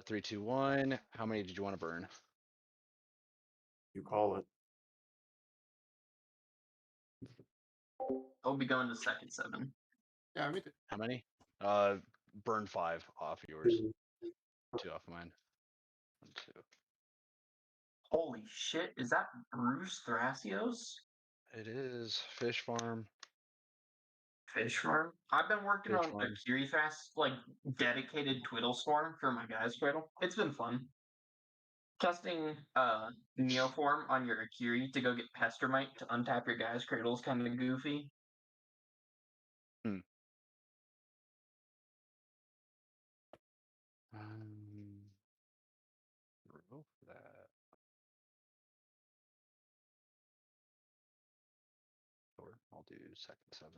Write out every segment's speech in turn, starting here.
Three, two, one. How many did you want to burn? You call it. I'll be going to second 7. Yeah, me too. How many? Burn 5 off yours. 2 off mine. 1, 2. Holy shit, is that Bruce Thrasios? It is fish farm. Fish farm? I've been working Fish on farm. a Kirithras, like, dedicated Twiddle Storm for my guy's Twiddle. It's been fun. Testing Neoform on your Akiri to go get Pestermite to untap your guy's cradle is kind of goofy. Remove that. Sure, I'll do second 7.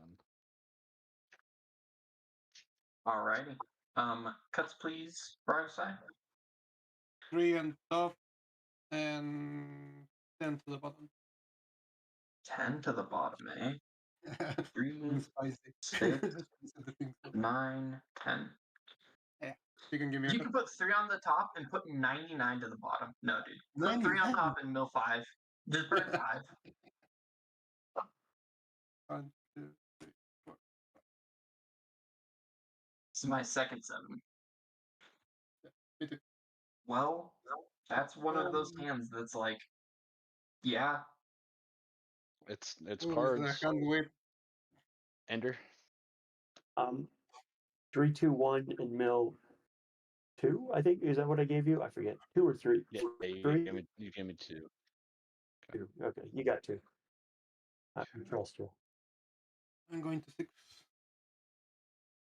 Alrighty. Cuts please, Brightside. 3 on top and 10 to the bottom. 10 to the bottom, eh? 3, Spicy. 6, 9, 10. Yeah, you can give me a You can put 3 on the top and put 99 to the bottom. No, dude. Put 3 on 99? top and mill 5. Just burn 5. 1, 2, 3, 4. This is my second 7. Me too. Well, that's one of those hands that's like, yeah. It's Ooh, cards. I can't wait. Ender. 3, 2, 1, and mill 2. I think is that what I gave you? I forget. 2 or 3. Yeah, Three? you gave me 2. 2. Okay, you got 2. I can trust you. I'm going to 6.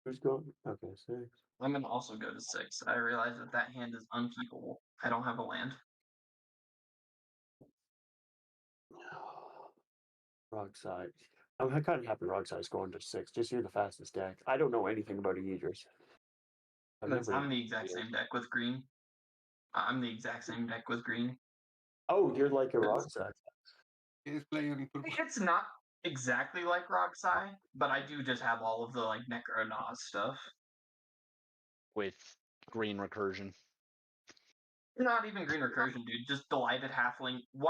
Who's going? Okay, 6. I'm going to also go to 6. I realize that hand is unkeepable. I don't have a land. Rock side. I'm kind of happy Rock side's going to 6. Just you're the fastest deck. I don't know anything about Aegis. I'm the exact same deck with green. I'm the exact same deck with green. Oh, you're like a Rock side. He's playing purple. It's not exactly like Roxai, but I do just have all of the like Necronaut stuff. With green recursion. Not even green recursion, dude. Just delighted halfling, 1.5.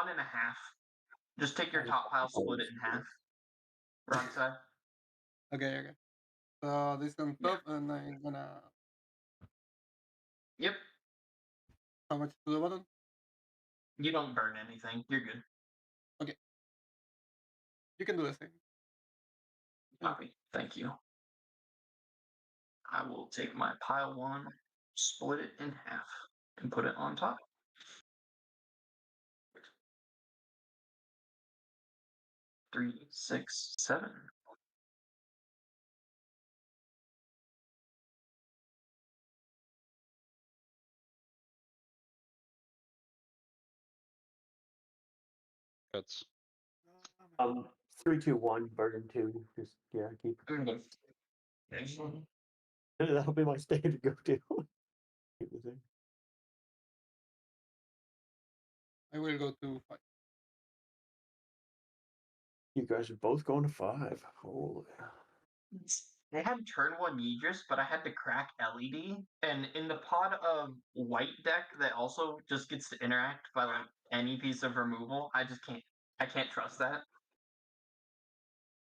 Just take your top pile, split it in half. Roxai. Okay. So this on top, and I'm gonna. Yep. How much to the bottom? You don't burn anything. You're good. Okay. You can do the same. Copy. Thank you. I will take my pile 1, split it in half, and put it on top. Three, 6, 7. Cuts. 3, 2, 1, burn 2. Just keep. That'll be my standard go-to. I will go to 5. You guys are both going to 5. Holy. I had turn 1 Aegis, but I had to crack LED, and in the pod of white deck that also just gets to interact by like any piece of removal, I can't trust that.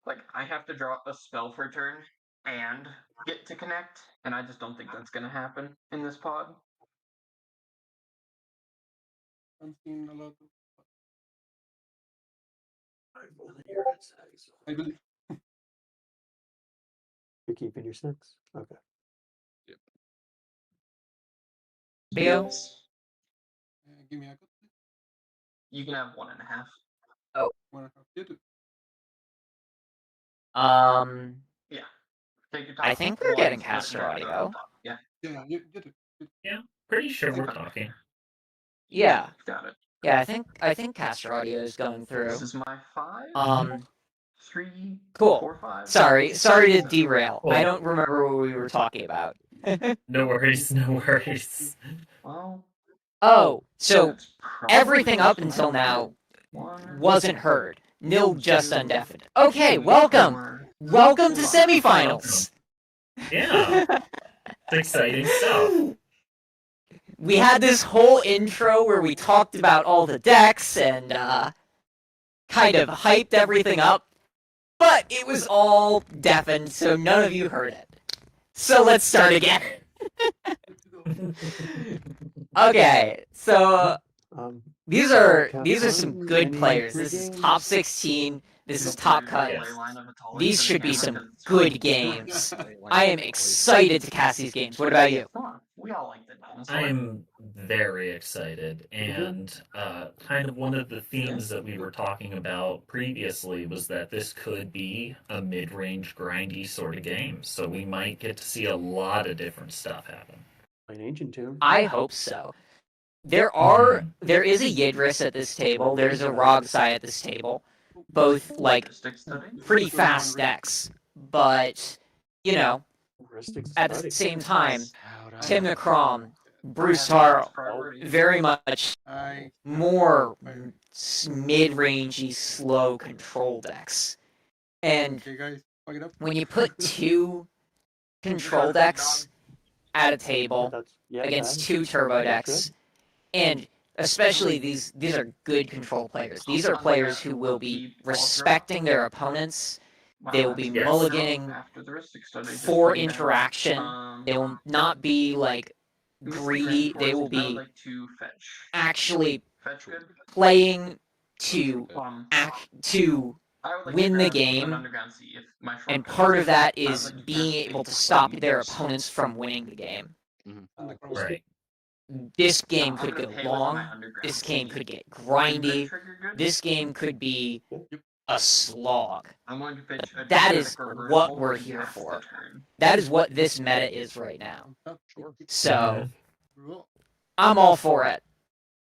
Like, I have to draw a spell for turn and get to connect, and I just don't think that's gonna happen in this pod. I've seen a lot of. I believe. You're keeping your 6? Okay. Yep. Theo? Give me a cut. You can have 1.5. 1.5. You too. Yeah. Take your top I think we're one, getting split caster it on audio. top. Yeah. Yeah, you too. Yeah, pretty sure we're talking. Yeah. Got it. Yeah, I think caster audio is going through. This is my 5. 3, Cool. 4, 5. Sorry to 7. derail. Cool. I don't remember what we were talking about. No worries, no worries. Well, Oh, so that's probably everything up close until enough. now 1, wasn't heard. Nil just 2, undeafened. Okay, welcome. 4. Welcome to semifinals. Yeah, it's exciting stuff. we had this whole intro where we talked about all the decks and kind of hyped everything up, but it was all deafened, so none of you heard it. So let's start again. Okay, so these are some good players. This is top 16. This is top cut. These should be some good games. I am excited to cast these games. What about you? We all like the dinosaur. I'm very excited, and kind of one of the themes that we were talking about previously was that this could be a mid-range grindy sort of game, so we might get to see a lot of different stuff happen. An ancient tomb. I hope so. There is a Yidris at this table. There's a Rogsai at this table. Both like pretty fast decks, but you know, at the same time, Tim Necrom, Bruce Harrell, very much more mid-rangey, slow control decks. And Okay, guys, fuck it up. when you put two control decks at a table against two turbo decks, and especially these are good control players. These are players who will be respecting their opponents. They will be Yes. mulliganing for interaction. They will not be like greedy. They will be actually playing to win the game, and part of that is being able to stop their opponents from winning the game. Right. This game could go long. This game could get grindy. This game could be a slog. That is what we're here for. That is what this meta is right now. So I'm all for it.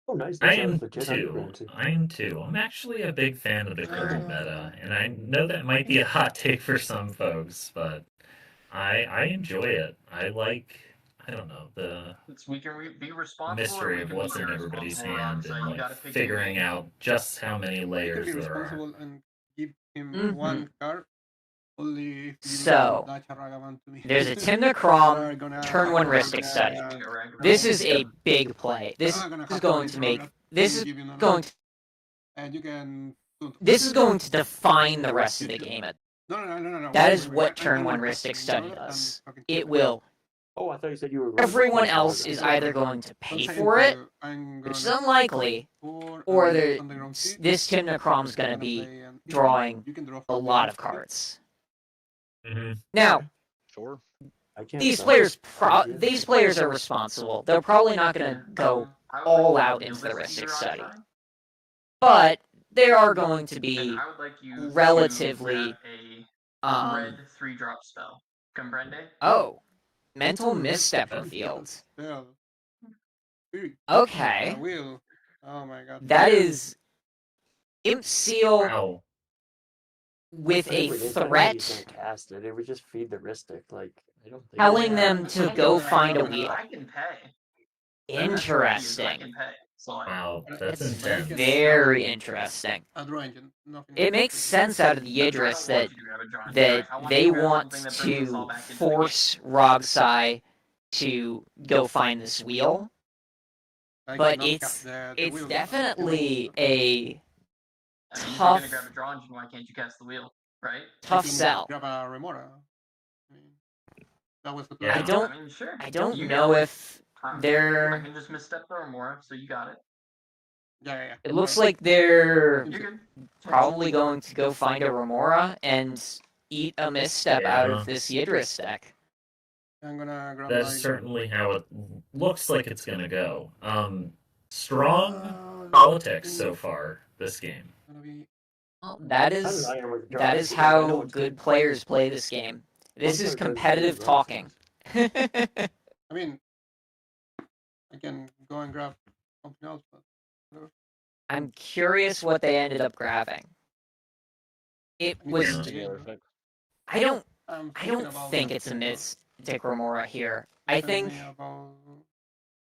Oh, nice. I am too. I'm actually a big fan of the current meta, and I know that might be a hot take for some folks, but I enjoy it. I like, I don't know, the We can be responsible. mystery of what's in everybody's hand and like figuring out just how many You can layers be there are. responsible and give him Mhm. one card. Only if you So, don't dash a Ragavan to me. There's a Tim We're Necrom gonna turn have one a Ristic study. Ragavan. This is a big play. This I'm gonna is have going to to make. roll that This is give you another going. and you can. This is going to define the rest of the game. No. That is what I'm turn gonna one have Ristic to study roll does. and fucking It will. Oh, I thought you said you were. Everyone else is either going to pay for it, which is unlikely, or this Tim Necrom's going to be drawing a lot of cards. Mhm. Now, Sure. these players are responsible. They're probably not going to go all out into the Ristic study, but they are going to be relatively red 3-drop spell. Comprende? oh, mental misstep revealed. Okay, Will. Oh my god. that is Imp Seal Wow. with a threat Cast it. It would just feed the Ristic. Like I don't think. telling them to go find a wheel. I can pay. I Interesting. can pay. So Wow, that's It's intense. very interesting. A draw engine. Nothing. It makes sense out of the Yidris that they want to force Rogsai to go find this wheel, I but cannot it's cast the it's wheel. definitely a Tough. tough Grab a draw engine, why can't you cast the wheel? Right? tough You can sell. Grab a Remora. I mean, that was the Yeah. I don't mean, sure. I don't You know got it. if I they're. can just misstep the Remora, so you got it. Yeah. It looks like they're You're good. probably going to go find a Remora and eat a misstep out of this Yidris deck. I'm gonna grab That's my- certainly how it looks like it's gonna go. Strong politics so far this game. Gonna be- Well, that is how good players play this game. This is competitive talking. I mean, I can go and grab something else, but I'm curious what they ended up grabbing. It was. I don't I'm I thinking don't about think that. it's a Mystic Remora here. I think Thinking about-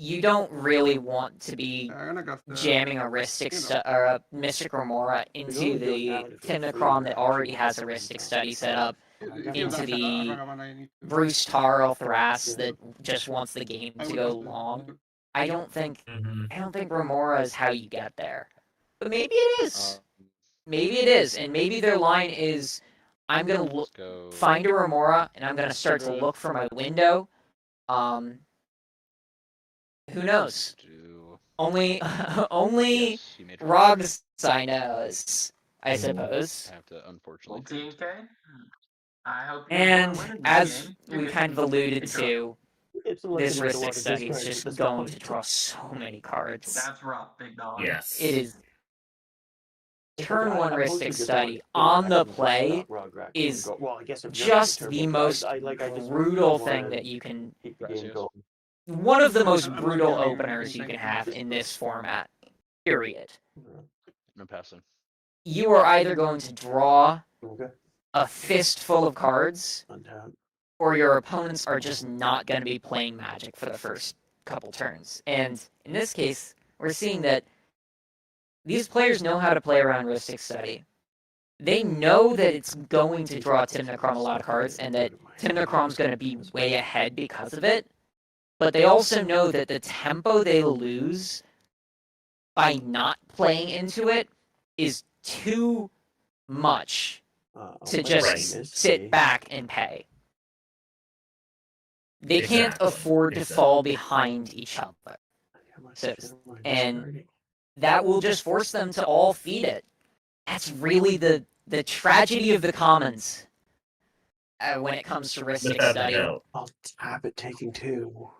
you don't really want to be I'm gonna grab the- jamming a or a Mystic Remora into the Tim Necrom that already has a Ristic study set up. If you into dash a the Ragavan, I need to- Bruce Tarl Thras that just wants the game I to would go dash the- long. I don't think Mhm. Remora is how you get there. But maybe it is. Um, Maybe it is, and maybe their line is, I'm gonna let's go. find a Remora, and I'm gonna start to look for my window. Who knows? Do Only yes, he made Rogs knows, I suppose. I have to Well, unfortunately. fade. TNK. I hope you And enjoy winning this as game. we kind of alluded to, It's this looking like a lot Ristic of study is discards just at this going point. to draw so many cards. That's rough, big dog. Yes. It is turn I- one I mostly Ristic just study want on the to play not Rog Rack is go- well, I guess if just you're the turbo, most I just brutal wanna thing that you can. keep the game Gracias. going. One of the most I'm not brutal doing openers you anything can have in this format. Period. I'm passing. You are either going to draw Okay. a fistful of cards, Untap. or your opponents are just not going to be playing Magic for the first couple turns. And in this case, we're seeing that these players know how to play around Ristic Study. They know that it's going to draw Tim Necrom a lot of cards, and that Tim Necrom's going to be way ahead because of it. But they also know that the tempo they lose by not playing into it is too much I'll to play just Right. sit back and pay. They can't Exactly. afford to fall behind each other. And that will just force them to all feed it. That's really the tragedy of the commons when it comes to Ristic Without a Study. doubt. I'll tap it taking 2.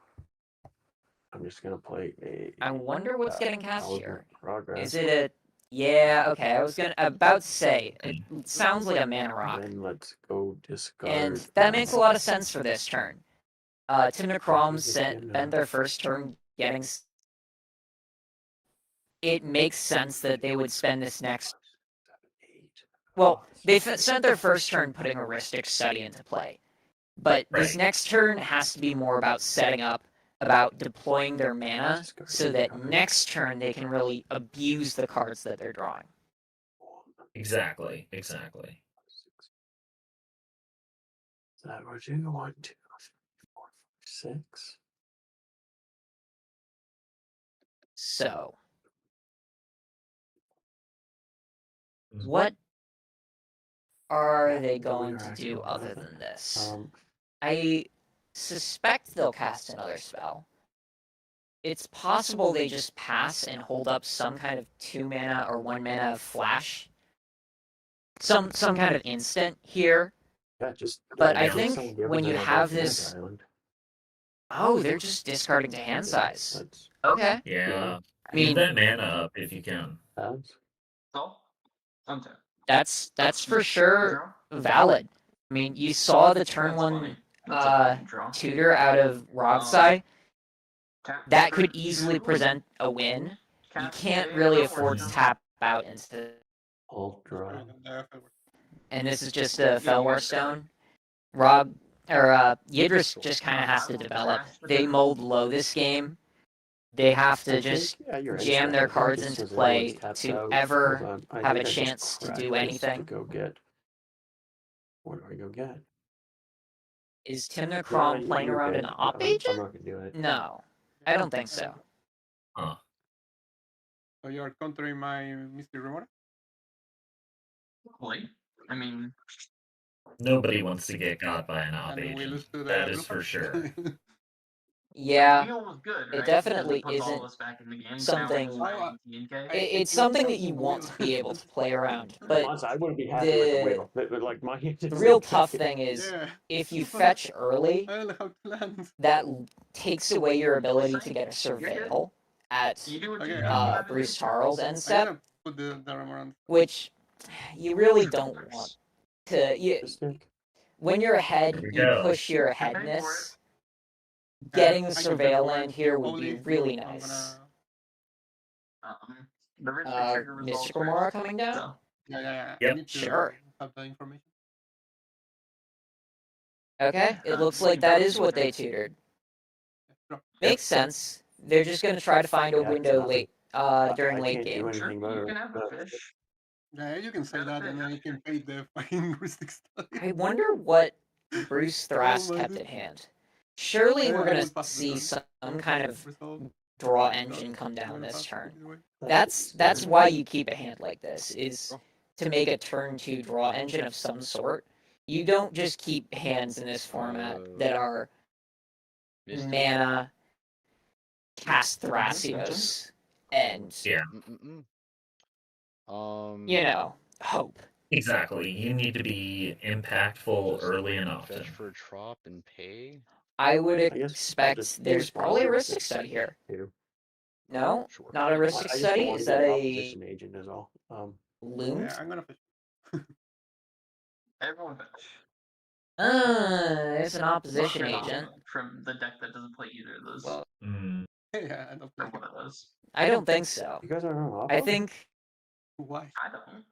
I'm just gonna play a. I wonder what's getting cast here. Progress. Is it a... Yeah, okay, I was about to say, it sounds like a Mana Rock. Then let's go discard. And that makes a lot of sense for this turn. Tim Necrom spent their first turn getting... It makes sense that they would spend this next... Well, they spent their first turn putting a Ristic Study into play. But this Right. next turn has to be more about setting up, about deploying their mana, so that next turn they can really abuse the cards that they're drawing. Exactly. Exactly. So that we're doing 1, 2, 3, 4, 5, 6. So, what are they going to do other than this? I suspect they'll cast another spell. It's possible they just pass and hold up some kind of 2 mana or 1 mana flash. Some kind of instant here. Yeah, just. But I Yeah. think when you have this... Oh, they're just discarding to hand size. Okay. Yeah. I mean, Use that mana up if you can. So, untap. that's for sure valid. I mean, you saw the turn one tutor out of Rogsai. That could easily present a win. You can't really afford to tap out into... Ultra. And this is just a Felwar Stone. Yidris just kind of has to develop. They mold low this game. They have to just jam their cards into play to ever have a chance to do anything. Go get. What do I go get? Is Tim Necrom playing around an op I'm agent? not gonna do it. No, I don't think so. Huh. So you're countering my Mystery Remora? Probably. I mean, Nobody wants to get got by an op And we lose agent. to the That is blue for card? sure. Yeah, Deal was good, it right? definitely Because it puts all isn't of us back in the game. something- Now we're just playing TNK. it's something that you want to be able to play around. But Honestly, I wouldn't be happy with the whale. But like my the real tough thing is, Yeah. if you fetch early, I don't know how to land. that takes away your ability to get a surveil at You do what you Okay, do. Bruce Charles end I'm step, gonna put the Remora on. which you really don't want to. When you're ahead, There we you go. push your aheadness. Getting the I can surveil double land it. here would Only be if really I'm nice. The Rich trigger was Mr. all Gamora first, coming down? so- Yeah. Yep. I need to Sure. have the information. Okay, it looks like that is what they tutored. Yeah, sure. Makes sense. They're just gonna try to find a window late, during late can't do game. Sure, anything you about can it. have the fish. Yeah, you can say Yeah, that, and then you can pay the fucking Ristic Study. I wonder what Bruce Thrask Oh my kept God. at hand. Surely Yeah, we're I gonna would pass the see turn. some kind of Resolve. draw Fine, engine done. come I'm down gonna this pass turn. either way. That's why you keep a hand like this, is to make a turn 2 draw engine of some sort. You don't just keep hands in this format that are Misty. mana, cast Thrasios, and Yeah, you know, hope. exactly. You need to be impactful early and often. Fetch for a trop and pay. I would I guess I'll expect just there's respond probably a to heuristic this study here. too. No, Sure. not a heuristic I just study. want Is to that get a opposition agent is all. loom? Yeah, I'm gonna fish. Everyone fetch. It's an opposition Fuck it, agent. from the deck that doesn't play either of those. Well, Mm, Yeah, I don't Or think one of those. I don't think so. You guys aren't on I Oppo? think, why. I don't.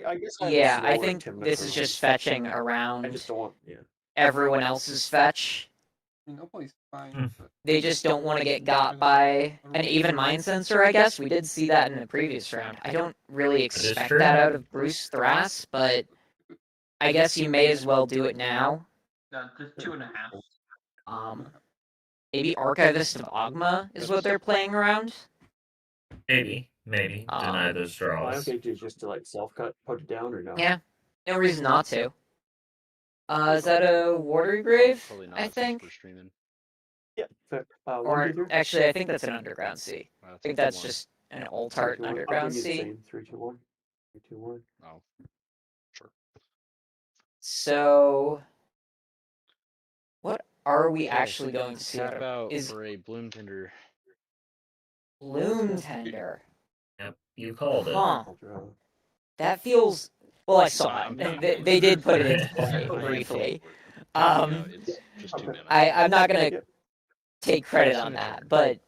I guess I yeah, I slower think Tim this is Necron. just fetching I around just don't want. Yeah. everyone else's fetch. I mean, Oppo is fine. Hmm. But They just don't want to get got by an even mind sensor, I guess. We did see that in the previous round. I don't really expect true. that out of Bruce Thras, but I guess you may as well do it now. No, just 2.5. Maybe Archivist of Ogma is what they're playing around. maybe deny those Why draws. okay just to like self cut, put it down or no? Yeah, no reason not to. Is that a Watery Grave? Probably not. I since think. we're streaming. Yeah. Fair. Or 1, 2, 3. actually, I think that's an Underground Sea. Wow, I think that's just an old Three, heart two, one. I'll Underground give you the Sea. same. 3, 2, 1. 3, 2, 1. Oh, sure. So, what are we Okay, actually going to see Think out of? about Is for a bloom tender. Loom Tender? Yep, you called it. Huh. I'll draw. That feels. Well, I saw I'm it. down They, for they it. did put it into Yeah, play I'm down for briefly. it. You know, Um, it's just 2 mana. I'm not gonna Yep. take credit on that, but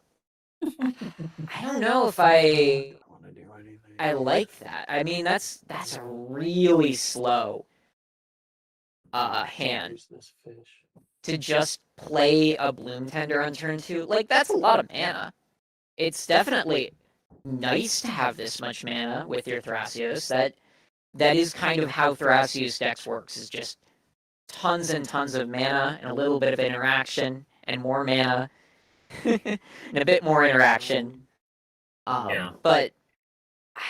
I don't know if I Don't want to do anything. like that. I mean, that's a really slow hand Use this fish. to just play a Bloom Tender on turn 2. Like, that's a lot of mana. It's definitely nice to have this much mana with your Thrasios. That is kind of how Thrasios decks works, is just tons and tons of mana and a little bit of interaction and more mana and a bit more interaction. Yeah. But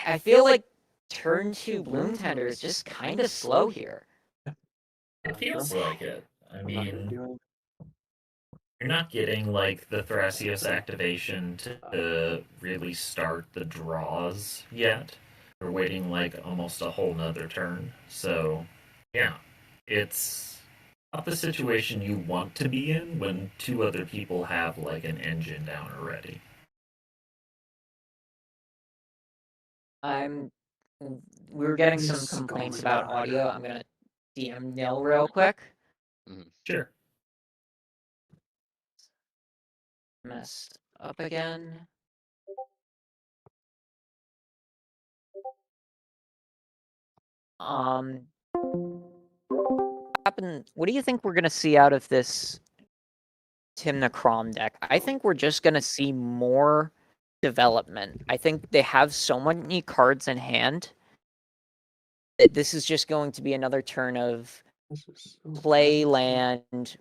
I feel like turn 2 Bloom Tender is just kind of slow here. It feels like it. I I'm not gonna mean, do anything. you're not getting like the Thrasios activation to really start the draws yet. We're waiting like almost a whole nother turn. So yeah, it's not the situation you want to be in when 2 other people have like an engine down already. We were getting some complaints about audio. I'm gonna DM Nil real quick. Sure. Messed up again. What do you think we're gonna see out of this Tim Necrom deck? I think we're just gonna see more development. I think they have so many cards in hand that this is just going to be another turn of This is so play bad. land,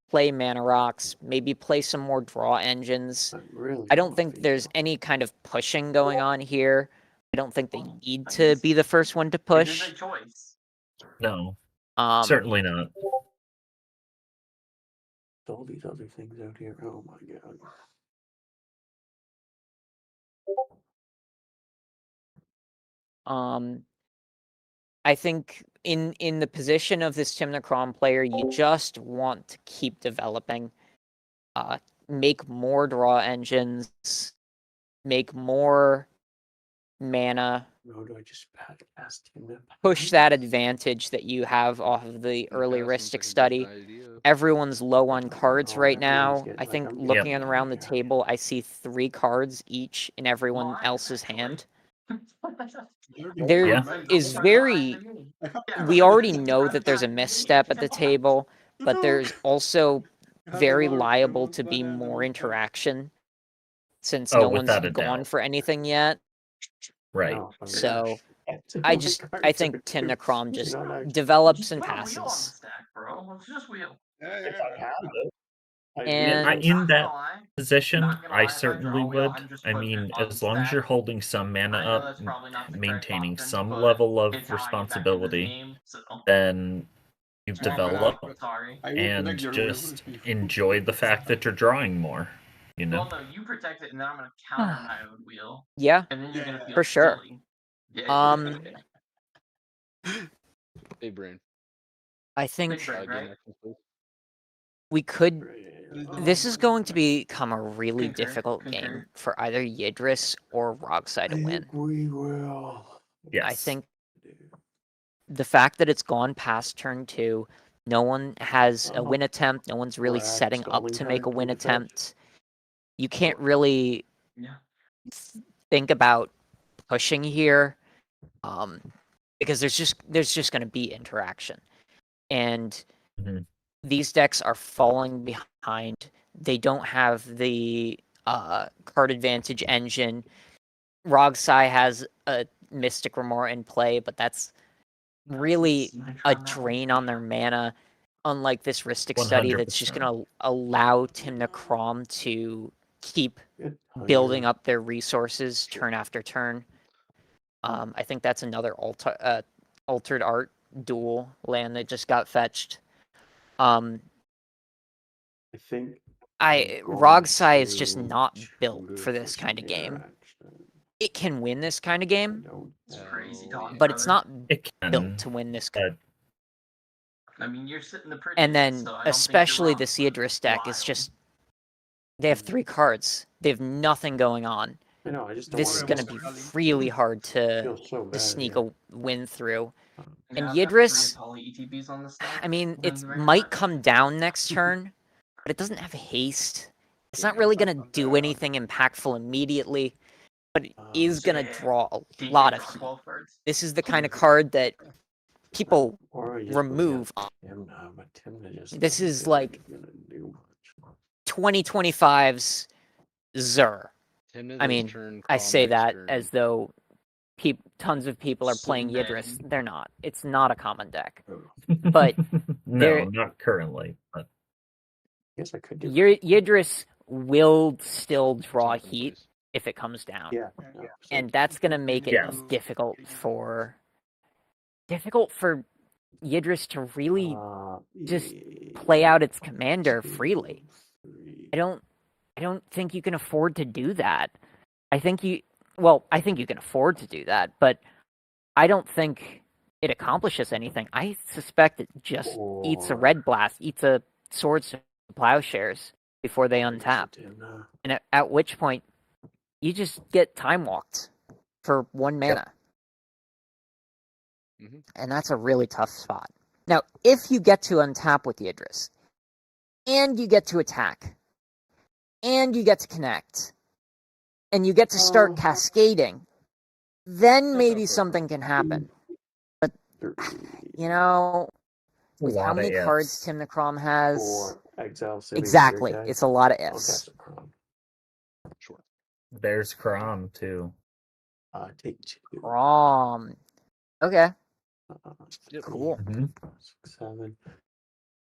play mana rocks, maybe play some more draw engines. I'm really I don't not think feeling there's it. any kind of pushing going on here. I don't think they need to be the first one to It is push. a choice. No, Um, certainly not. All these other things out here. Oh my god. I think in the position of this Tim Necrom player, you just want to keep developing, make more draw engines, make more mana, No, do I just cast him now? push that advantage that you have off of the early heuristic study. Everyone's low on cards Oh, right everyone's now. getting- I like, think I'm looking getting- around the yeah. table, I see 3 cards each in everyone Mine, else's actually. hand. You're There the- is very. We already know that there's a misstep at the table, but there's also You have very the Lord, liable everyone's to be bad, more everyone's bad. interaction since Oh, no one's without a gone doubt. for anything yet. Right. No, I'm So, gosh. I think Tim Necrom just Not actually. develops and Put a wheel on passes. the stack, bro. It's just wheel. Yeah, If I yeah. have it. And in Not that gonna lie. position, Not gonna I lie, if I certainly draw wheel, would. I'm just I putting it mean, on as long as stack. you're holding some mana I know up, that's probably not the correct maintaining option, some but level of it's how I get back into the responsibility, game, so then you small develop pressure, sorry. I will and protect your just will. enjoy the fact that you're drawing more. You know? Well, no, you protect it, and then I'm gonna counter my own wheel, yeah, and then you're gonna feel for sure. silly. Yeah. Big brain. I think Big brain, Game right? action, please. we could. This is going to become a really Concur, difficult concur. game for either Yidris or Rogsai to win. we will. Yes. I think the fact that it's gone past turn 2, no one has a win attempt, no one's really Black setting up stalling to make a card win can be fetched. attempt. You can't really Yeah. think about pushing here, because there's just going to be interaction, and Mhm. these decks are falling behind. They don't have the card advantage engine. Rogsai has a Mystic Remor in play, but that's really a drain on their mana. Unlike this Rhystic Study, that's just 100%. going to allow Tim Necrom to keep Good building tiger. up their resources turn after turn. I think that's another altered art dual land that just got fetched. I think Rogsai is just not built for this kind of game. It can win this kind of game, It's crazy talk, but it's brother. not It built can, to win this. but I mean, you're sitting the prettiest, And then, so I don't think especially you're the wrong, but Theodris deck is wild. just. They have 3 cards. They have nothing going on. I know. I just don't This is wanna going to be just really hard to feel so bad sneak here. a win through. And Yeah, I've got 3 Yidris, poly ETBs on this thing. I mean, Thank it you very might much. come down next turn, but it doesn't have haste. It's not really going to do anything impactful immediately, but it is going to Yeah. draw a DJ lot of draw heat. 12 cards. This is the kind of card that people Or I just remove. Tim now, but Tim just This doesn't is feel like he's gonna do much. 2025's Zur. Tim is I his mean, turn, I Crom say next that turn. as though tons of people are playing Sitting Yidris. dead. They're not. It's not a common deck. but no, there- not currently. But I guess I could do Yidris will still draw Something, heat please. if it comes down. Yeah. No, And that's going to make it Yes. difficult for Yidris to really just play out its commander freely. I don't think you can afford to do that. I think you can afford to do that, but I don't think it accomplishes anything. I suspect it just eats a red blast, eats a swords to plowshares before they untap. And at which point you just get time walked for 1 mana. Mhm. And that's a really tough spot. Now, if you get to untap with Yidris, and you get to attack, and you get to connect, and you get to start cascading, then maybe something can happen. But, you know, with how many cards Tim Necrom has... For Exile City Exactly, Weird Guy, it's a lot of I'll ifs. cast a Crom. Sure. there's Crom too. Take 2. Crom. Okay, Yep. cool. Mhm. 6, 7.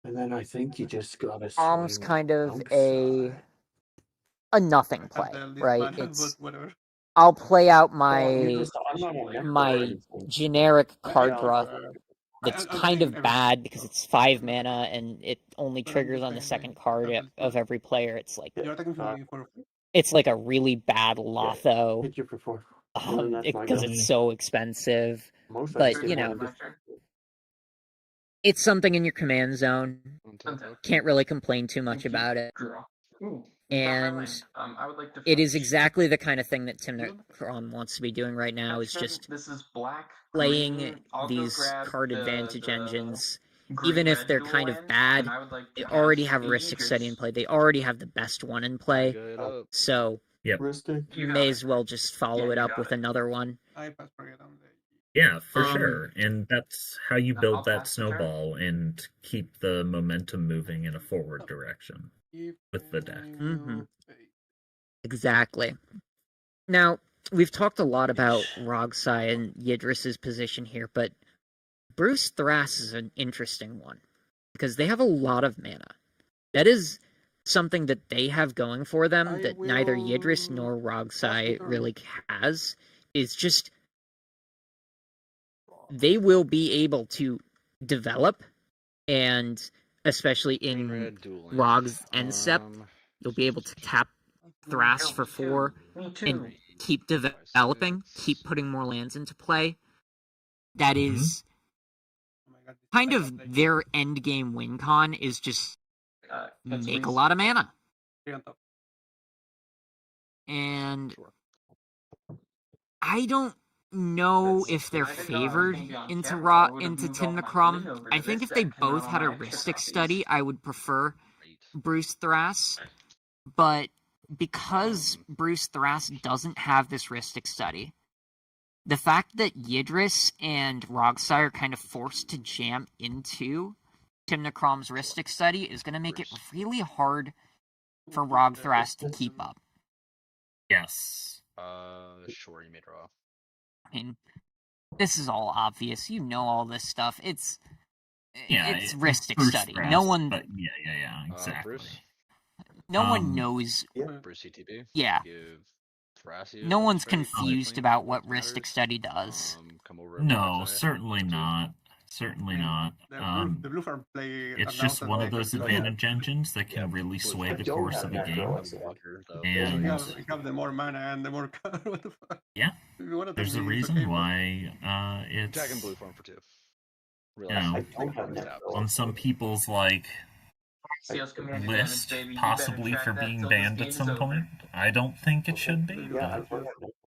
And then I think you just gotta Crom's swing kind of outside. a nothing I play, have the right? least mana, It's but whatever. I'll play out Well, my you just- I'm not on deck for my anything. generic I- card I- draw uh, that's I kind think of everything- bad because it's 5 mana and it only But I'm triggers just on the saying, second like, card that's of every player. It's like You're attacking for me for it's like a really bad Lotho Hit you for 4. And then that's my because go. it's so expensive. Most but, I you know, My turn. It's something in your command zone. Untap, okay. Can't really complain too much Thank you. about it. Draw. Ooh, And I would like to. it is fetch- exactly the kind of thing that Tim Necrom wants to be doing right now. Is just This is black. playing green. I'll go these grab card the- advantage the engines. green Even if red they're dual kind of land, bad, and I would like to They already cast have the Rhystic Study in Aegis. play. They already have the best one in play. Good up. So Ristic. you got may it. as well just follow Yeah, it you up got with it. another one. I pass forget on the Yeah, for Um, sure. And that's how you I'll build that pass the turn. snowball and keep the momentum moving in a forward direction. With the deck. Mhm. Exactly. Now, we've talked a lot about Rogsai and Yidris's position here, but Bruce Thras is an interesting one because they have a lot of mana. That is something that they have going for them I that neither will Yidris nor pass Rogsai the turn. really has, is just they will be able to develop, and especially Green in red dueling. Rog's end step, you'll be able to tap Thras for 4 Me too. and keep developing, keep putting more lands into play. That is Oh my God, this kind is of like a their end game win con, is just make a lot of mana. 3 on top. And Sure. I don't know That's- if they're I didn't know I was favored gonna be on into camera, I would've into moved all my Timnacrom. King over I to think this if they deck to narrow both had my a extra Ristic copies. study, I would prefer Right. Bruce Thras. But because Um, Bruce Thras doesn't have this Ristic study, the fact that Yidris and Rogsai are kind of forced to jam into Timnacrom's Ristic study is going to make it really hard for Rogthras to keep up. Yes. Sure, you may draw. I mean, this is all obvious. You know all this stuff. It's Ristic Bruce study. Thras, No one, But yeah, exactly. Bruce? no one knows. Bruce CTB? Yeah. Give Thrasius No a one's straight confused lifelink about for what both Ristic matters. study does. Come over to No, Rogsai. certainly not. Certainly not. The blue farm play. It's just one of those advantage engines that can really sway the course of a game. Blocker, though. And- You have the more mana and the more color. What the fuck? Yeah. If you wanna There's a take me, it's reason okay, but- why it's Dragon blue farm for 2. You know, on some people's like Seals command list, advantage, baby. You possibly better for track that being till this banned game at is some over. point. I don't think it should be, but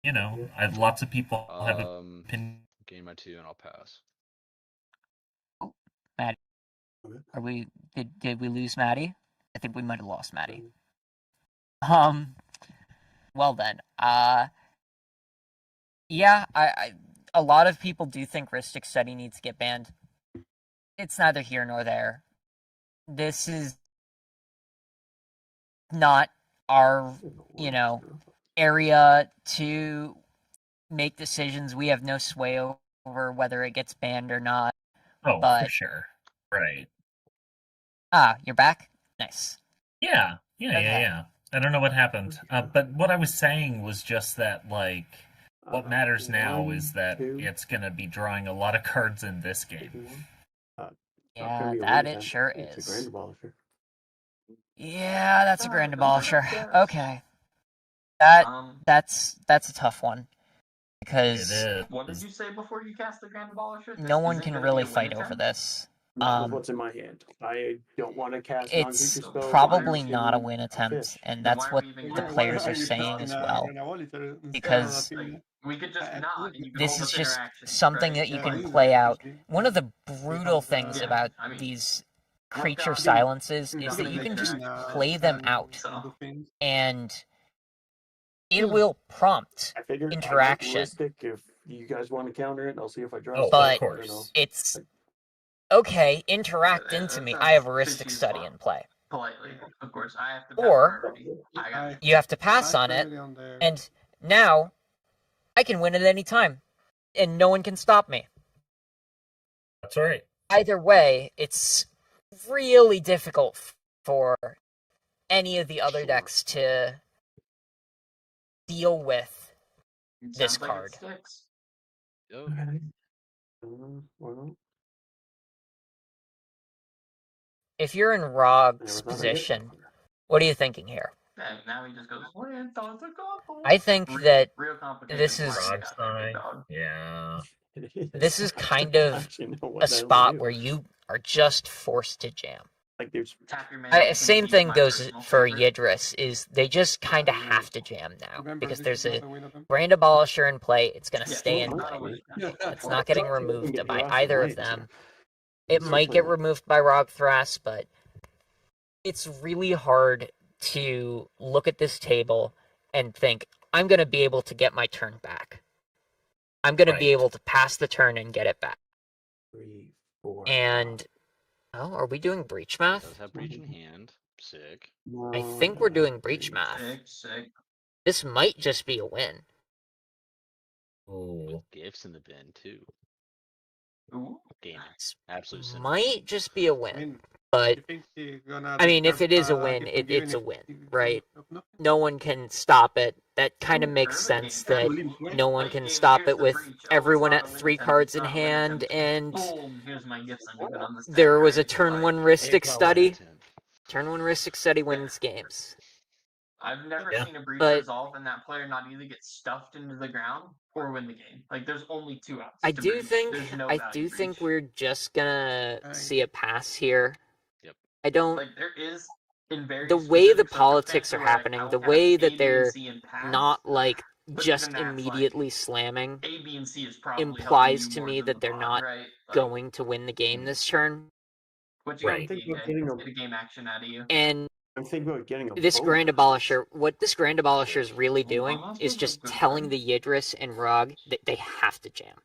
you know, lots of people have opinions. Gain my 2 and I'll pass. Maddie, are we? Did we lose Maddie? I think we might have lost Maddie. Well then, yeah, I a lot of people do think Ristic Study needs to get banned. It's neither here nor there. This is not our, area to make decisions. We have no sway over whether it gets banned or not. Oh, for But sure. Right. you're back? Nice. Yeah. Okay. I don't know what happened. But what I was saying was just that, like, what matters now is that it's going to be drawing a lot of cards in this game. Yeah, that it sure is. Yeah, that's a Grand Abolisher. Okay. That's a tough one. It Because is. What did you say before you cast the Grand Abolisher? This no one isn't can gonna really be a win fight over attempt? this. Not with what's in my hand. I don't want to cast It's non-creature spells. probably I'm not a using win a attempt, fish. and Then that's why are what we even the going players for are it? saying as well. Because We could just not, and you could this hold is up just interaction, something right? that you can play out. One of the brutal things Yeah, about I mean, these I've creature got- silences I've is got that you the can just interaction. play them out, So- and it will prompt I figured interaction. realistic. If you guys want to counter it, I'll see if I draw. Oh, But of course. it's okay, interact into me. I have a Ristic Study in play. Politely, of course. I have to pass Or- priority. I got You have to pass on it, and now I can win at any time, and no one can stop me. That's right. Either way, it's really difficult for any of the other decks to deal with. it. this Sounds like it card. sticks. Yep. Well, If you're in never Rog's thought I'd get position, that what are you thinking here? And now he just goes, "When does it go?" I think that Real complicated. this is- Rogsai. Yeah. far. This is I kind don't of actually know what a the hell to spot do. where you are just forced to jam. Like there's Tap your mana, you can Same beat thing my goes personal for favorite. Yidris, is they just kind of Mm. have to jam now. Because there's a Grand Grand Abolisher in play, it's going to Yeah, stay in not a play. win. It's not getting Talk to him and removed get by Ross either of Alliance them. here. It Start might get playing. removed by Rogthras, but it's really hard to look at this table and think, I'm going to be able to get my turn back. I'm going to be Right. able to pass the turn and get it back. 3, 4. And, oh, are we doing breach Does math? have breach in hand. Sick. I think we're doing breach math. Sick. This might just be a win. Ooh. Gifts in the bin too. Ooh. Gaming. Absolute sin. Might just be a I win, mean, but you think he's gonna I mean, if discard, it is a uh, win, different it's a game win, if he right? have nothing? No one can stop it. That kind of Sure, makes but sense game- that Really, right? no one Like, can game, stop here's it the with breach. Oh, it's everyone not at a win 3 attempt, cards it's in not a win hand, attempt. and Boom, here's my gifts I'm moving on this there was a deck, turn right? 1 Like, Ristic It's a win study. attempt. Turn 1 Ristic study wins games. I've never Yeah. seen a breach But- resolve and that player not either get stuffed into the ground or win the game. Like, there's only 2 outs. I to do breach. think There's no I value do think breach. we're just gonna I see a pass here. Yep. I don't Like, there is in very the way the specific politics are circumstances where, like, happening, I'll the cast way A, that B, they're and C and pass, not like but just even that's, like, immediately slamming A, B, and C is probably helping implies you to more me than that the they're pod, not right? Like, going to win the game this turn. what you Right. got, Think about DJ? getting Let's a- get a game action out of you. And I'm thinking about getting a this bonus. Grand Abolisher, what this Grand Abolisher is really Oh, doing almost is was a just good telling card. the Yidris and Rug that they have to jam.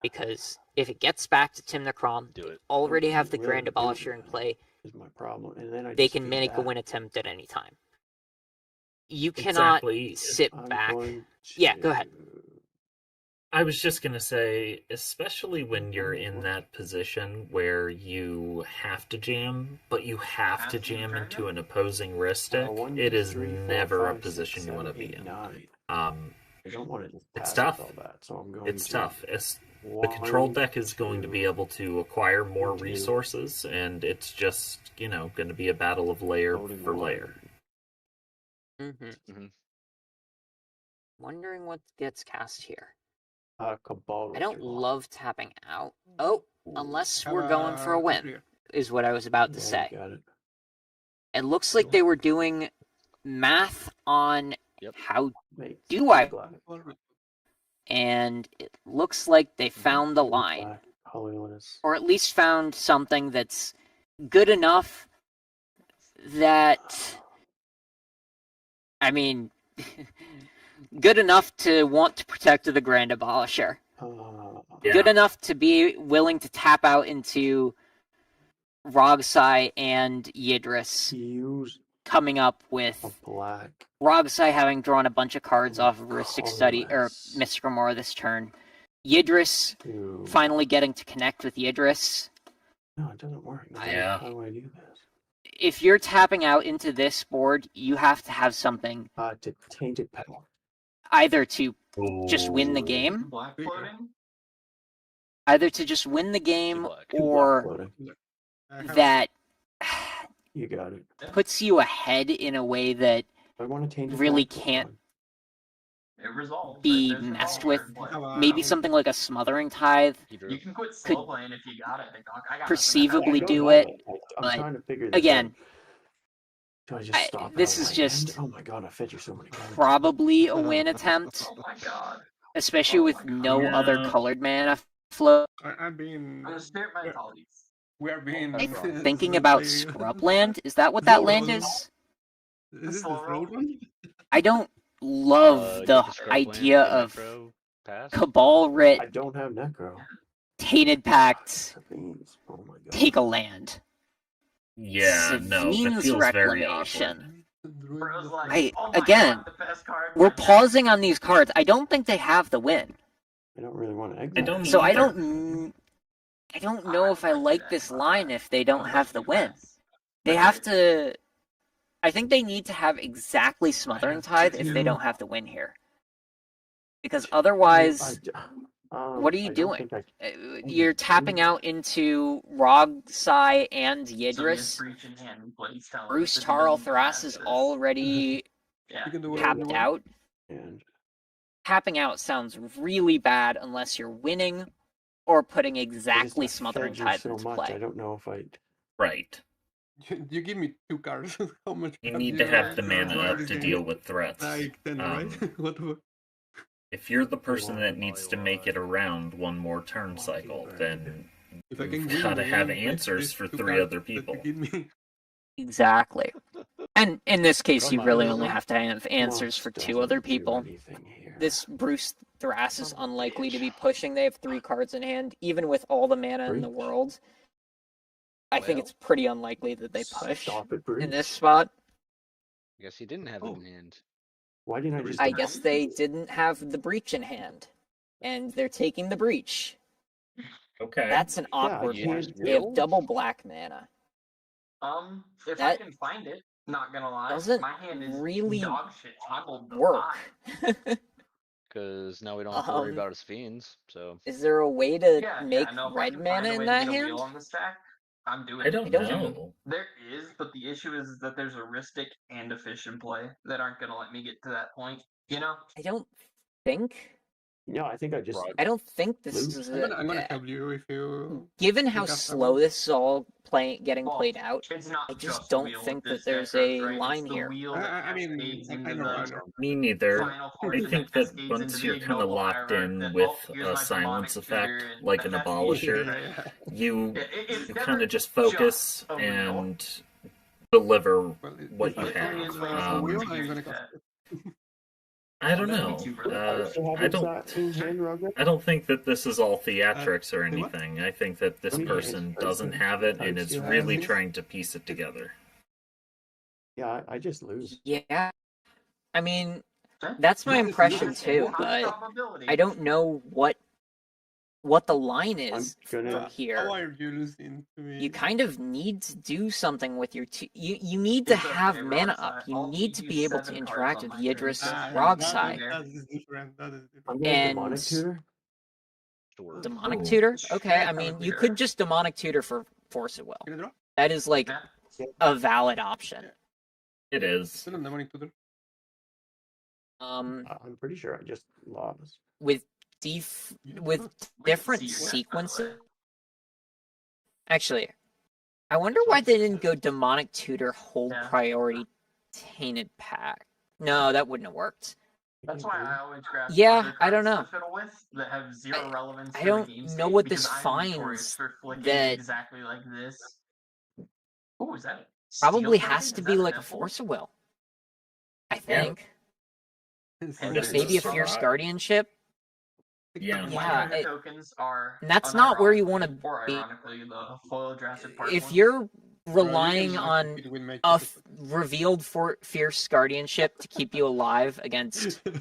Because if it gets back to Tim Necrom, Do they it. already have the Really Grand do Abolisher in that. play. Is my problem, and then I They just can feel make a bad. win attempt at any time. You cannot Exactly. sit I'm back. going Yeah, go ahead. to- I was just going to say, especially when you're in that position where you have to jam, but you have to Have to jam turn into it? an opposing wrist One, it two, is 3, 4, never a 5, 6, position you want to 7, be 8, in. 9. I don't want to just It's pass tough. with all that, so I'm going It's to tough. The control deck is going to be able to acquire more resources, and it's just, going to be a battle of layer for layer. Wondering what gets cast here. Cabal. I don't love tapping out. Oh, unless Have we're going for a win, career. is what I was about to Yeah, say. you got it. It looks like they were doing math on Yep. how Wait, do I, black, and it looks like they found the line, black, colorless. or at least found something that's good enough that, I mean, good enough to want to protect the Grand Abolisher. Yeah. Good enough to be willing to tap out into Rogsai and Yidris Use coming up a with black. Rogsai having drawn a bunch of cards off of Ristic Study or Colorless. Mystic Remora this turn. Yidris To... finally getting to connect with Yidris. No, it doesn't work. No, Yeah. How do I do this? If you're tapping out into this board, you have to have something To Tainted Petal. either to just win the Ooh. game, Black floating? either to just win the game, black. Two black or floating. I have that You got it. puts you ahead in a way that I want to Tainted really Black can't one. It resolves. be There's messed resolve with. for have play. Maybe something like a Smothering Tithe. You can quit could slow playing if you got it. Big dog. I got perceivably I don't do know it, that. I'm but trying to figure this again, out. Do I just stop this it is on just land? Oh my god, I fed you so many cards. probably a win attempt, Oh my god. especially Oh with my no God. other Yeah. colored mana flow. I've been. I'm gonna stare at my colleagues. We are being. Thinking about Scrubland, is that what that land is? Is this the Slow roll? road one? I don't love the Get scrub land, idea get of necro, pass. Cabal Writ, I don't have Necro. Tainted Pact, Savines. Oh my god. take a land. Yeah, no, that Savines feels very Reclamation. awkward. Bro's like, I- oh my again, god, the best card We're in my deck. pausing on these cards. I don't think they have the win. I don't really want to exit. I don't So I either. don't know if I like this line if they don't have the win. They Okay. have to. I think they need to have exactly Smothering Tithe if they don't have the win here. Because otherwise, what are you doing? You're tapping out into Rogsai and So he has Yidris. breach in hand, but he's telling Bruce us that he Tarl doesn't Thras have is this. already Yeah. You can do whatever you tapped want. out. And Tapping out sounds really bad unless you're winning or putting exactly Smothering Tithe so into much. play. I don't know if I. Right. You give me 2 cards. How much? You cards need do to have the have mana for up this to game? deal with threats. Like 10, right? What the fuck? If you're the person that needs to make it around one more turn cycle, then If I can you've win got the to have game with answers these for 2 three cards other that you people. give me. Exactly. And in this case, you Come really on. only have to have answers for 2 other people. This Bruce Thras is unlikely to be pushing. They have 3 cards in hand, even with all the mana in the world. I think it's pretty unlikely that they push in this spot. I guess he didn't have it in hand. Why didn't I just? I guess they didn't have the breach in hand, and they're taking the breach. Okay. That's an awkward Yeah, one. can't They have do. double black mana. If I That can find it, not gonna lie, doesn't my hand is really dog shit. I will work. die. Because now we don't have to worry Um, about his fiends. So Is there a way to Yeah, make no. If I red can find mana a in way that to get a hand? wheel on the stack, I'm doing I it. don't don't know. There is, but the issue is that there's a Ristic and a Fish in play that aren't gonna let me get to that point. You know? I don't think. Yeah, I think I just. Right. I don't think this Lose. is I'm gonna help you if you. given how you got slow someone. this is all getting Well, played out. it's not I just just don't wheel think with this that there's deck, a right? line It's the here. wheel that I mean, cascades I into know, I the know. Me neither. final I portion think that that cascades once into the you're kind of ignoble locked firework in that, with here's a my silence demonic effect, tutor, and like an that's the abolisher, issue, right? you It's you never kind of just focus just a wheel. and deliver Well, what if you I find have. a wheel, I'm gonna cast it. I don't Me know. too, brother. I don't. in hand, Roger. I don't think that this is all theatrics or say what? anything. I think that this How many person hands- doesn't have it and types is do you have? really trying to piece it together. Yeah, I just lose. Yeah. I mean, Okay. that's my That is impression nice. too, High but probability. I don't know what the line is gonna- from How here. are you losing to me? You kind of need to do something with your you need to It's okay, have mana Rogsai. up. You I'll need teach to you be able to 7 interact cards with on my turn. Yidris That Rogsai. That is different. That is different. I'm gonna And- demonic tutor. sure. Demonic Ooh. tutor? Okay, I Shred mean, you tutor. could just demonic tutor for Force of Will. Can I draw? That is like Yeah. a valid option. It is. Still I'm demonic tutor. I'm pretty sure I just lost. With You with lost. different see your deck, by the sequences. way. Actually, I wonder why they didn't go demonic tutor hold Yeah. priority tainted pack. No, that wouldn't have worked. That's why I always grab Yeah, other I don't cards know. to fiddle with that have zero relevance I to don't the game know state what because this I'm finds notorious for flicking that- exactly like this. Oh, is that a Probably steel has token? to Is be that like a nipple? Force of Will. I Yeah. think. It's And This is Maybe a a fierce spot. guardianship. Yeah. My Yeah, mana it- tokens are. and that's not where you wanna unironically, Or be. ironically, the foil Jurassic Park If ones. you're relying on compete with my a tickets. revealed fierce guardianship to keep you alive against I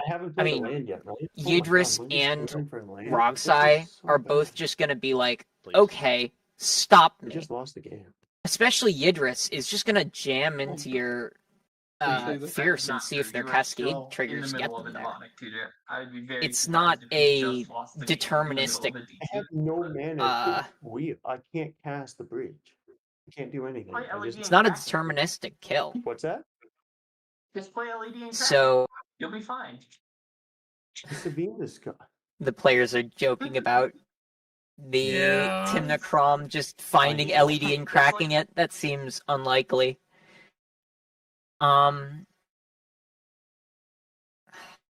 haven't I played mean, the land yet, right? Yidris I'm just and learning for land. Rogsai This is so are bad. both just gonna be like, Please. okay, stop I me. just lost the game. Especially Yidris is just gonna jam into your Say that. fierce and Not see true. if their You are cascade still triggers in the get middle of them a there. demonic tutor. I'd be very It's surprised not if you a just lost the game in the middle of deterministic- a DQ. I have no mana. Uh, I can't cast the breach. I can't do anything. Play I just, It's not a Crack it. deterministic kill. what's that? Just play LED and crack it. So You'll be fine. Sabine is the players are joking about the Yeah. Timnacrom just finding LED and cracking it. That seems unlikely.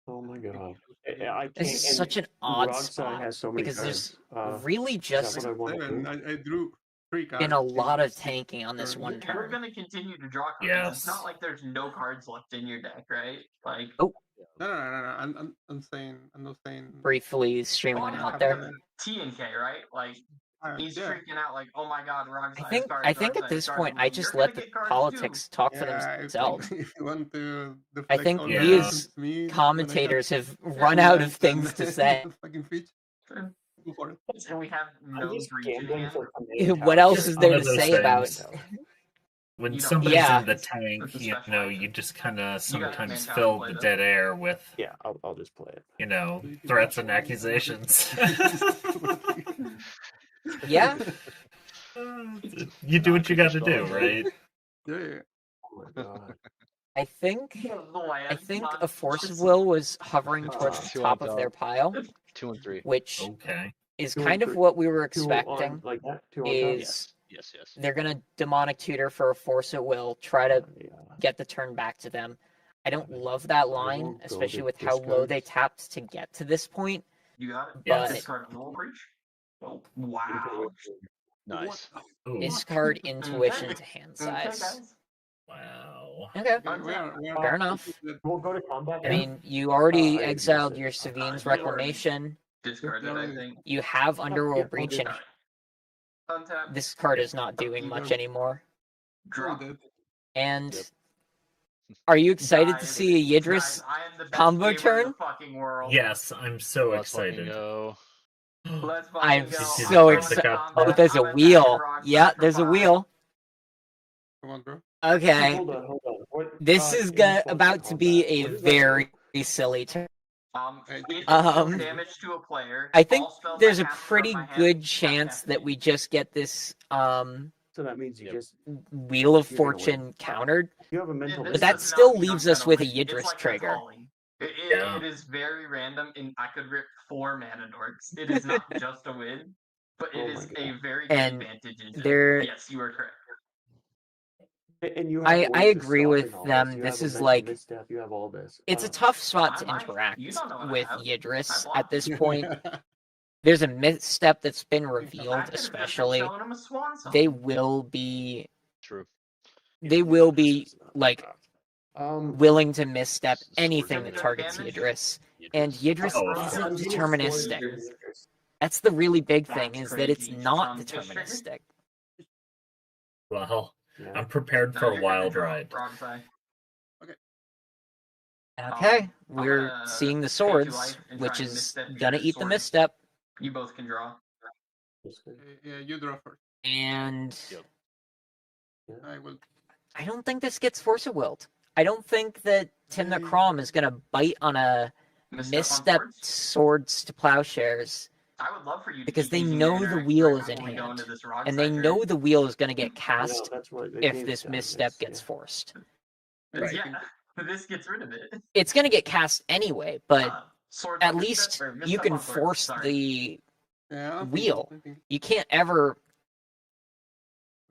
Oh my god. I can't. This is and such an odd Rogsai spot has so many because there's cards. really Is that just what I want to Seven. do? I drew 3 cards. been a lot of It's- tanking on this You're one You're turn. gonna continue to draw cards. Yes. It's not like there's no cards left in your deck, right? Like Oh. No. I'm saying. I'm not saying. Briefly, stream Oh, went I'm out talking there. about T and K, right? Like he's yeah. freaking out, like, oh my god, Rogsai I think at this point I just let the politics talk for themselves. If you want to I think deflect all we the as attention to me, when I got Commentators have run out of things to say. fucking feature, go for it. And we have I no just breach in gambling hand. for command What towers. else is there One to of those say about? things. When You don't- somebody's Yeah. in the tank, It's a you special know, item. you just kind of You gotta sometimes man fill play the this. dead air with, Yeah, I'll just play it. you know, threats and accusations. Yeah, You do what you got to do, right? Yeah. Oh my god. I think The land, a Force of Will was hovering towards the Two top on of their top. pile, 2 and 3. which Okay. is Two kind and of three. what we were 2 expecting. on, like that. 2 on Is Yes. they're gonna demonic tutor for a Force at Will, try to top. Yeah. get the turn back to them. I don't love that line, won't go especially to with how low discards. they tapped to get to this point. You got it. Yes. Discard dual breach. Oh wow. Nice. Ooh. Discard intuition Okay. to hand Okay, size. guys. Wow. Okay, We are fair enough. We'll go to combat. I now? mean, you already I exiled miss it. your Savine's you already- Reclamation. Discarded, I think. You have Underworld Yeah, Breach, and Alright. Untap. this card is not doing much anymore. Drop. And Yep. are you excited to Guys, see a Yidris? Guys, I am the best combo gamer in turn? the fucking world. Yes, I'm so Let's fucking excited. go. Let's fucking I'm go. so I'm excited. gonna Oh, combat- there's a I'm attacking wheel. Rock Yeah, Side for there's a 5. wheel. Come on, bro. Okay. Hold on. What, This is in response about to be combat, a what does that do? very silly turn. If it Um, deals damage to a player, I think all spells there's I a cast from pretty my hand good have chance that we cascade. just get this So that means you Yep. just Wheel of You're gonna Fortune win. countered. you have a mental. This But that does not still mean leaves I'm us gonna with a win. Yidris It's like trigger. Natali. Yeah. It is very random, and I could rip 4 mana dorks. It is not just a win, but it Oh is my a very good And advantage engine. there- Yes, you are correct. And you have I ways of agree with stopping all them. You This have a is mental like misstep. You have all this. it's a tough spot I to might. interact You don't know what I with have. Yidris I at this block. point. There's a misstep that's been I revealed, could have just been especially. showing him a swan song. They will be True. like willing to misstep anything that targets Yidris. And Yidris Oh, isn't I'm getting deterministic. spoiled here. That's the really big thing, That's is that it's crazy. not Fish trigger? deterministic. Well, Yeah. I'm prepared No, for a you're good to wild draw, ride. Broadside. Okay, we're gonna seeing the pay 2 swords, life and which try and is misstep gonna your eat the sword. misstep. You both can draw. Yeah, you draw first. And Yep. I will. I don't think this gets Force of Willed. I don't think that Tim the Hey. Crom is gonna bite on a misstep on swords? swords to plowshares, I would love for you to because keep they using know your the interact wheel right is in before we go hand, into this rock and they side know turn. the wheel is gonna get I know, cast that's what the if game's this done. misstep It's- gets yeah. forced. Right. Yeah, this gets rid of it. It's gonna get cast anyway, but Swords at on least misstep, or you misstep can on swords, force sorry. the Yeah, wheel. I think You can't ever.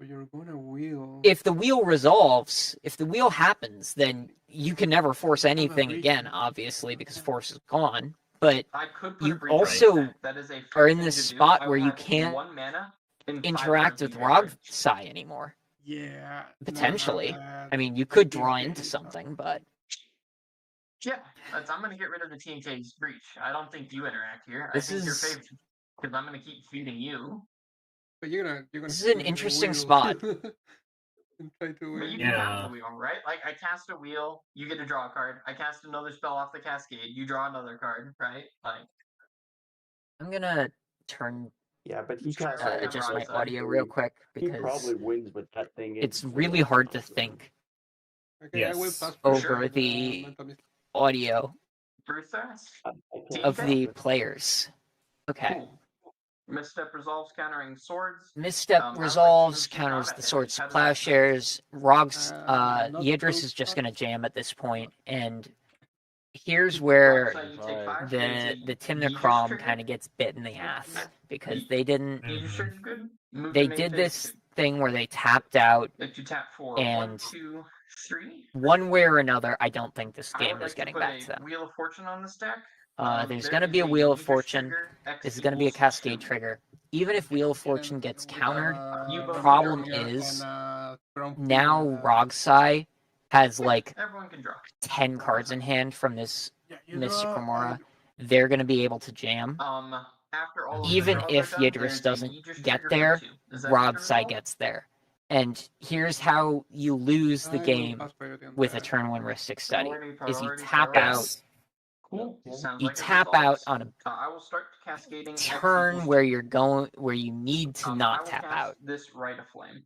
you're gonna wheel. If the wheel resolves, if the wheel happens, then you can never force anything breach. again, obviously, because force is gone. But I could put you a breach on also the deck. That is a are fair in thing this to do. spot I where will you have can't 1 mana and 5 interact cards with in your graveyard. Rogsai anymore. Yeah. Potentially. not bad. I mean, you could Okay, draw okay, into okay. something, but Yeah, I'm going to get rid of the TNK's breach. I don't think you interact here. This I think you're is- favored because I'm going to keep feeding you. But you're gonna. This is an interesting wheel. spot. And try to But win. you can Yeah. cast a wheel, right? Like I cast a wheel, you get to draw a card. I cast another spell off the cascade, you draw another card, right? Like I'm gonna turn Yeah, but he Try can't right now, adjust my Broadside. audio real quick He because probably wins with that thing. it's in really full hard to house. think Okay, I will Yes. pass over for the mental mistake. audio Brewster. I can't of stop the it. players. Okay. Cool. Misstep resolves countering swords. Misstep I would like resolves, to counters combat the damage. swords How does that plowshares. Rogs Not Yidris too is just tough. gonna jam at this point, and here's where Broadside, you take Five. 5. the It's a Timna Aegis Crom trigger. kind of gets bit in the ass because they didn't. Aegis Mhm. trigger good. Move They to main did phase this 2. thing where they tapped out. Like you tap for And 1, 2, 3. One way or another, I don't think this I game would is like to getting put back a to them. Wheel of Fortune on this deck. There's There going to is be a Wheel of Aegis Fortune. trigger, X This is going to be a equals Cascade 2. trigger. Even if Wheel of Fortune gets countered, You both problem can draw. is Grumpy now and, Rogsai has Yeah, like everyone can draw. 10 cards in hand from this yeah, you Mystic draw, Remora. They're going to be able to jam. After all of Even the draws if are done, Yidris there's a doesn't Aegis get trigger for there, 2. Is that good to Rogsai resolve? gets there. And here's how you lose the I will game pass priority on with a that. turn 1 Ristic Study. Priority, Is you priority, tap priority. out, Yes. Cool. Yeah. Sounds you like it tap out resolves. on a I will start cascading X turn equals where 2. you're going, where you need to I not will tap cast out. this Rite of Flame.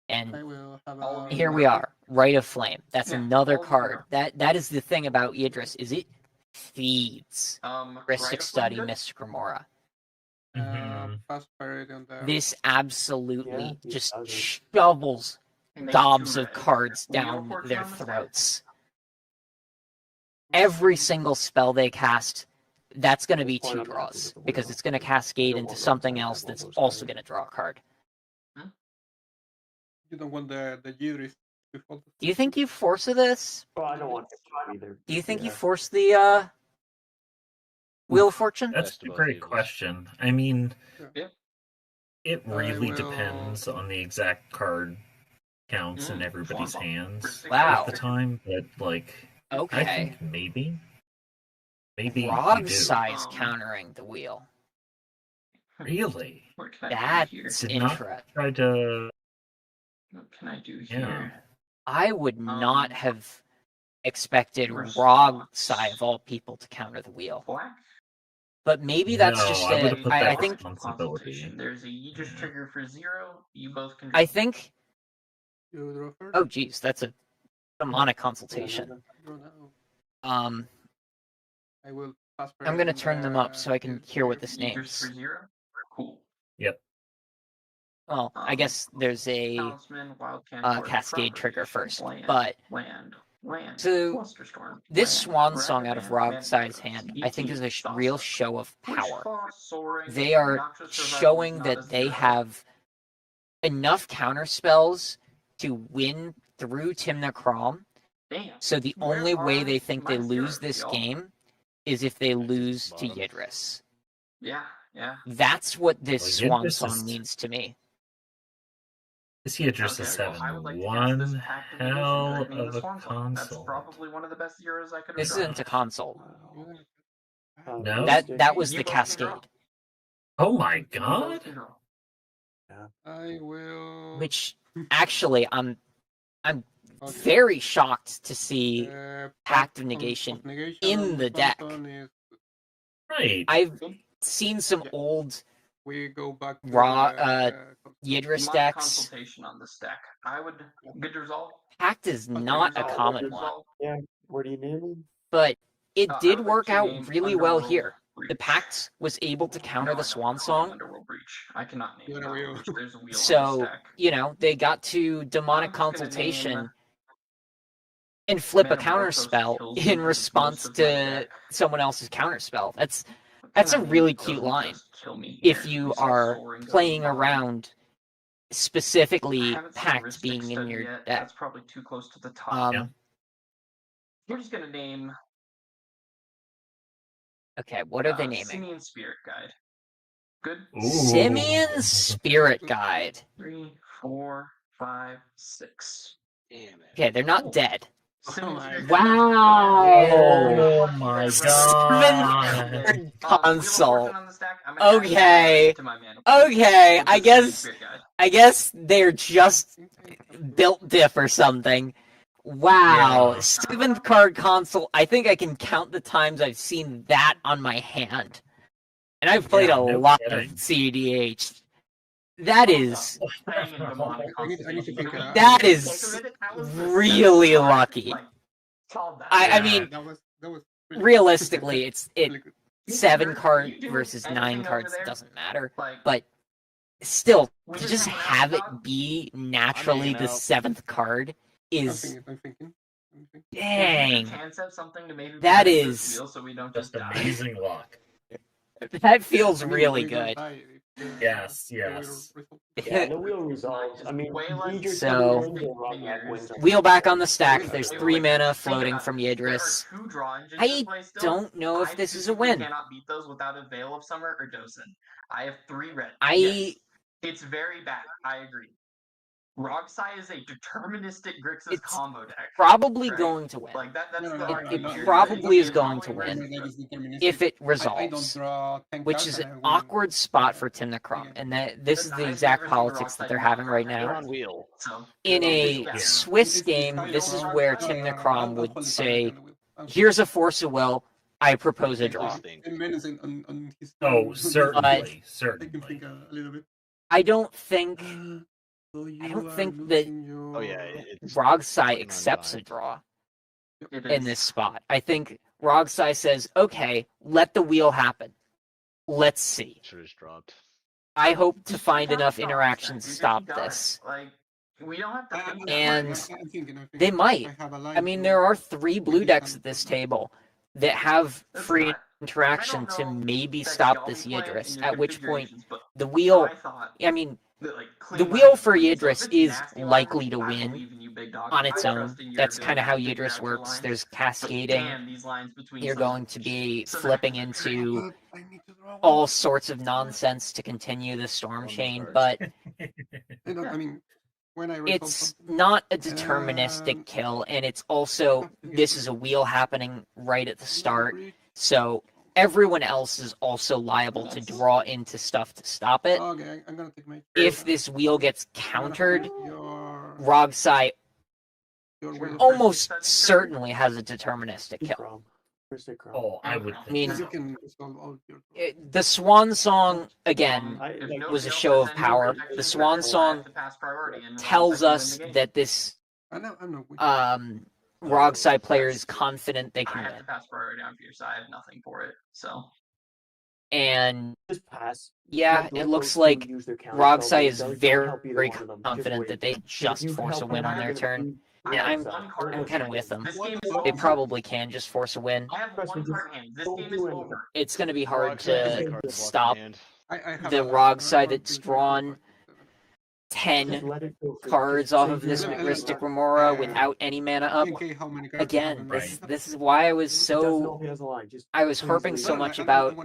And I will have All of a you here can we draw. are, Rite of Flame. That's Yeah, another all of you can card. That is the thing about Yidris, is it feeds Rite Ristic of Flame Study, good? Mystic Remora. Mhm. Pass priority on that. This absolutely Yeah, he just does it. shovels Makes gobs 2 of red. cards Wheel down Fortune their on the stack. throats. Every single spell they cast, that's going to be That's why 2 I'm happy draws, with the because wheel. it's going to I cascade don't into want something Rogsai to else have all that's those also cards. going to draw a card. You don't want the Yidris to fall. Do you think you force this? Well, I don't want him to either. Do you think you Yeah. force the Wheel of Fortune? That's Best a of both great evils. question. I mean, Yeah. it really will- depends on the exact card counts in everybody's Swamp. hands Wow. at the time, but like, I Okay. think maybe you do. Rogsai's countering the wheel. Really? What can I do here? That's Did not interesting. try to. What can I do Yeah. here? I would not have expected response. Rogsai of all people to counter the wheel. Black? but maybe that's No, just I it. would've put I that think responsibility. There's a Aegis trigger for 0. You both can. I think. You draw first. Oh, geez, that's a demonic consultation. Draw now. I will pass I'm gonna first turn them up and, so I can hear what this Aegis names. for 0. Cool. Yep. Well, I guess there's a Talisman, Wild Cantor, cascade trigger Propagation, first, land, but land, so Flusterstorm, this land, swan song out of Ragavan, Rogsai's Vampires, hand, I think, is a ET, real Sasa, show of power. Wishclaw, Soaring, They are Noxious Revival is showing not that a they 0. have enough counter spells to win through Timna Krom. Damn. So the Where only way are they think they my lose zeros, this y'all? game is if they I think lose to bottom. Yidris. Yeah, yeah. That's what this Well, swan Yidris song is- means to me. This Yidris Okay, is well, having I would like to guess this one pack of edition hell Dragoning of the a Swan Song. That's console. probably one of the best zeros I could have This drawn. isn't a console. No? That was You the both can draw. cascade, Oh my You both god! can draw. I will. which actually I'm Okay. very shocked to see Pact Pact of Negation in in the deck. Right. I've seen some Yeah. old We go back to Raw, the, Yidris Demonic decks. Consultation on this deck. I would good resolve. Pact is Okay, not a Resolve, common resolve. one, Yeah, where do you name them? but it I did would work like to out name really well Underworld here. Breach. The Pact was able to counter No, I the don't Swan have Song, Underworld Breach. I cannot name Yeah, Underworld we- Breach. There's a wheel on this so deck. they got to demonic I'm just gonna consultation name and flip a Mana counter Morphos spell kills me in 'cause response most of my to deck someone else's counter spell. That's Can a I name really doesn't cute line. just kill me If here? you We saw are Soaring go playing to the bottom. around I specifically haven't seen Pact Rhystic being in Study your yet. deck. That's probably too close to the top. Yeah. We're just gonna name Okay, what are they naming? Simeon Spirit Guide. Good. Ooh. Simeon's Spirit Guide. 3, 4, 5, 6. Damn it. Okay, they're not Cool. dead. Simeon my Spirit God. Guide. Oh my Seven god! card Wheel of console. Fortune on this deck. I'm gonna add Okay. that to my mana pool. Okay, With I the Simeon guess Spirit Guide. they're just built diff or something. Wow, Yeah. 7th card console. I think I can count the times I've seen that on my hand. And I've played Yeah, a no lot kidding. of CDH. That is Playing in demonic I need to consultation. think, That Can we is take a minute? That was the really 7th card. lucky. Like, solve that. I Yeah. mean, that was really realistically, it's really good. You 7 do card anything versus over 9 cards there? doesn't matter. Like, But still, we to just have an have it outshot. be naturally hanging the out. 7th card I'm is thinking. I'm thinking. dang. Chance at something to maybe That prevent this is wheel so we don't Just just die. amazing luck. That feels I mean, really we will good. die if, Yes, the wheel yes. result- Yeah, the wheel resolves. I mean, Way less Yidris So- wins or Rognak wins. Wheel back on the stack. Wheel There's back. 3 mana Think floating about from it. There are Yidris. 2 draw engines I in play still. don't know if I this is a physically win. cannot beat those without a Veil of Summer or Dosen. I have 3 red. I- Yes, it's very bad. I agree. Rogsai is a deterministic Grixis It's combo deck. Probably Right. going to win. Like that's No, no, the no, argument it no, here. probably is It's going to probably win. versus That is deterministic. If it I don't resolves. draw 10 Which cards is and an I win. awkward spot for Okay. Timna Krom. Okay. And this is I've the never exact seen politics that Rogsai they're not having right have You're now. on wheel. So In a yeah. Swiss It's game, kind this of is hard. where I'll Timna I'll Krom would qualify say, on the wheel. here's a Force of Will, I propose a Okay, draw. Thing. 10 minutes on his Oh, turn. certainly, I can certainly. think a little bit. I don't think So I you don't are think that losing your- Oh yeah, it's Rogsai 29 accepts a time. draw It in is. this spot. I think Rogsai says, okay, let the wheel happen. Let's see. Should have dropped. I hope to Just find count enough the dogs, interactions to dude. stop You got it. this. Like we don't have to think that And much. I'm thinking. They might. I have a line I mean, to- there are 3 blue this decks hand. at this table that have Listen, free I interaction don't to know maybe that stop y'all this be playing Yidris, in your at which point configurations, but the wheel, I thought I mean, that, like, the clean wheel lines for clean. So if Yidris it's is nasty likely lines, to I win believe in you, big dog. on its I own. trust in your That's kind of how ability to figure Yidris out your works. lines. There's But cascading. damn, these lines between You're some- going to be some flipping extra into But I need to draw one. all sorts of nonsense to continue the storm One chain, card. but I mean, when I resolve it's something- not a deterministic Um, kill, and it's also, this is a wheel happening right at the start, Breach. so everyone else is also liable to draw into stuff to stop it. Okay, I'm gonna take my. If this wheel gets countered, Your Rogsai wheel of almost That's true. certainly has a deterministic kill. From. Mystic Crown. Oh, I would. I mean, You can resolve all your. The Swan Song, again, If like, was a nobody else show has of any power. protection, The Swan I Song have to pass priority, and tells Rogsai can us win the game. that this I know. Rogsai player is confident they I can have to win. pass priority on Fierce. I have nothing for it. So And just pass. yeah, Let it looks those two like use their counter Rogsai spell. is Don't very, help either very one of them. Just confident wait. that they If just you force a help win them, on they're their gonna turn. beat I And have Rogsai. one card. They're I'm in kind of hand. with them. This game is They over. probably can just force a win. I have Trust me, one just card in hand. This don't game do is anything. over. It's going to be hard Rogsai has to cards blocked in stop hand. I have the a- Rogsai I that's want to drawn resolve 10 Just let it go. cards Just off say of this you're not Mystic gonna- Remora without any mana up. 10K, how many cards you have Again, in Right. this is why I was It doesn't know so if he has a line. Just I was please harping leave so it. much about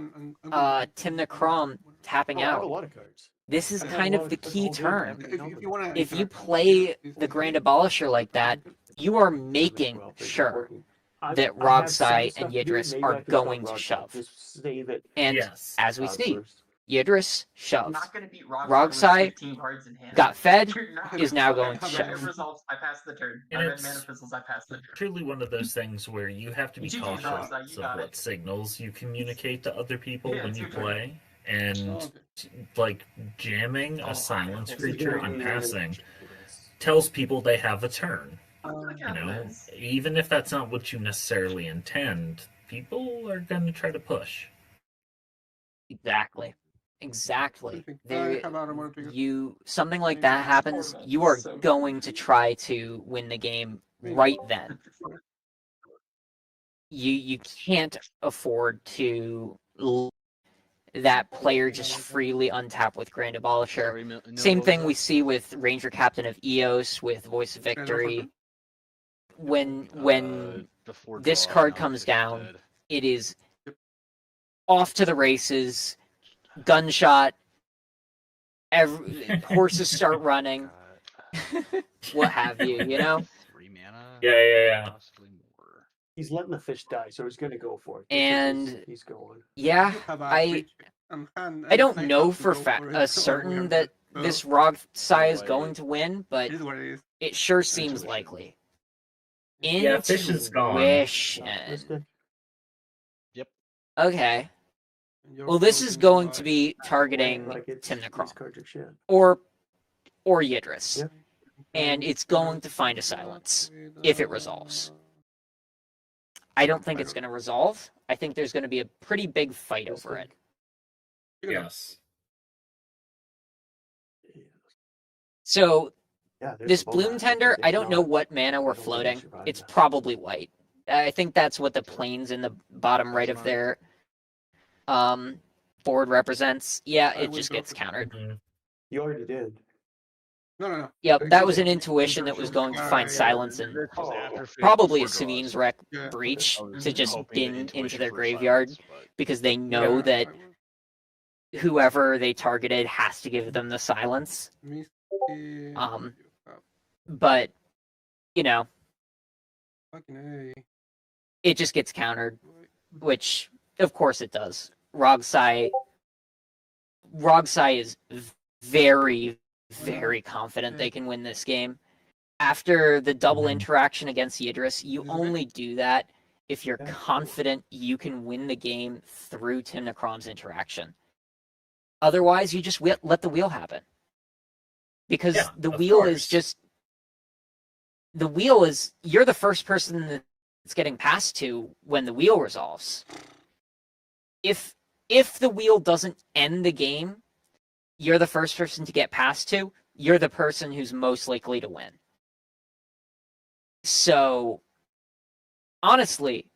Tim the I Crom tapping Oh, I have a out. lot of cards. This is I have kind a lot of the cards key all day, turn. haven't If counted. you want If you play the Grand Abolisher like that, you are making Well, things are sure working. I- that I have some Rogsai stuff and here, Yidris maybe are I can stop going to Rogsai. shove. Just save it. And Yes. as we see, first. Yidris I'm shoves. not going to beat Rogsai, Rogsai with 15 cards in hand. got fed, You're not. is now going I to read shove. results. I passed the turn. And I read it's- mana fizzles. I passed the turn. Truly one of those things where you have to be GG, cautious Rogsai, you of got what it. signals you communicate to other people Yeah, when it's you your turn. play. And Okay. like jamming Oh, a silence This is creature gonna on be- passing tells people they have a turn. Look You at know, this. even if that's not what you necessarily intend, people are going to try to push. Exactly. Exactly. I There, have armor to you something like Maybe that it's happens, format you is are so going to try to win the game right then. You can't afford to that player just freely untap with Grand Abolisher. Sorry, no Same thing Rosa. we see with Ranger Captain of Eos with Voice of Victory. When Before this draw, card now comes it's down, dead. it is off to the races, gunshot, horses start running, what have you, you know? 3 mana. Yeah. Possibly more. He's letting the fish die, so he's gonna go for it. And he's going. yeah, I don't know for certain that this Rogsai is Right. going to win, but It is what it is. it sure seems Intuition. likely. Yeah, fish is gone. Intuition. Yep. Okay. Your Well, this is closing going to slide. be targeting Like it's, Tim the these Crom cards are shit. or Yidris, Yeah. and it's going to find a silence if it resolves. I don't think it's going to resolve. I think there's going to be a pretty big fight over it. Yes. So Yeah, there's this the Bloom Bomat. Tender, If I don't know not, what mana we're I don't think it floating. survives It's that. probably white. I think that's what the planes in the bottom right of their board represents. Yeah, I it will just go gets for- countered. Mhm. You already did. No. Yep, that was an intuition that was going to find silence and This was after Fish probably a before draws. Sevine's Wreck Yeah. breach I was to just hoping the bin into intuition their for graveyard silence, but because they know Yeah, that I will. whoever they targeted has to give them the silence. Misty, Um, you have But, you know, fucking A. it just gets countered, which of course it does. Rogsai is very, very confident they can win this game. After the double Mhm. interaction against Yidris, you only do that if you're confident you can win the game through Tim Necrom's interaction. Otherwise, you just let the wheel happen. Because Yeah, the of wheel is course. just... You're the first person that's getting passed to when the wheel resolves. If the wheel doesn't end the game, you're the first person to get passed to, you're the person who's most likely to win. So, honestly,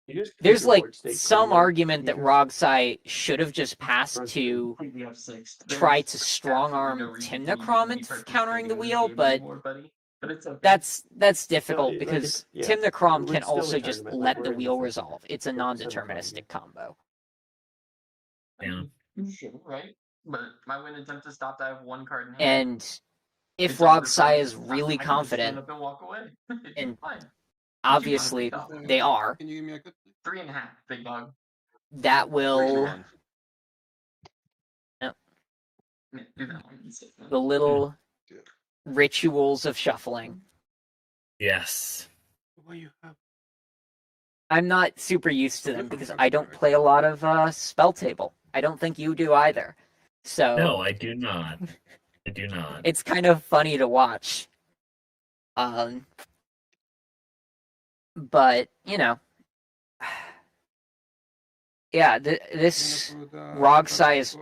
You just there's keep your like board state some clear. argument that You Rogsai should have just passed to Completely F6. try There's to strong arm absolutely no reason Tim for you to Necrom be into participating countering the in this wheel, game but anymore, buddy. But it's okay. that's difficult like because it's- yeah. Tim Necrom We're can still a also just tournament, let like, we're the in the wheel first- resolve. It's a first non-deterministic combo. Yeah. You should, right? But my win attempt is stopped. I have one card in hand. And if It's over for Rogsai me. is really I can just stand confident, up and walk away. It's and fine. obviously they are, Can you give me a cut? 3.5, big dog. that will 3-1. Yeah, do that one. the little Yeah. rituals of shuffling. Yes. What you have? I'm not super used to them because I don't play a lot of spell table. I don't think you do either. So No, I do not. I do not. it's kind of funny to watch. But yeah, this Rogsai is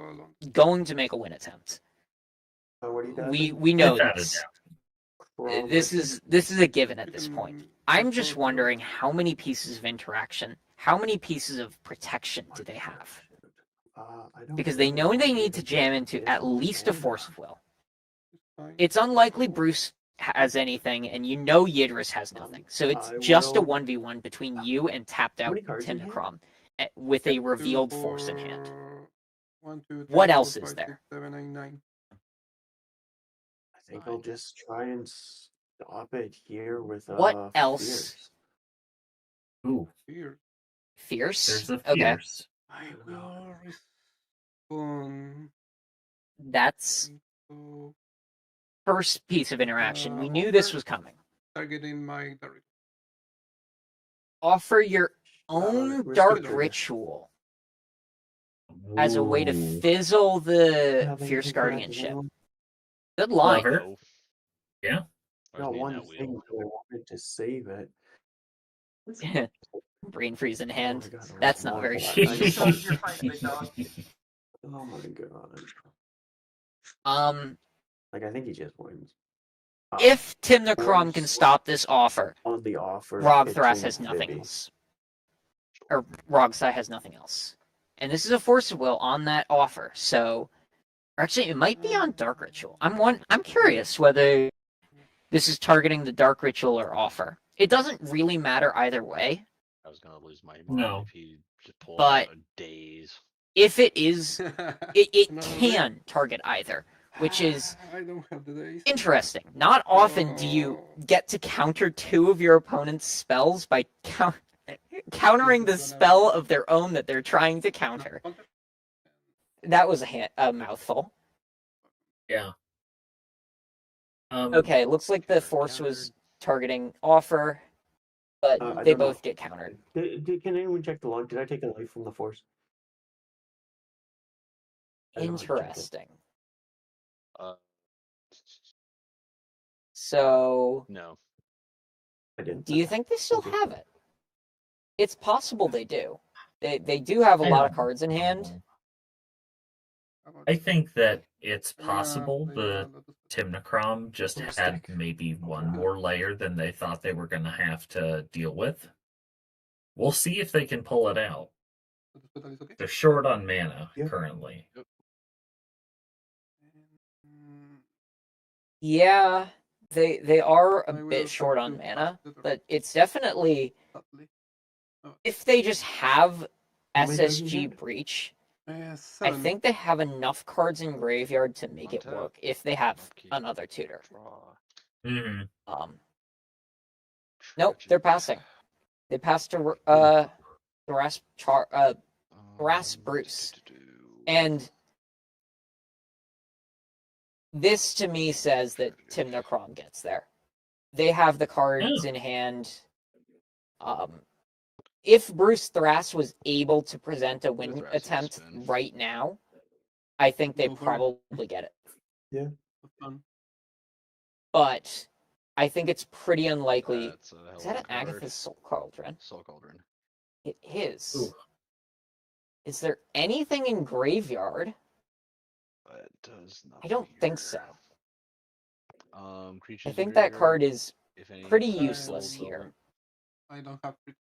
going to make a win attempt. What do you got? We know Without a this. doubt. This is a given at this point. I'm just wondering how many pieces of interaction, how many pieces of protection do they have? Because they know they need to jam into at least a Force of Will. It's unlikely Bruce has anything, and you know Yidris has nothing. So it's just a 1v1 between you and tapped out Timnacrom with a revealed Force in hand. 1, 2, 3, What 4, else 5, is 6, there? 7, 8, 9. I think I'll just try and stop it here with What else? Fierce. Ooh, Here. Fierce? there's a Okay. fierce. I will. Respond. That's So, first piece of interaction. We knew this was coming. targeting my direction. Offer your own we're dark still- ritual as a way to Ooh. fizzle the Having Fierce to Guardianship. crack Good line. Clever. No. Yeah. Where's Got me one now, thing, wheel? but I wanted to save it. Brain freeze in Oh hand. my God, That's I not want very that. You still need your fight, big dog. Oh my God. Like I think he just wins. if Timnacrom can stop this offer, On the offer, Rob it's Thras an has nothing amphibia. else. Or Rogsai has nothing else. And this is a Force of Will on that offer, so or actually it might be on Dark Ritual. I'm curious whether this is targeting the Dark Ritual or offer. It doesn't really matter either way. I was gonna lose my mind No. if he just pulled But- out a daze. If it is, it Another can target either, which is I don't have the days. interesting. Not often do you get to counter two of your opponent's spells by countering the spell of their own that they're trying to counter. That was a mouthful. Yeah. Okay, looks like the Force was targeting offer, but I they don't know. both get countered. Can anyone check the log? Did I take a life from the Force? I don't know how to check it. Interesting. Uh, So, no. I didn't. do you think they still Okay. have it? It's possible they do. They do have a I lot of don't cards in hand. I think that it's possible the Timnacrom just First had deck. maybe one more layer than they thought they were going to have to deal with. We'll see if they can pull it out. They're short on mana Yeah. currently. Yeah, they are a I will bit short have on to mana, pass the but it's definitely Oh. if they just have How many does he SSG have? Breach, I 7. think they have enough cards in graveyard to make it Untap. work if they have Upkeep. another tutor. Draw. Mhm. Nope, they're passing. They passed to Thras Bruce. And this to me says that Timnacrom gets there. They have the cards in hand. If Bruce Thras was able to present a win Thras attempt spin. right now, I think they Go for it. probably get it. Fun. But I think it's pretty unlikely. That's a hell Is of that a an card. Agatha's Soul Cauldron? Soul Cauldron. It is. Ooh. Is there anything in graveyard? But does nothing I don't think here. so. Creatures I think in that graveyard, card is if any, pretty exile useless double. here. I don't have to.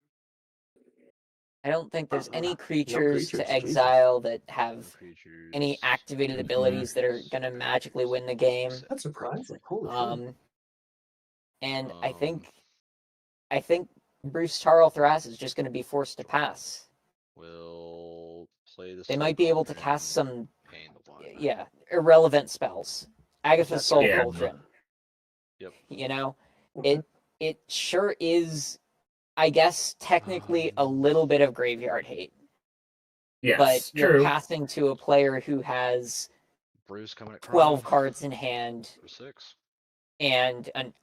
I don't think there's any No creatures creatures, to Jesus. exile that No have creatures. any activated Mhm. abilities that are gonna magically win the game. That's surprising. Holy shit. And I think Bruce Tarl Thras is just gonna be forced to pass. Will play this. They might be able to cast some Pain the one. irrelevant spells. Agatha's Soul Yeah. Cauldron. Yep. You know, Okay. it sure is, I guess, technically a little bit of graveyard hate. Yes, But you're true. passing to a player who has Bruce coming at 12 Crom cards in hand for 6. and an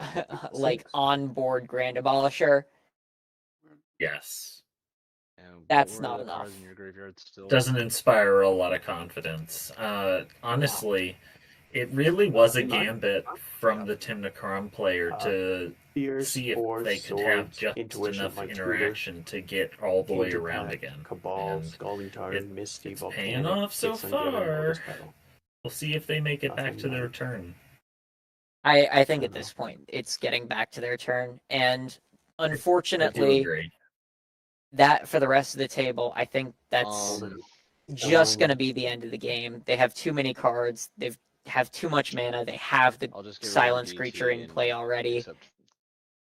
like Six. onboard Grand Abolisher. Yes. And That's what were not the enough. cards in your graveyard still? Doesn't inspire a lot of confidence. Honestly, it really was a gambit from the Timnacron player to Fierce, see if Force, they could have Swords, just Intuition, enough like interaction to get all the way Painted around Pack, again. Cabal, And Scalding Tarn, Misty, it's Volcanic, paying off so Gifts Ungiven, far. Lotus Petal. We'll see if they make it back Nothing to their like- turn. I think at don't this point it's getting back to their turn, and I do unfortunately, agree. that for the rest of the table, I think that's just going to be the end of the game. They have too many cards. They have too much mana. They have the I'll just get rid of silence DT creature in and play already. accept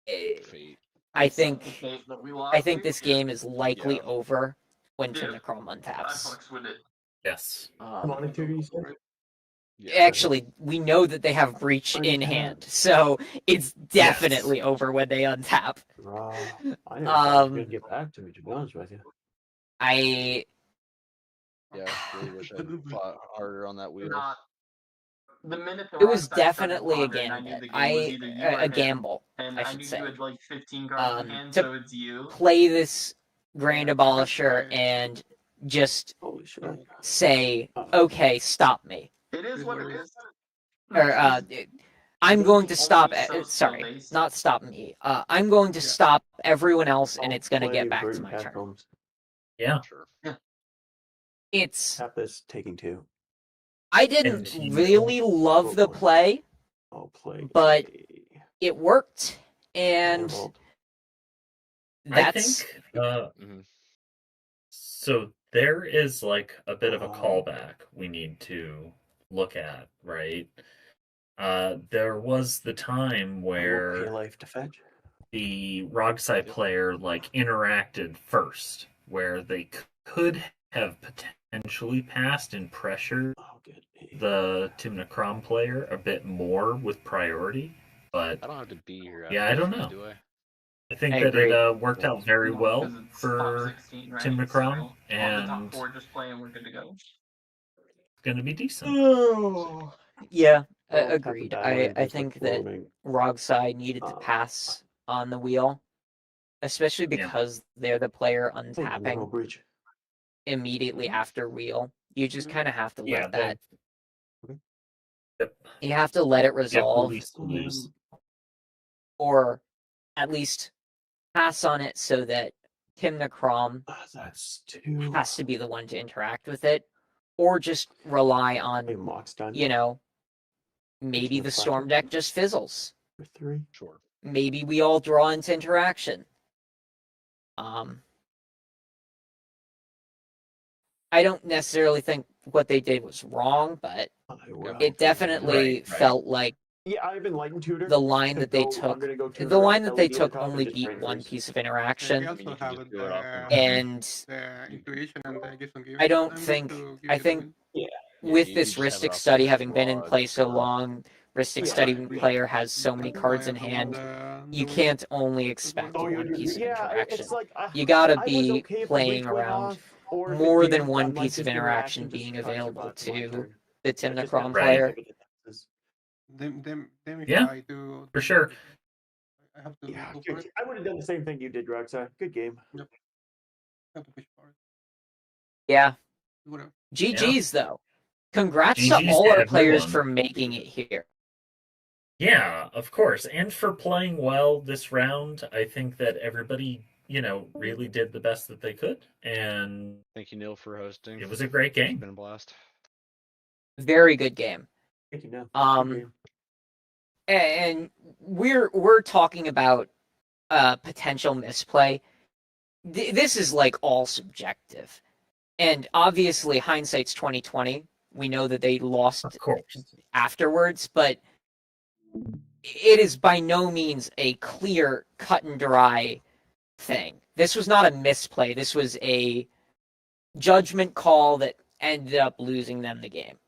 Eh, fate. I think that we lost I think to, this game is likely Yeah. over when Yeah. Timnacron I untaps. fucks with it. Yes. Demonic Tutor, you said? Yeah. Actually, we know that they have Breach in Untap. hand, so it's definitely over when they untap. Raw. I never thought it was Um, going to get back to me, to be honest with you. I Yeah, really wish I fought harder on that wheel. Not the minute the it was wrong side started definitely a pondering, I knew gambit. the game was either you or A him, gamble, and I I should knew say. you had like 15 cards in hand, to so it's you. play this Grand Abolisher Right. and just Holy shit. say, okay, stop me. It is what it is. Or, I'm going to stop, Only so sorry, skill-based. not stop me. I'm going to stop everyone else and I'll it's going to play get back to Verdant my turn. Catacombs. Yeah. Sure. It's, Tap this, taking 2. I didn't And really love the play, I'll play. But a it worked, and Firebolt. that's, I think Mhm. so. There is like a bit of a Oh. callback we need to look at, right? There was the time I will pay where life to fetch. the Rogsai player like interacted first, where they could have potentially passed and pressured I'll get a the Timnacron player a bit more with priority, but I don't have to be here. Yeah, after I don't this, know. Do I? I think I that agree. it worked out very No, well 'cause it's for top 16, right? Timnacron, So, on the and top 4 just play and we're good to go. it's going to be decent. yeah, Well, tap the agreed. battle I enters think with that floating. Rogsai needed to pass on the wheel, especially Yeah. because they're the player Oh, no untapping breach. immediately after wheel. You just kind of have to Yeah, let that. Yep. You have to let it You have to resolve, least lose. or at least pass on it so that Timnacron That's 2. has to be the one to interact with it, or just rely A on, Mox done. you know, maybe no the flash storm up. deck just fizzles. For 3. Sure. Maybe we all draw into interaction. I don't necessarily think what they did was wrong, but I will. it definitely Right. felt like Yeah, I've been liking Tutor. the line to that they go- I'm took, gonna go the Tutor line with that they LED at the took top and only just beat trade one first. piece of We interaction, I mean, you also can have just do it off the the, map. and the intuition and the gifts and give. I don't I'm going think- to give I you the think win. with you this just have it Rhystic off study the having been in draw, play so draw. long, Rhystic Yeah. study We- player has so many That's cards why in I don't hand. want You the win. can't only expect Oh, one piece of yeah, interaction. it's like You gotta I was be okay if the playing breach went around off, or if it more than didn't, one I'm like, piece of just interaction just being try to available survive my to turn. the Like, just Timnacron have Right. player. Them if Yeah, I do. for sure. I have to Yeah, go for good. it. I would have done the same thing you did, Roxa. Good game. I have to push for it. Yeah. Whatever. GG's though. Congrats GGs to all to our players everyone. for making it here. Yeah, of course. And for playing well this round, I think that everybody, really did the best that they could. And Thank you, Neil, for hosting. it was a great It's game. been a blast. Very good game. Thank you, no. Um, Good game. And we're talking about potential misplay. This is like all subjective. And obviously hindsight's 2020. We know that they lost Of course. afterwards, but it is by no means a clear cut and dry thing. This was not a misplay. This was a judgment call that ended up losing them the game.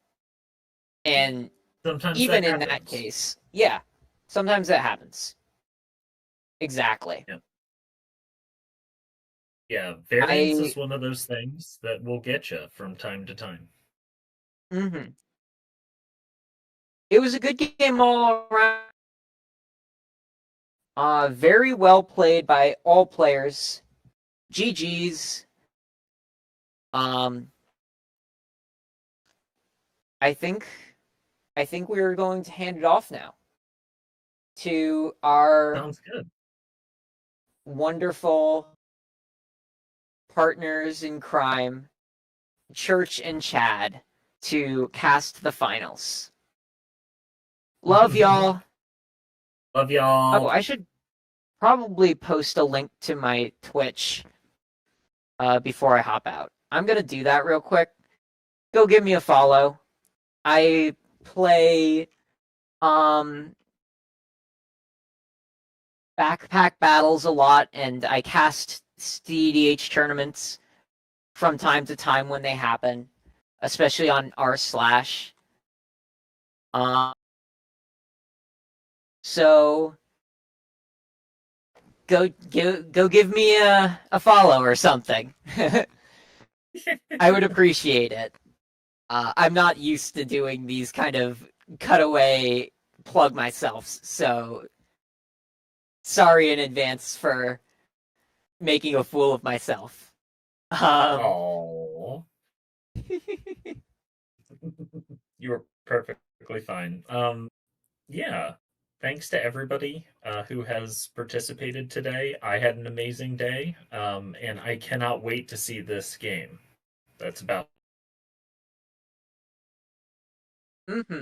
And Sometimes even that in that happens. case, yeah, sometimes that happens. Exactly. Yeah, variance I- is one of those things that will get you from time to time. Mm-hmm. It was a good game all around. Very well played by all players. GG's. Um, I think we're going to hand it off now to our Sounds good. wonderful partners in crime, Church and Chad, to cast the finals. Love y'all. Love y'all. Oh, I should probably post a link to my Twitch before I hop out. I'm gonna do that real quick. Go give me a follow. I play backpack battles a lot, and I cast CDH tournaments from time to time when they happen, especially on r slash. So go give me a follow or something. I would appreciate it. I'm not used to doing these kind of cutaway plug myself, so sorry in advance for making a fool of myself. Oh, you were perfectly fine. Yeah. Thanks to everybody who has participated today. I had an amazing day, and I cannot wait to see this game. That's about Mm-hmm.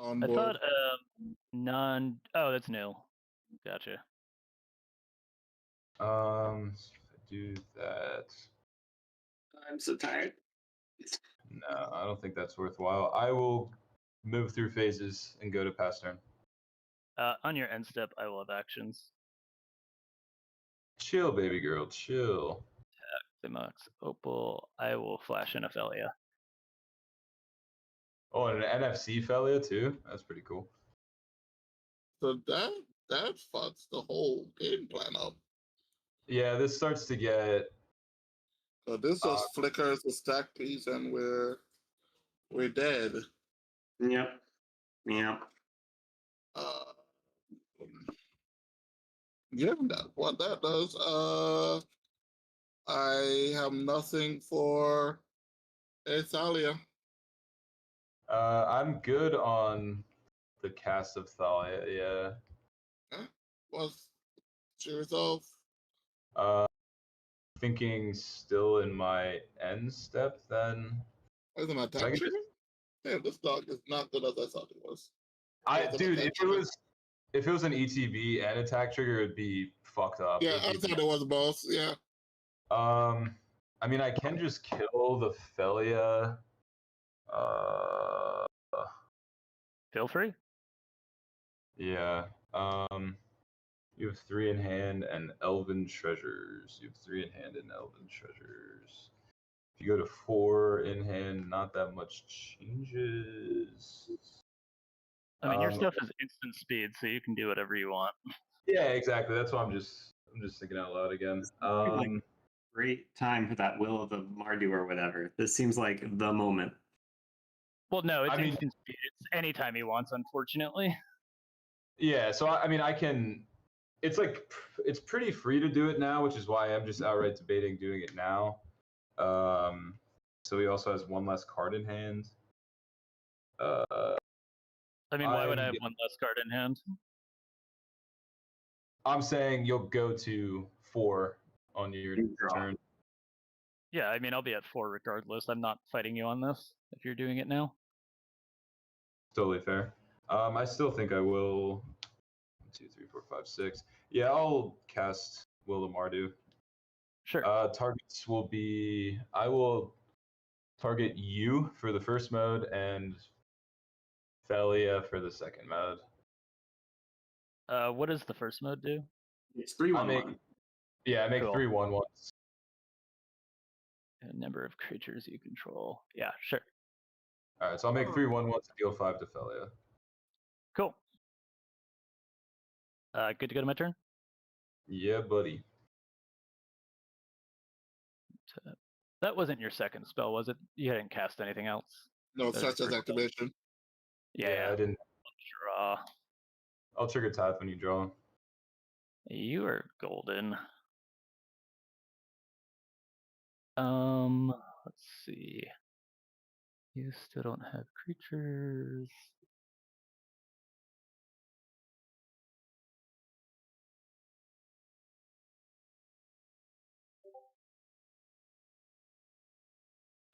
on I board. thought non. Oh, that's new. Gotcha. If I do that. I'm so tired. No, I don't think that's worthwhile. I will move through phases and go to pass turn. On your end step, I will have actions. Chill, baby girl, chill. Simox, Opal. I will flash in Ophelia. Oh, and an NFC Felia too. That's pretty cool. So that fucks the whole game plan up. Yeah, this starts to get. So this just flickers the stack piece, and we're dead. Yep. Yep. Given that what that does, I have nothing for Thalia. I'm good on the cast of Thalia. Yeah. What's she resolve? Thinking still in my end step then. Where's my So I attack can trigger? Damn, this dog is not good as I thought it was. dude, if it was an ETB and attack trigger, it'd be fucked up. Yeah, I thought it was both. Yeah. I mean, I can just kill the Felia. Feel free. Yeah. You have 3 in hand and Elven Treasures. You have 3 in hand and Elven Treasures. If you go to 4 in hand, not that much changes. I mean, your stuff is instant speed, so you can do whatever you want. Yeah, exactly. That's why I'm just thinking out loud again. Great time for that Will of the Mardu or whatever. This seems like the moment. Well, no, it's instant speed. It's anytime he wants, unfortunately. Yeah, so I mean, I can. It's like it's pretty free to do it now, which is why I'm just outright debating doing it now. So he also has 1 less card in hand. I mean, why would I have 1 less card in hand? I'm saying you'll go to 4 on your turn. Yeah, I mean, I'll be at 4 regardless. I'm not fighting you on this if you're doing it now. Totally fair. I still think I will. 1, 2, 3, 4, 5, 6. Yeah, I'll cast Will of Mardu. Sure. Targets will be. I will target you for the first mode and Felia for the second mode. What does the first mode do? It's 3/1/1. Yeah, I make Cool. 3/1/1s. A number of creatures you control. Yeah, sure. All right, so I'll make 3/1/1s and deal 5 to Felia. Cool. Good to go to my turn? Yeah, buddy. That wasn't your second spell, was it? You hadn't cast anything else? No, such as activation. Yeah, I didn't. Draw. I'll trigger Tithe when you draw. You are golden. Let's see. You still don't have creatures.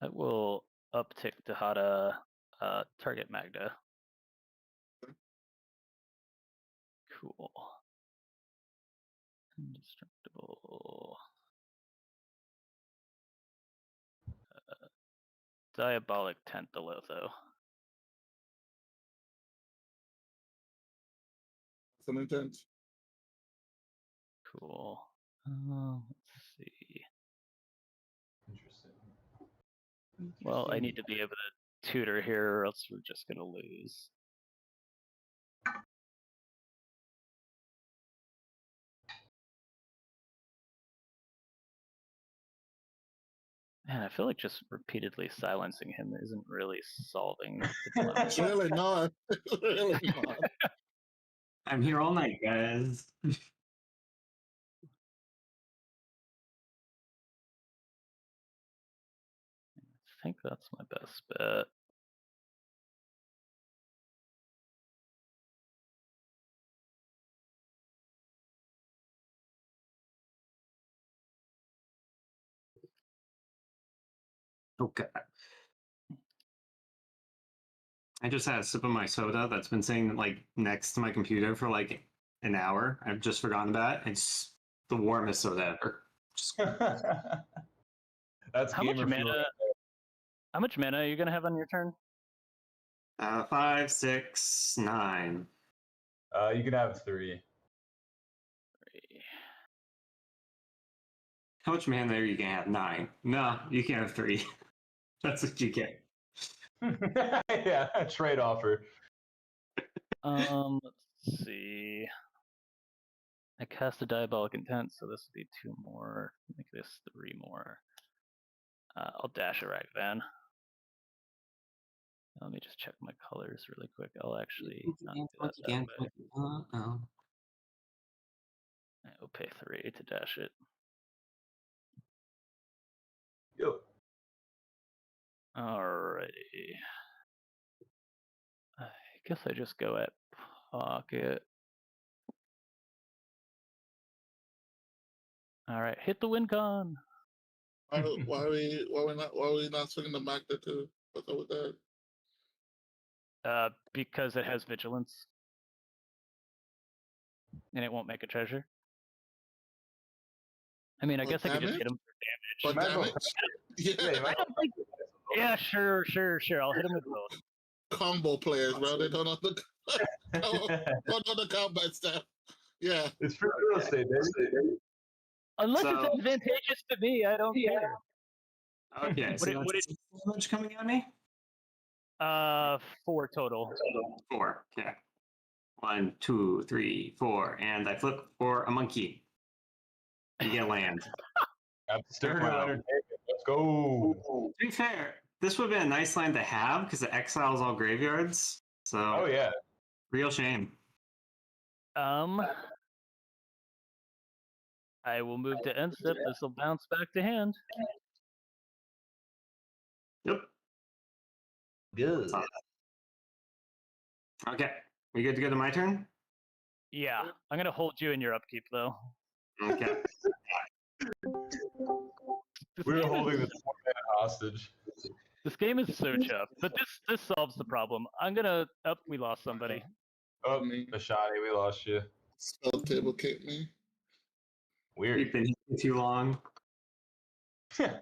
I will uptick Dahada, target Magda. Cool. Indestructible. Diabolic Tent below, though. Some intent. Cool. Let's see. Interesting. Well, I need to be able to tutor here, or else we're just gonna lose. Man, I feel like just repeatedly silencing him isn't really solving the dilemma. It's really not. It's really not. I'm here all night, guys. I think that's my best bet. Okay. I just had a sip of my soda that's been sitting like next to my computer for like an hour. I've just forgotten about it. It's the warmest soda ever. That's How much gamer fuel. mana? How much mana are you gonna have on your turn? 5, 6, 9. You can have 3. How much mana are you gonna have? 9. No, you can't have 3. That's what you get. Yeah, trade offer. Let's see. I cast a Diabolic Intent, so this will be 2 more. Make this 3 more. I'll dash a Ragvan. Let me just check my colors really quick. I'll actually not do that way. I will pay 3 to dash it. Yo. Alrighty. I guess I just go at pocket. All right, hit the win con. Why are we not swinging the Magda too? What's up with that? Because it has vigilance, and it won't make a treasure. I mean, I guess I could just hit him for damage. But damage? Yeah, sure. I'll hit him with both. Combo players, bro. They don't know the combat stuff. Yeah. It's free real estate, baby. Unless it's advantageous to me, I don't care. Okay, so that's damage coming at me? 4 total. 4, okay. 1, 2, 3, 4, and I flip for a monkey. You get land. Entertainment. Let's go. To be fair, this would have been a nice land to have because it exiles all graveyards. So, oh yeah, real shame. I will move to end step. This will bounce back to hand. Yep. Good. Okay, we good to go to my turn? Yeah, I'm gonna hold you in your upkeep though. Okay. We're holding this man hostage. This game is so tough, but this solves the problem. I'm gonna we lost somebody. Oh, Ashani, we lost you. Spell table kicked me. Weird. You've been here too long. I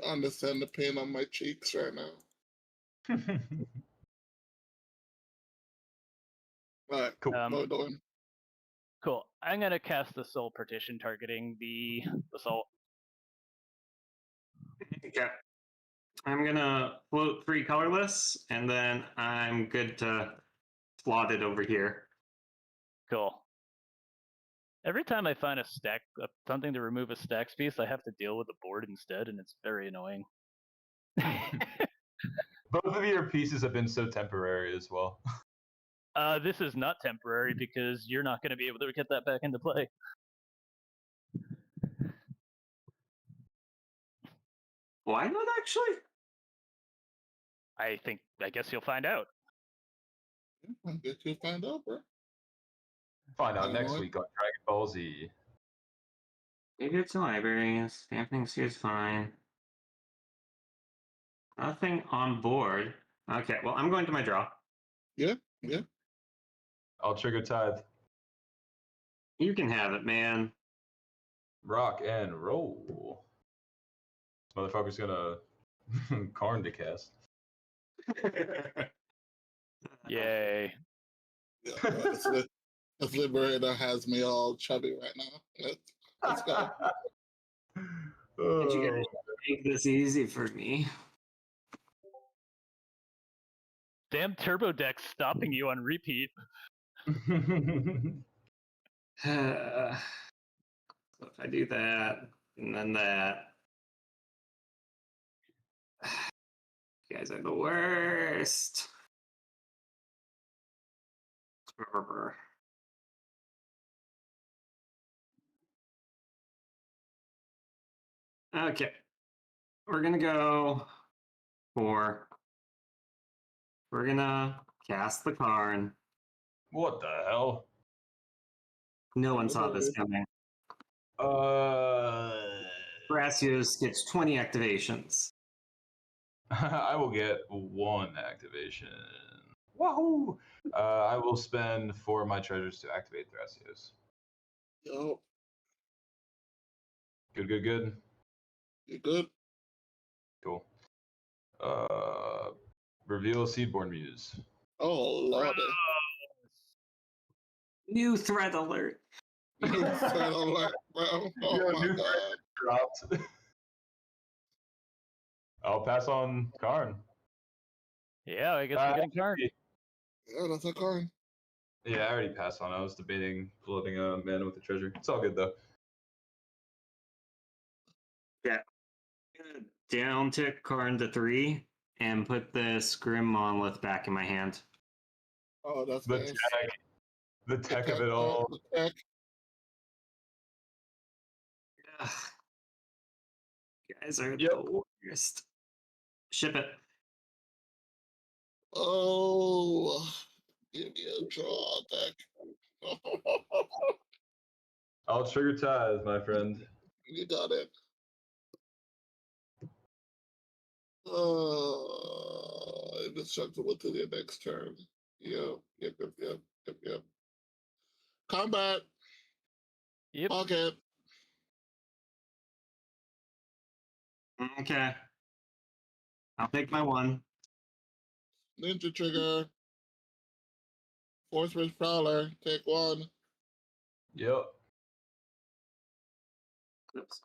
understand the pain on my cheeks right now. Alright, cool. Cool. I'm gonna cast the Soul Partition targeting the Assault. Okay. I'm gonna float 3 colorless, and then I'm good to slot it over here. Cool. Every time I find a stack, something to remove a stacks piece, I have to deal with the board instead, and it's very annoying. Both of your pieces have been so temporary as well. This is not temporary because you're not going to be able to get that back into play. Why not actually? I guess you'll find out. I guess you'll find out, bro. Find out next week on Dragon Ball Z. Maybe it's a library. Stamping here is fine. Nothing on board. Okay, well, I'm going to my draw. Yeah. I'll trigger Tithe. You can have it, man. Rock and roll. This motherfucker's gonna Karn to cast. Yay. Yeah, this Liberator has me all chubby right now. Let's go. You guys make this easy for me. Damn Turbo Deck stopping you on repeat. So if I do that, and then that. You guys are the worst. Okay. We're gonna go for. We're gonna cast the Karn. What the hell? No one saw this coming. Gracios gets 20 activations. I will get 1 activation. Wahoo! I will spend 4 of my treasures to activate Thrasios. Yo, Good, good, good. you good? Cool. Reveal Seedborn Muse. Oh, lordy. New threat alert. New threat alert, bro. Oh, Yo, my new God. dropped. I'll pass on Karn. Yeah, I guess we're getting Karn. Yeah, that's a card. Yeah, I already passed on. I was debating floating a mana with the treasure. It's all good though. Yeah. Down tick Karn to 3 and put this Grim Monolith back in my hand. Oh, that's The nice. tech, the tech of it bro, all. the tech. Ugh. You guys are Yep. the worst. Ship it. Oh, give me a draw deck. I'll trigger ties, my friend. You got it. Indestructible to the next turn. Yep. Combat. Yep. Pocket. Okay. I'll take my 1. Ninja trigger. Force Ridge Prowler. Take 1. Yep. Oops.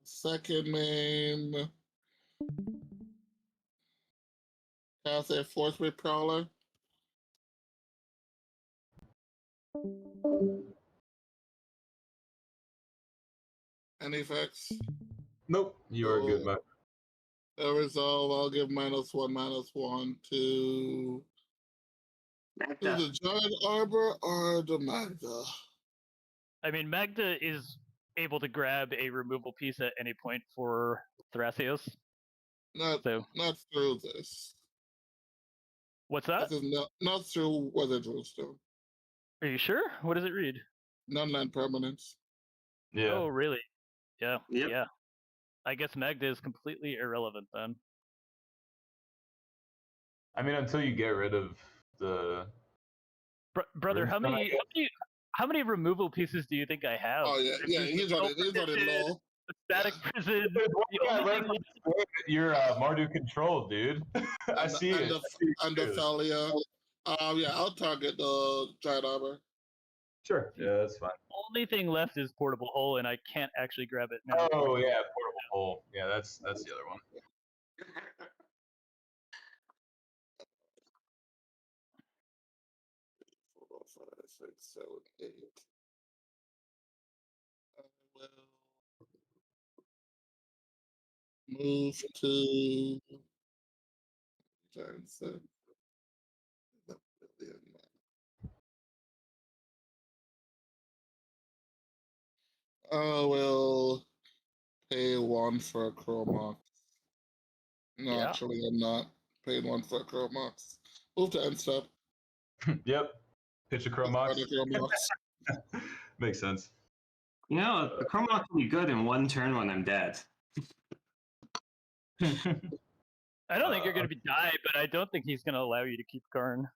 Second main. Cast a Force Ridge Prowler. Any effects? Nope. You are good, my. A resolve, I'll give -1/-1 to the Giant Arbor or the Magda. I mean, Magda is able to grab a removal piece at any point for Thrasios. Not through this. What's that? This is not through Weather Drillstone. Are you sure? What does it read? Non-land permanence. Yeah. Oh, really? Yeah. Yep. Yeah. I guess Magda is completely irrelevant then. I mean, until you get rid of the. Brother, how many removal pieces do you think I have? Oh yeah, he's running low. Static prison. You're Mardu controlled, dude. I see it. And the Thalia. Yeah, I'll target the Giant Arbor. Sure. Yeah, that's fine. Only thing left is Portable Hole, and I can't actually grab it now. Oh yeah, Portable Hole. Yeah, that's the other one. 4, 5, 6, 7, 8. I will move to Giant Set. I will pay 1 for a Chromox. No, Yeah. actually, I'm not paying 1 for a Chromox. Move to end step. Yep. Pitch a Chromox. Chromox. Makes sense. You know, the Chromox will be good in 1 turn when I'm dead. I don't think you're going to be die, but I don't think he's going to allow you to keep Karn.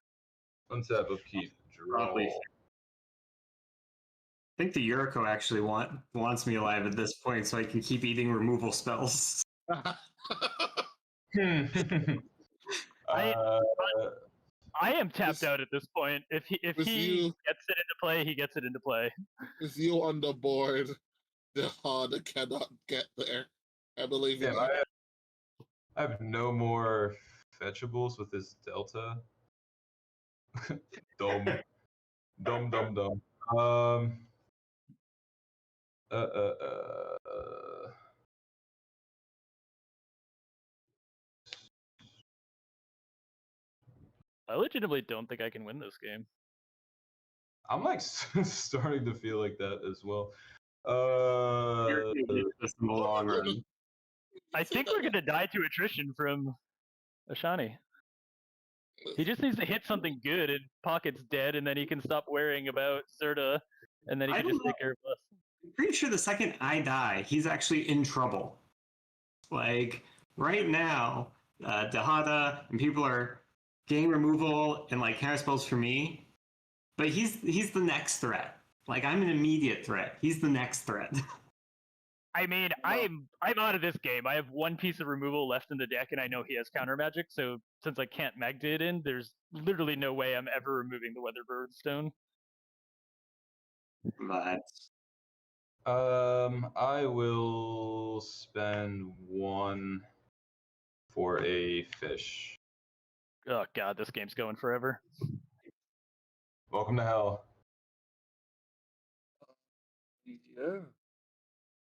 Untap, upkeep, draw. Probably. I think the Yuriko actually wants me alive at this point so I can keep eating removal spells. I am tapped out at this point. If he gets it into play, he gets it into play. With you on the board, the Hard cannot get there. I believe in that. I have no more fetchables with this Delta. Dumb. I legitimately don't think I can win this game. I'm like starting to feel like that as well. In the long run. I think we're gonna die to attrition from Ashani. He just needs to hit something good, and Pocket's dead, and then he can stop worrying about Zerta, and then he I can don't just take care of us. I'm pretty sure the second I die, he's actually in trouble. Like, right now, Dahada and people are getting removal and like counter spells for me, but he's the next threat. Like, I'm an immediate threat. He's the next threat. I mean, I'm out of this game. I have one piece of removal left in the deck, and I know he has counter magic. So since I can't Magda it in, there's literally no way I'm ever removing the Weatherbird Stone. But I will spend 1 for a fish. Oh god, this game's going forever. Welcome to hell. Yeah,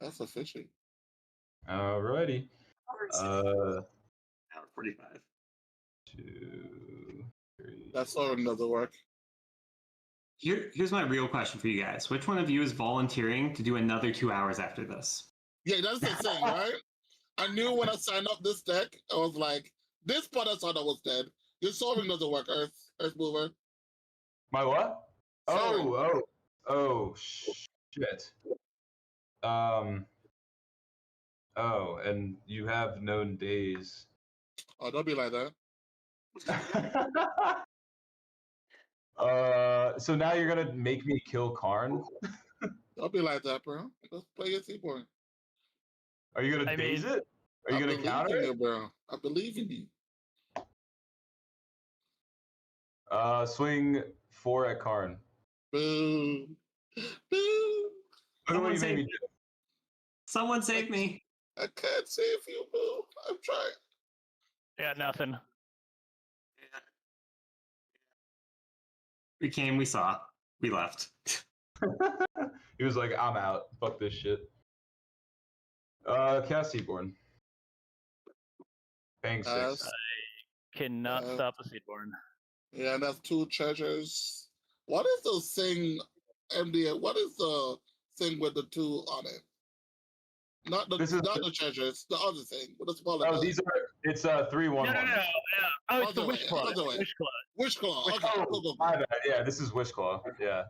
that's efficient. Alrighty. hour 45. 2, 3. That sort of doesn't work. Here's my real question for you guys. Which one of you is volunteering to do another 2 hours after this? Yeah, that's the thing, right? I knew when I signed up this deck, I was like, this part I thought I was dead. Your solving doesn't work, Earth Mover. My what? Sorry. Oh, shit. Oh, and you have known days. Oh, don't be like that. So now you're gonna make me kill Karn? Don't be like that, bro. Let's play your Seaborn. Are you gonna daze it? Are you gonna counter it? You, bro. I believe in you. Swing 4 at Karn. Boo. Boo. What do you mean? Someone save me. I can't save you, boo. I'm trying. Yeah, nothing. We came, we saw, we left. He was like, I'm out. Fuck this shit. Cast Seaborn. Paying 6. I cannot stop the Seedborn. Yeah, and that's 2 treasures. What is the thing, MD? What is the thing with the 2 on it? Not the treasures, the other thing. What is called? Oh, these are. It's 3/1. No. Oh, it's the Wish Claw. Wish Claw. Okay. Oh, my bad. Yeah, this is Wish Claw. Yeah.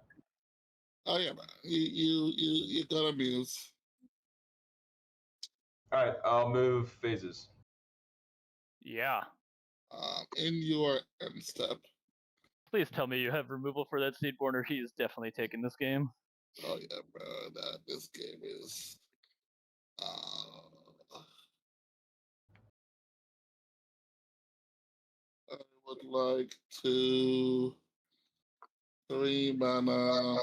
Oh yeah, man. You got abuse. All right, I'll move phases. Yeah. In your end step. Please tell me you have removal for that Seedborn, or he is definitely taking this game. Oh yeah, bro. This game is. I would like to 3 mana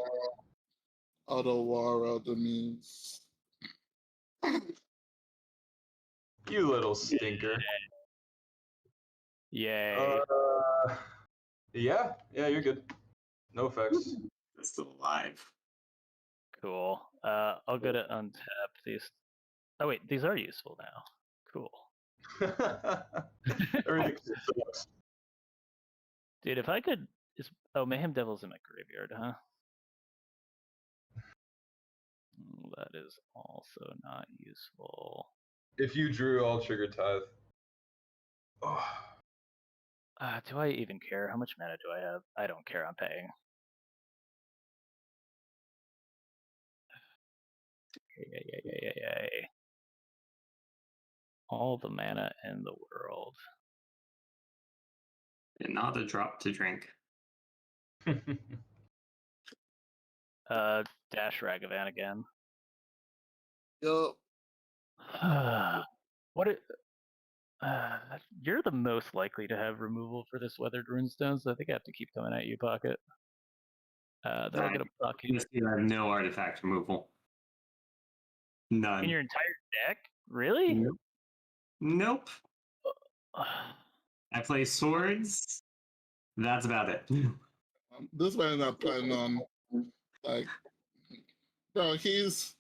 auto war out the means. You little stinker. Yay. Yeah, you're good. No effects. It's still alive. Cool. I'll go to untap these. Oh wait, these are useful now. Cool. Everything sucks. Dude, if I could just Mayhem Devil's in my graveyard, huh? That is also not useful. If you drew, I'll trigger Tithe. Oh. Do I even care? How much mana do I have? I don't care, I'm paying. Yay. All the mana in the world. And not a drop to drink. Dash Ragavan again. Yo. You're the most likely to have removal for this Weathered Runestone, so I think I have to keep coming at you, Pocket. Then I'll get a Pocket. I have no artifact removal. None. In your entire deck? Really? Nope. I play swords. That's about it. This man not planning on, like, bro, he's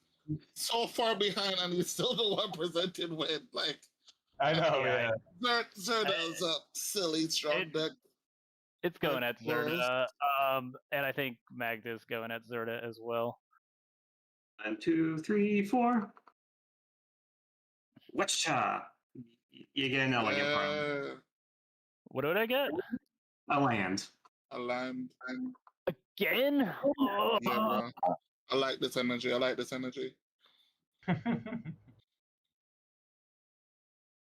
so far behind and he's still the one presented with, like, I know, yeah. Zerda's a silly strong deck. It's going at Zerda, and I think Magda's going at Zerda as well. 1, 2, 3, 4. Whatcha? You get an elegant problem. What did I get? A land. A land. Again? Yeah, bro. I like this energy. I like this energy.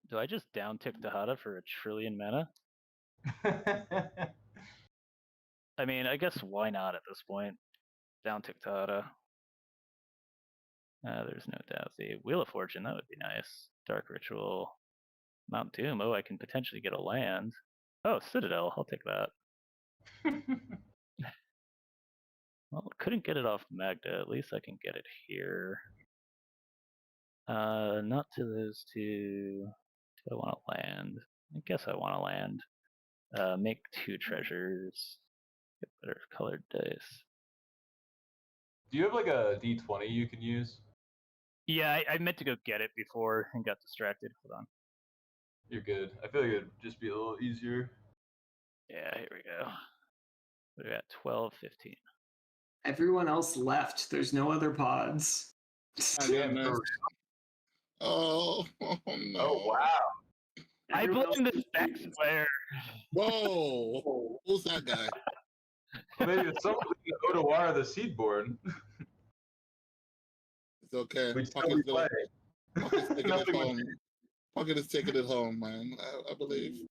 Do I just down tick Dahada for 1 trillion mana? I mean, I guess why not at this point? Down tick Dahada. There's no Dowsy. Wheel of Fortune, that would be nice. Dark Ritual. Mount Doom. Oh, I can potentially get a land. Oh, Citadel. I'll take that. Well, couldn't get it off Magda. At least I can get it here. Not to those two. Do I want to land? I guess I want to land. Make 2 treasures. Get better colored dice. Do you have like a D20 you can use? Yeah, I meant to go get it before and got distracted. Hold on. You're good. I feel like it'd just be a little easier. Yeah, here we go. We got 12, 15. Everyone else left. There's no other pods. Damn, Goodness. Oh no. Oh wow. I Everyone blame else the Specs player. Whoa. Who's that guy? Maybe it's someone in Odawara the Seedborn. It's okay. We'd still Pocket's be playing. Pocket's taking it Nothing would home. Pocket is taking it home, man. I believe.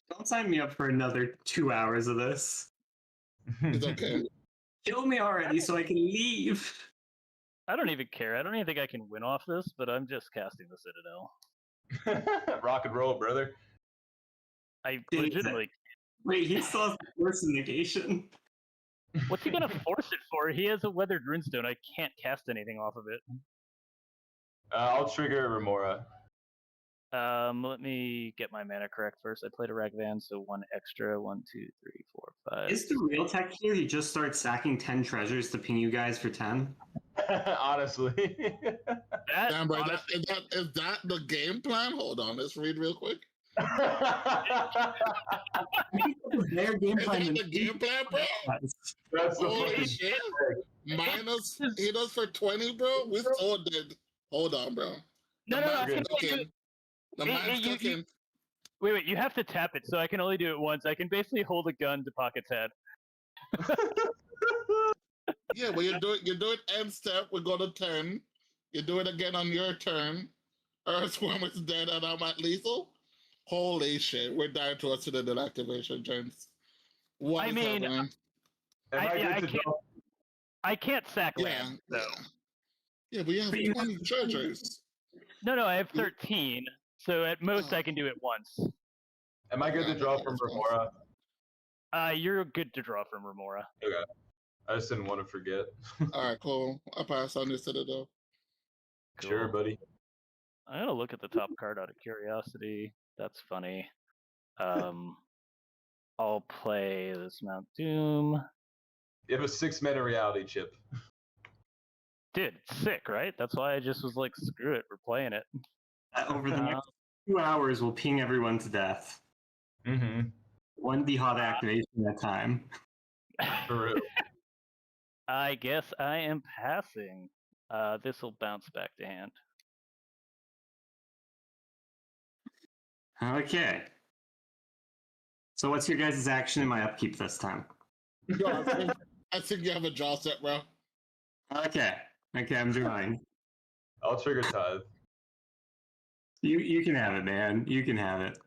Don't sign me up for another 2 hours of this. It's okay. Kill me already so I can leave. I don't even care. I don't even think I can win off this, but I'm just casting the Citadel. Rock and roll, brother. I Jesus. legitimately. Wait, he still has the force negation. What's he gonna force it for? He has a weathered runestone. I can't cast anything off of it. I'll trigger Remora. Let me get my mana correct first. I played a Ragvan, so 1 extra. 1, 2, 3, 4, 5. Is the real tech here? He just starts stacking 10 treasures to ping you guys for 10? Honestly. That, Damn, bro. honestly, Is that the game plan? Hold on. Let's read real quick. Their game Is plan. that the game plan, bro? That's the Holy fucking shit. Minus he does for 20, bro. We so did. Hold on, bro. no, The no, I man's can only do cooking. it. The Hey, man's you- cooking. Wait, you have to tap it, so I can only do it once. I can basically hold a gun to Pocket's head. Yeah, well, you do it end step. We go to 10. You do it again on your turn. Earthworm is dead, and I'm at lethal. Holy shit, we're down to a Citadel activation, gents. What I is mean, happening? Am I good to can't- draw? I can't sack Yeah, land, so. yeah, we have But you 20 treasures. No, I have 13. So at most, Oh. I can do it once. Am I good to draw from Remora? You're good to draw from Remora. Okay. I just didn't want to forget. All right, cool. I pass on your Citadel. Sure, Cool. buddy. I'm gonna look at the top card out of curiosity. That's funny. I'll play this Mount Doom. You have a 6-mana reality chip. Dude, it's sick, right? That's why I just was like, screw it, we're playing it. Over the next 2 hours, we'll ping everyone to death. Mm-hmm. One D-Hot activation at a time. For real. I guess I am passing. This will bounce back to hand. Okay. So what's your guys' action in my upkeep this time? Yo, I think you have a draw set, bro. Okay. Okay, I'm drawing. I'll trigger Tithe. You can have it, man. You can have it.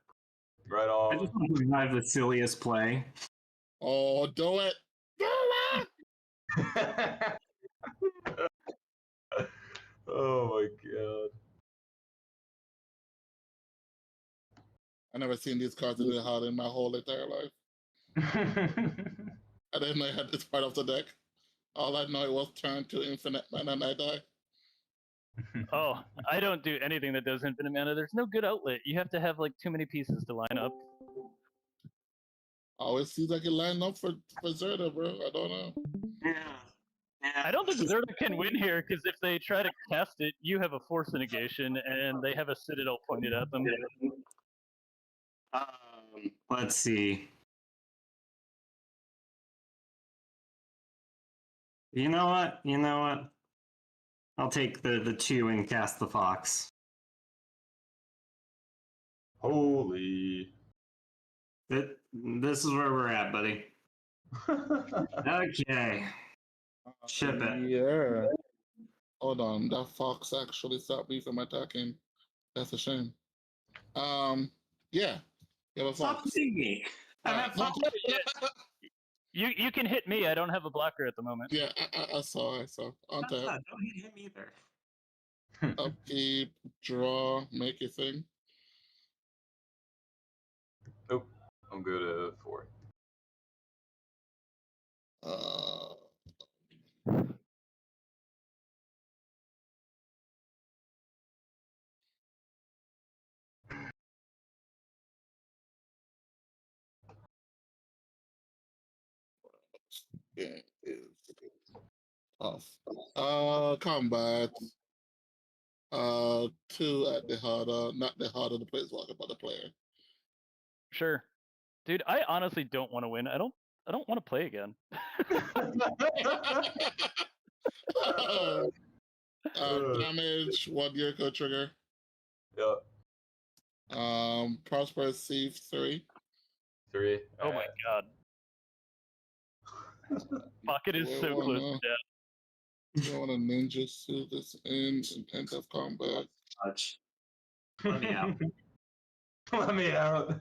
Right I on. just want to revive the silliest play. Oh, do it. Do it. Oh my god. I never seen these cards in the hard in my whole entire life. I didn't know I had this part of the deck. All I know it was turn to infinite mana and I die. Oh, I don't do anything that does infinite mana. There's no good outlet. You have to have like too many pieces to line up. Always seems like it lined up for Zerda, bro. I don't know. Yeah. I don't think Zerda can win here because if they try to cast it, you have a force negation and they have a Citadel pointed at them. Let's see. You know what? You know what? I'll take the 2 and cast the Fox. Holy. This is where we're at, buddy. Okay. Ship it. Yeah. Hold on, that fox actually stopped me from attacking. That's a shame. Yeah. You have a Stop fox. hitting me. I'm at no, fox. You can hit me. I don't have a blocker at the moment. yeah, I saw. On Don't tap. hit him either. Upkeep, draw, make your thing. Nope. I'll go to 4. Yeah, it's tough. Combat. 2 at the harder, not the harder the planeswalker, but the player. Sure, dude. I honestly don't want to win. I don't want to play again. Damage, 1 Yurko trigger. Yep. Prosperous Thief, 3. 3. Oh my god. Pocket is so close to death. You want to ninjutsu this in end of combat. Touch. Let me out. Let me out.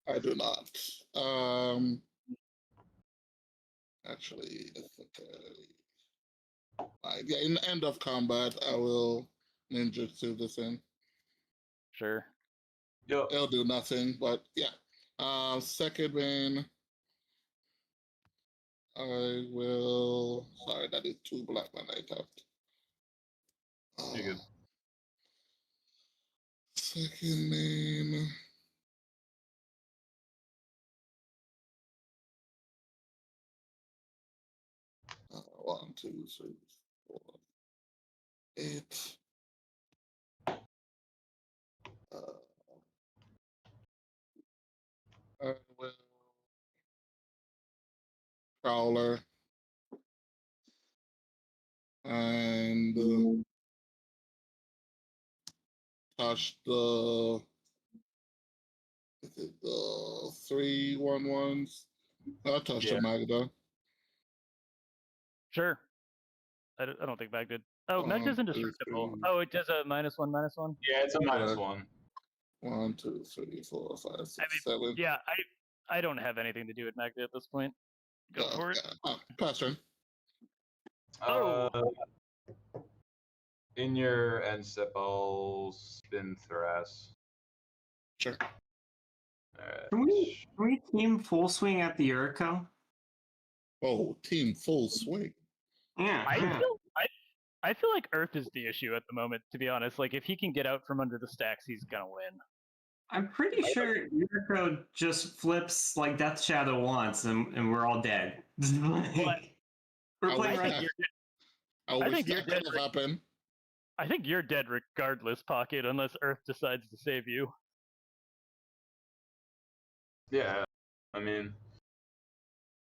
I do not. Actually, yeah, in the end of combat, I will ninjutsu this in. Sure. Yep. It'll do nothing, but yeah. Second main, I will. Sorry, that is 2 black mana I tapped. You're good. Second main. One, 2, 3, 4, 8. I will Prowler and touch the 3/1/1s. I'll touch the Magda. Sure. I don't think Mag did. Oh, Mag is 1, 2, indestructible. 3. Oh, it does a -1/-1. Yeah, it's a -1. 1, 2, 3, 4, 5, 6, I mean, 7. yeah, I don't have anything to do with Magda at this point. Go for it. Pass turn. In your end step, I'll spin Thras. Sure. Can we team full swing at the Urko? Oh, team full swing. Yeah. I feel like Earth is the issue at the moment, to be honest. Like, if he can get out from under the stacks, he's gonna win. I'm pretty sure Urko just flips like Death Shadow once, and we're all dead. We're playing right. I wish that could have happened. I think you're dead regardless, Pocket, unless Earth decides to save you. Yeah, I mean,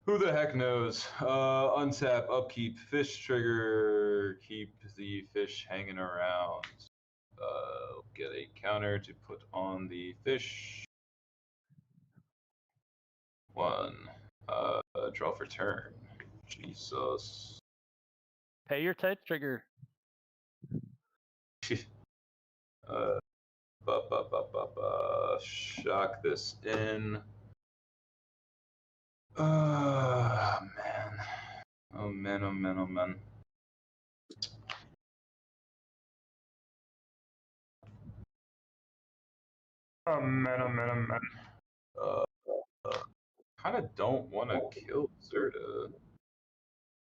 who the heck knows? Untap, upkeep, fish trigger, keep the fish hanging around. Get a counter to put on the fish. 1. Draw for turn. Jesus. Pay your type trigger. Shock this in. Oh man. Oh man, oh man, oh man. Oh man, oh man, oh man. Kind of don't want to kill Zerta.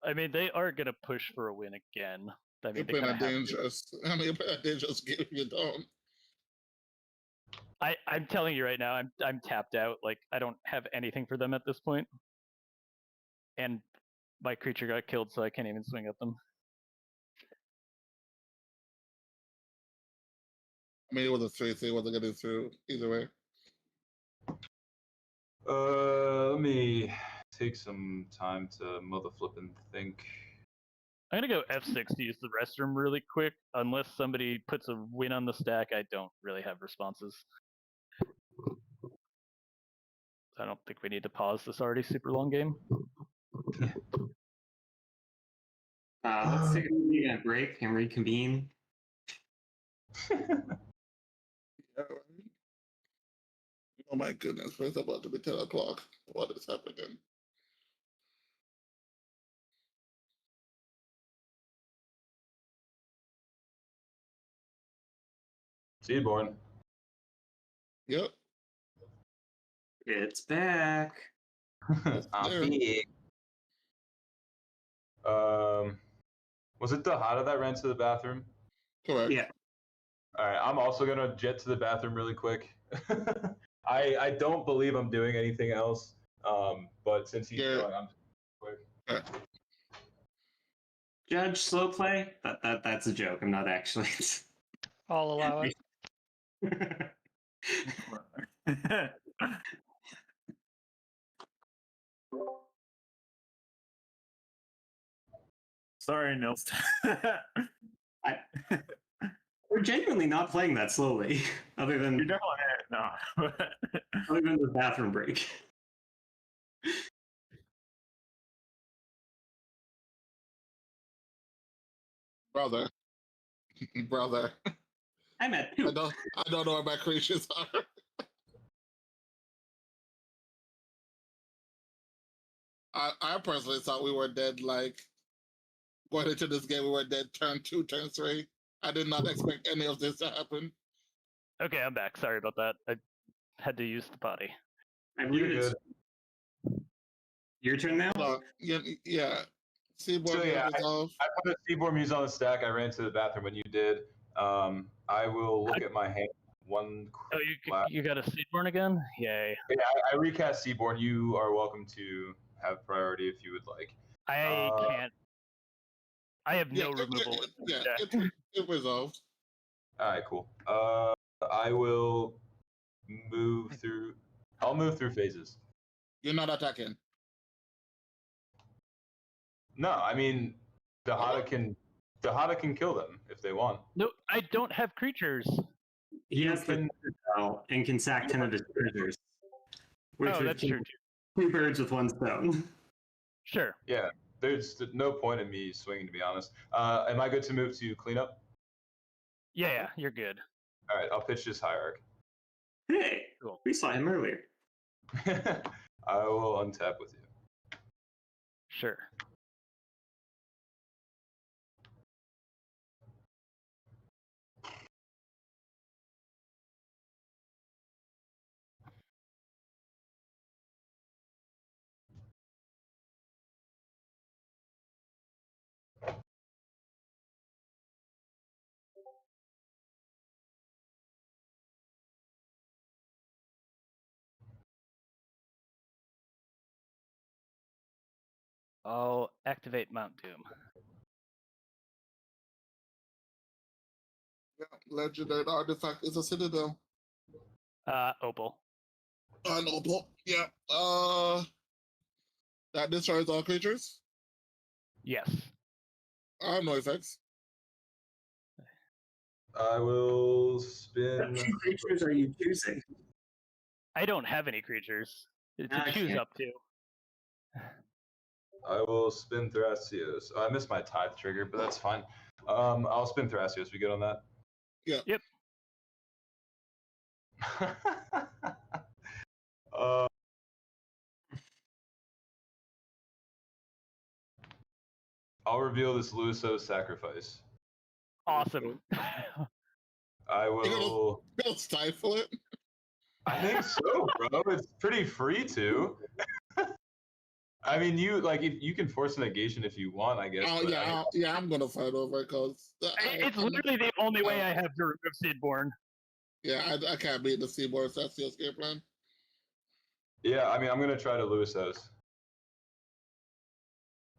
I mean, they are gonna push for a win again. I mean, You're playing a dangerous. I mean, you're playing a dangerous game if you don't. I'm telling you right now, I'm tapped out. Like, I don't have anything for them at this point. And my creature got killed, so I can't even swing at them. I mean, it was a 3-3. Wasn't getting through either way. Let me take some time to mother flip and think. I'm gonna go F6 to use the restroom really quick. Unless somebody puts a win on the stack, I don't really have responses. I don't think we need to pause this already super long game. Let's take a break and reconvene. Oh my goodness, it's about to be 10 o'clock. What is happening? Seaborn. Yep. It's back. I'm there. big. Was it Dahada that ran to the bathroom? Correct. Yeah. All right, I'm also gonna jet to the bathroom really quick. I don't believe I'm doing anything else. But since he's Yeah. going, I'm quick. Judge, slow play? That's a joke. I'm not actually. I'll allow it. Sorry, Nils. We're genuinely not playing that slowly, other than You definitely no. other than the bathroom break. Brother. Brother. I'm at 2. I don't know where my creatures are. I personally thought we were dead, like, going into this game, we were dead turn 2, turn 3. I did not expect any of this to happen. Okay, I'm back. Sorry about that. I had to use the potty. I believe You're it's good. your turn now. Yeah. Seaboard So yeah, resolve. I put a Seaborn Muse on the stack. I ran to the bathroom when you did. I will look at my hand. One. Oh, you got a Seaborn again? Yay. Yeah, I recast Seaborn. You are welcome to have priority if you would like. I can't. I have no removal. It resolved. All right, cool. I will move through. I'll move through phases. You're not attacking. No, I mean, Dahada can kill them if they want. No, I don't have creatures. He has the spell and can sack 10 of his treasures. Which Oh, that's true too. 2 birds with 1 stone. Sure. Yeah, there's no point in me swinging, to be honest. Am I good to move to cleanup? Yeah, you're good. All right, I'll pitch this hierarch. Hey, Cool. We saw him earlier. I will untap with you. Sure. I'll activate Mount Doom. Yeah, legendary artifact is a citadel. Opal. An opal. Yeah. That destroys all creatures. Yes. I have no effects. I will spin. What 2 creatures are you choosing? I don't have any creatures to choose Okay. up to. I will spin Thrasios. Oh, I missed my tithe trigger, but that's fine. I'll spin Thrasios. We good on that? Yeah. Yep. I'll reveal this Luso sacrifice. Awesome. I will. You'll stifle it. I think so, bro. It's pretty free to. I mean, if you can force a negation if you want, I guess. I'm gonna fight over it because it's literally the only way I have to remove Seedborn. Yeah, I can't beat the Seaboard. So that's the escape plan. Yeah, I mean, I'm gonna try to Lusos.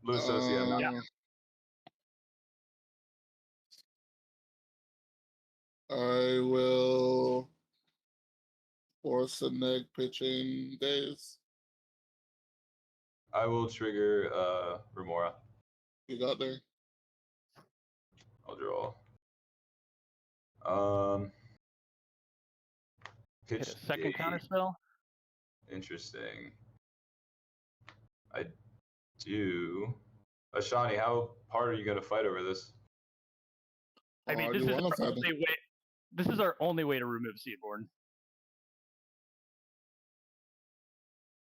Lusos, yeah. I will force a neg pitching days. I will trigger Remora. You got there. I'll draw. Hit a second counter spell. Interesting. I do. Ashani, how hard are you going to fight over this? I mean, this is our only way to remove Seaborn.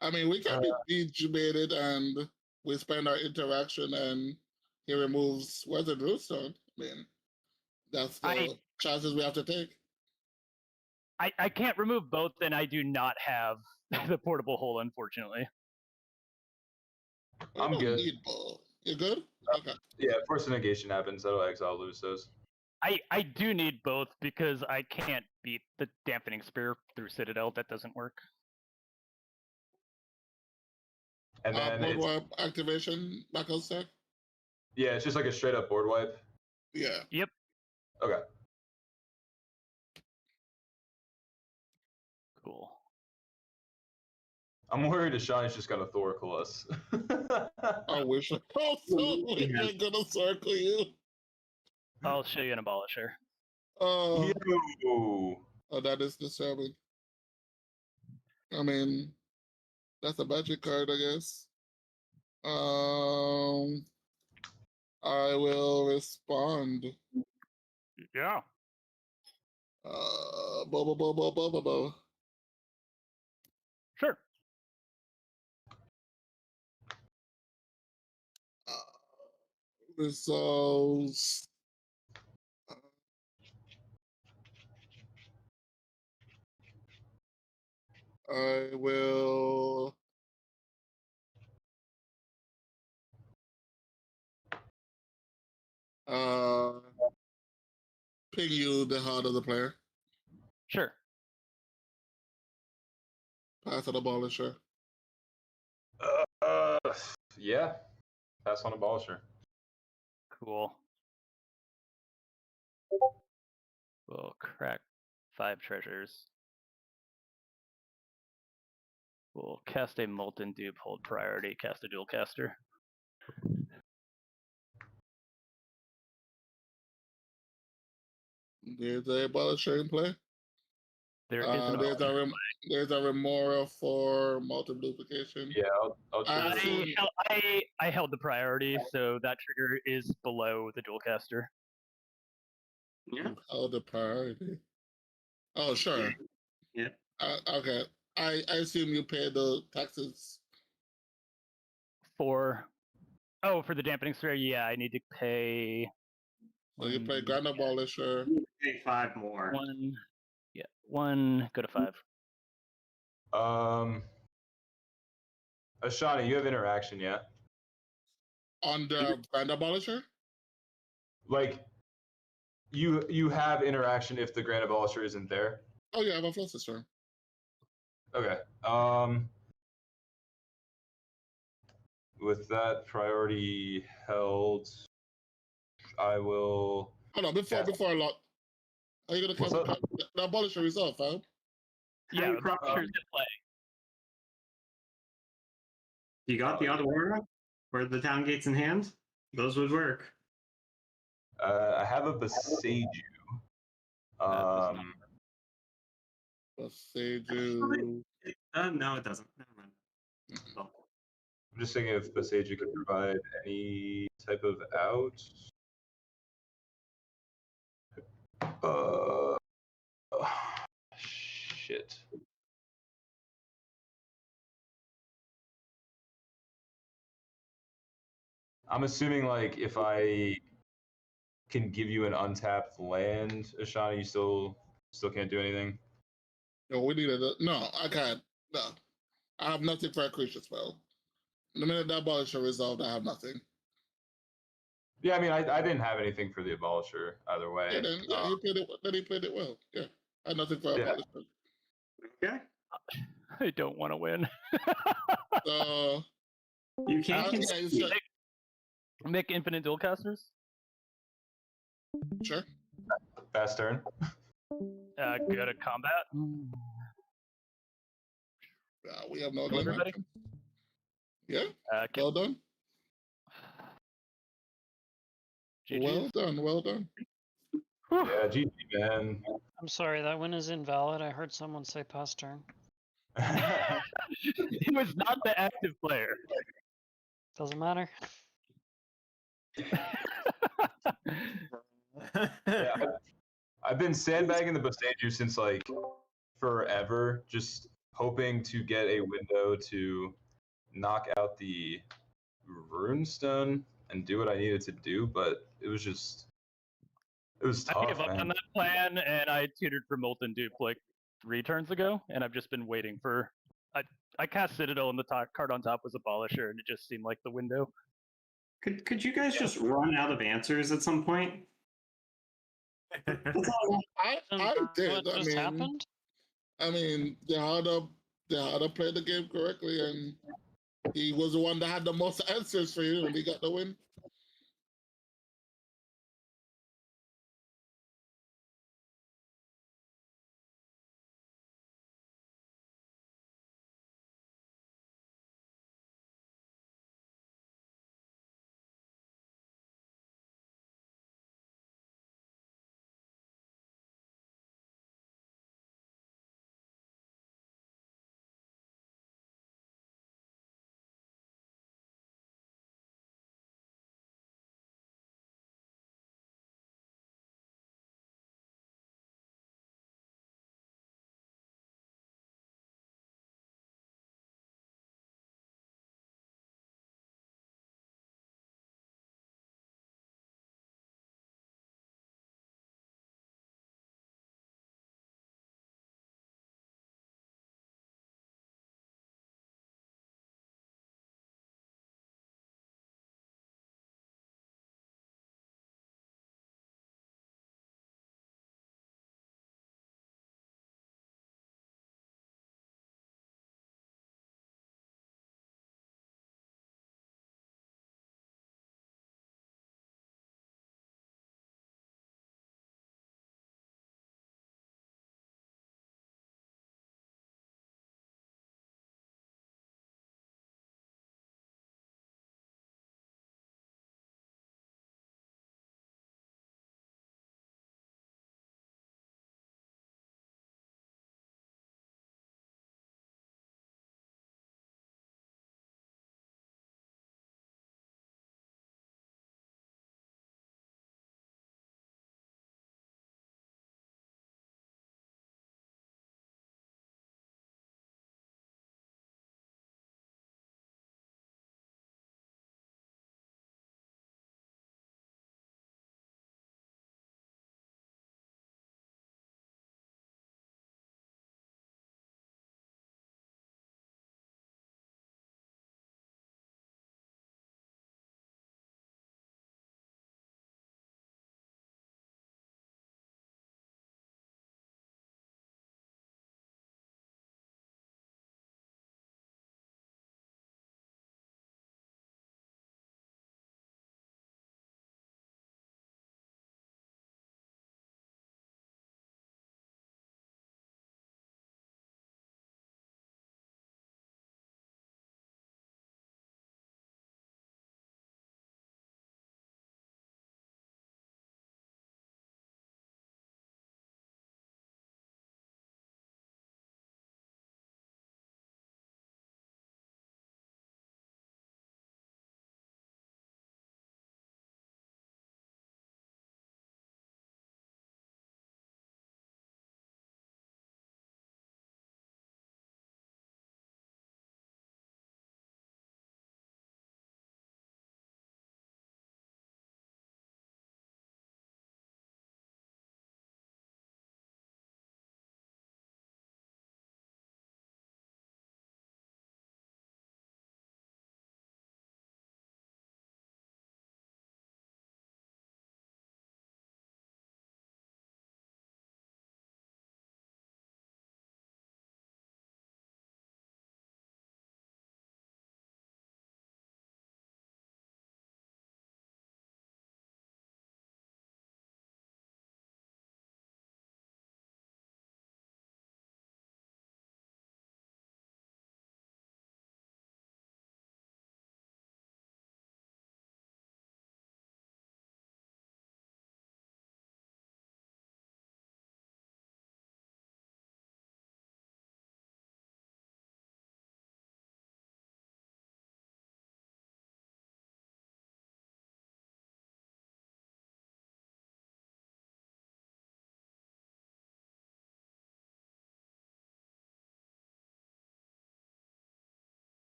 I mean, we can be dejubated and we spend our interaction and he removes Weather Drewstone. I mean, that's the chances we have to take. I can't remove both, and I do not have the portable hole, unfortunately. I'm good. You good? Okay. Yeah, if Force of Negation happens, that'll exile Lusos. I do need both because I can't beat the Dampening Spear through Citadel. That doesn't work. And then board wipe activation back on stack? Yeah, it's just like a straight up board wipe. Yeah. Yep. Okay. Cool. I'm worried Ashani's just gonna Thoracle us. I wish I we're gonna circle you. I'll show you an Abolisher. Oh, that is disturbing. I mean, that's a magic card, I guess. I will respond. Yeah. Sure. Resolves. I will. Ping you the heart of the player. Sure. Pass on Abolisher. Yeah. Pass on Abolisher. Cool. We'll crack 5 treasures. We'll cast a Molten Dupe, hold priority, cast a Dual Caster. There's a Abolisher in play. There is an there's a Remora for multiple duplication. Yeah, I'll choose. I held the priority, so that trigger is below the Dual Caster. Yeah. Held the priority. Oh, sure. Yeah. Okay. I assume you pay the taxes. For the Dampening Sphere, yeah, I need to pay. So you pay Grand Abolisher. Pay 5 more. 1, go to 5. Ashani, you have interaction, yeah? On the Grand Abolisher? Like, you have interaction if the Grand Abolisher isn't there? Oh yeah, I have a Flow Sister. Okay. With that priority held, I will. Hold on, before I lock. Are you gonna cast the Abolisher resolve, fam? Yeah, the Abolisher's in play. You got the Aurora or the Town Gates in hand? Those would work. I have a Beseiju. Beseiju. No, it doesn't. Never mind. Oh. I'm just thinking if Beseiju could provide any type of out. Shit. I'm assuming like if I can give you an untapped land, Ashani, you still can't do anything. No, we needed a no. I can't. No, I have nothing for a creature spell. The minute that Abolisher resolved, I have nothing. Yeah, I mean, I didn't have anything for the Abolisher either way. Yeah, then, he played it well. Yeah, I had nothing for Abolisher. Okay. I don't want to win. You can't make infinite Dual Casters? Sure. Fast turn. Go to combat. We have no game action. Yeah. Well done. GG. Well done. Yeah, GG, man. I'm sorry, that one is invalid. I heard someone say pass turn. He was not the active player. Doesn't matter. Yeah, I've been sandbagging the Boseiju since like forever, just hoping to get a window to knock out the runestone and do what I needed to do, but it was I tough, gave up man. on that plan, and I tutored for Molten Dupe like 3 turns ago, and I've just been waiting for. I cast Citadel, and the card on top was Abolisher, and it just seemed like the window. Could you guys just run out of answers at some point? That's all. I did. What just happened? I mean, Dehada played the game correctly, and he was the one that had the most answers for you, and he got the win.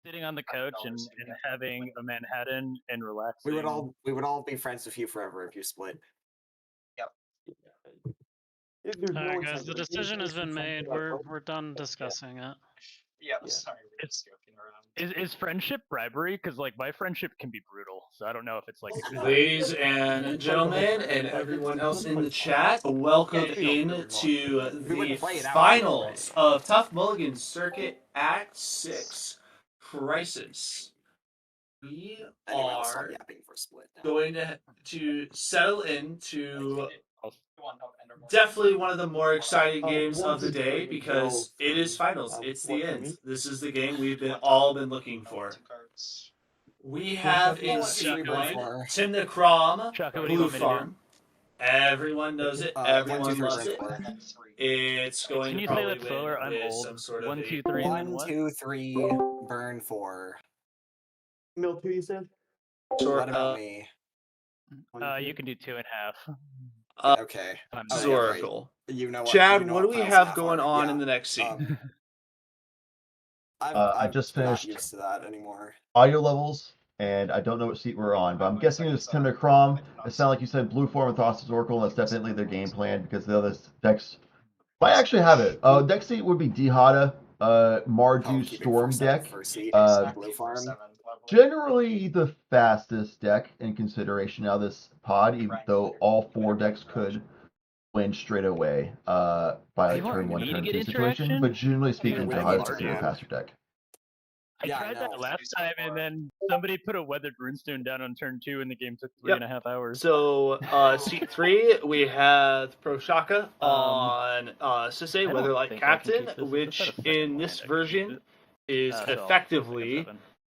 sitting on the couch and having a Manhattan and relaxing. We would all be friends with you forever if you split. All right, guys, the decision has been made. We're done discussing it. Yeah, sorry, we're just joking around. Is friendship bribery? Because like my friendship can be brutal, so I don't know if it's like. Ladies and gentlemen, and everyone else in the chat, welcome in to the finals of Tough Mulligan Circuit Act 6 Crisis. We are going to settle into definitely one of the more exciting games of the day because it is finals. It's the end. This is the game we've all been looking for. We have in seat 1 Tim the Crom, Blue Farm. Everyone knows it. Everyone loves it. It's going to probably win with some sort of 1, 2, 3. 1, 2, 3. Burn 4. Mill 2, you said? What about me? You can do 2.5. Okay. Zoracle. You know what? Chad, what do we have going on in the next scene? I just not finished used to that anymore. audio levels, and I don't know what seat we're on, but I'm guessing it's Tim the Crom. It sounded like you said Blue Form with Thassa's Oracle, and that's definitely their game plan because the other decks might actually have it. Deck seat would be Dihada, Marju Storm deck. Blue Farm. Generally the fastest deck in consideration of this pod, even though all 4 decks could win straight away by a turn 1, turn 2 situation. But generally speaking, Dihada is a faster deck. I tried that last time, and then somebody put a Weathered Runestone down on turn 2, and the game took 3.5 hours. So, seat 3, we have Proshaka on Sisei, Weatherlight Captain, which in this version is effectively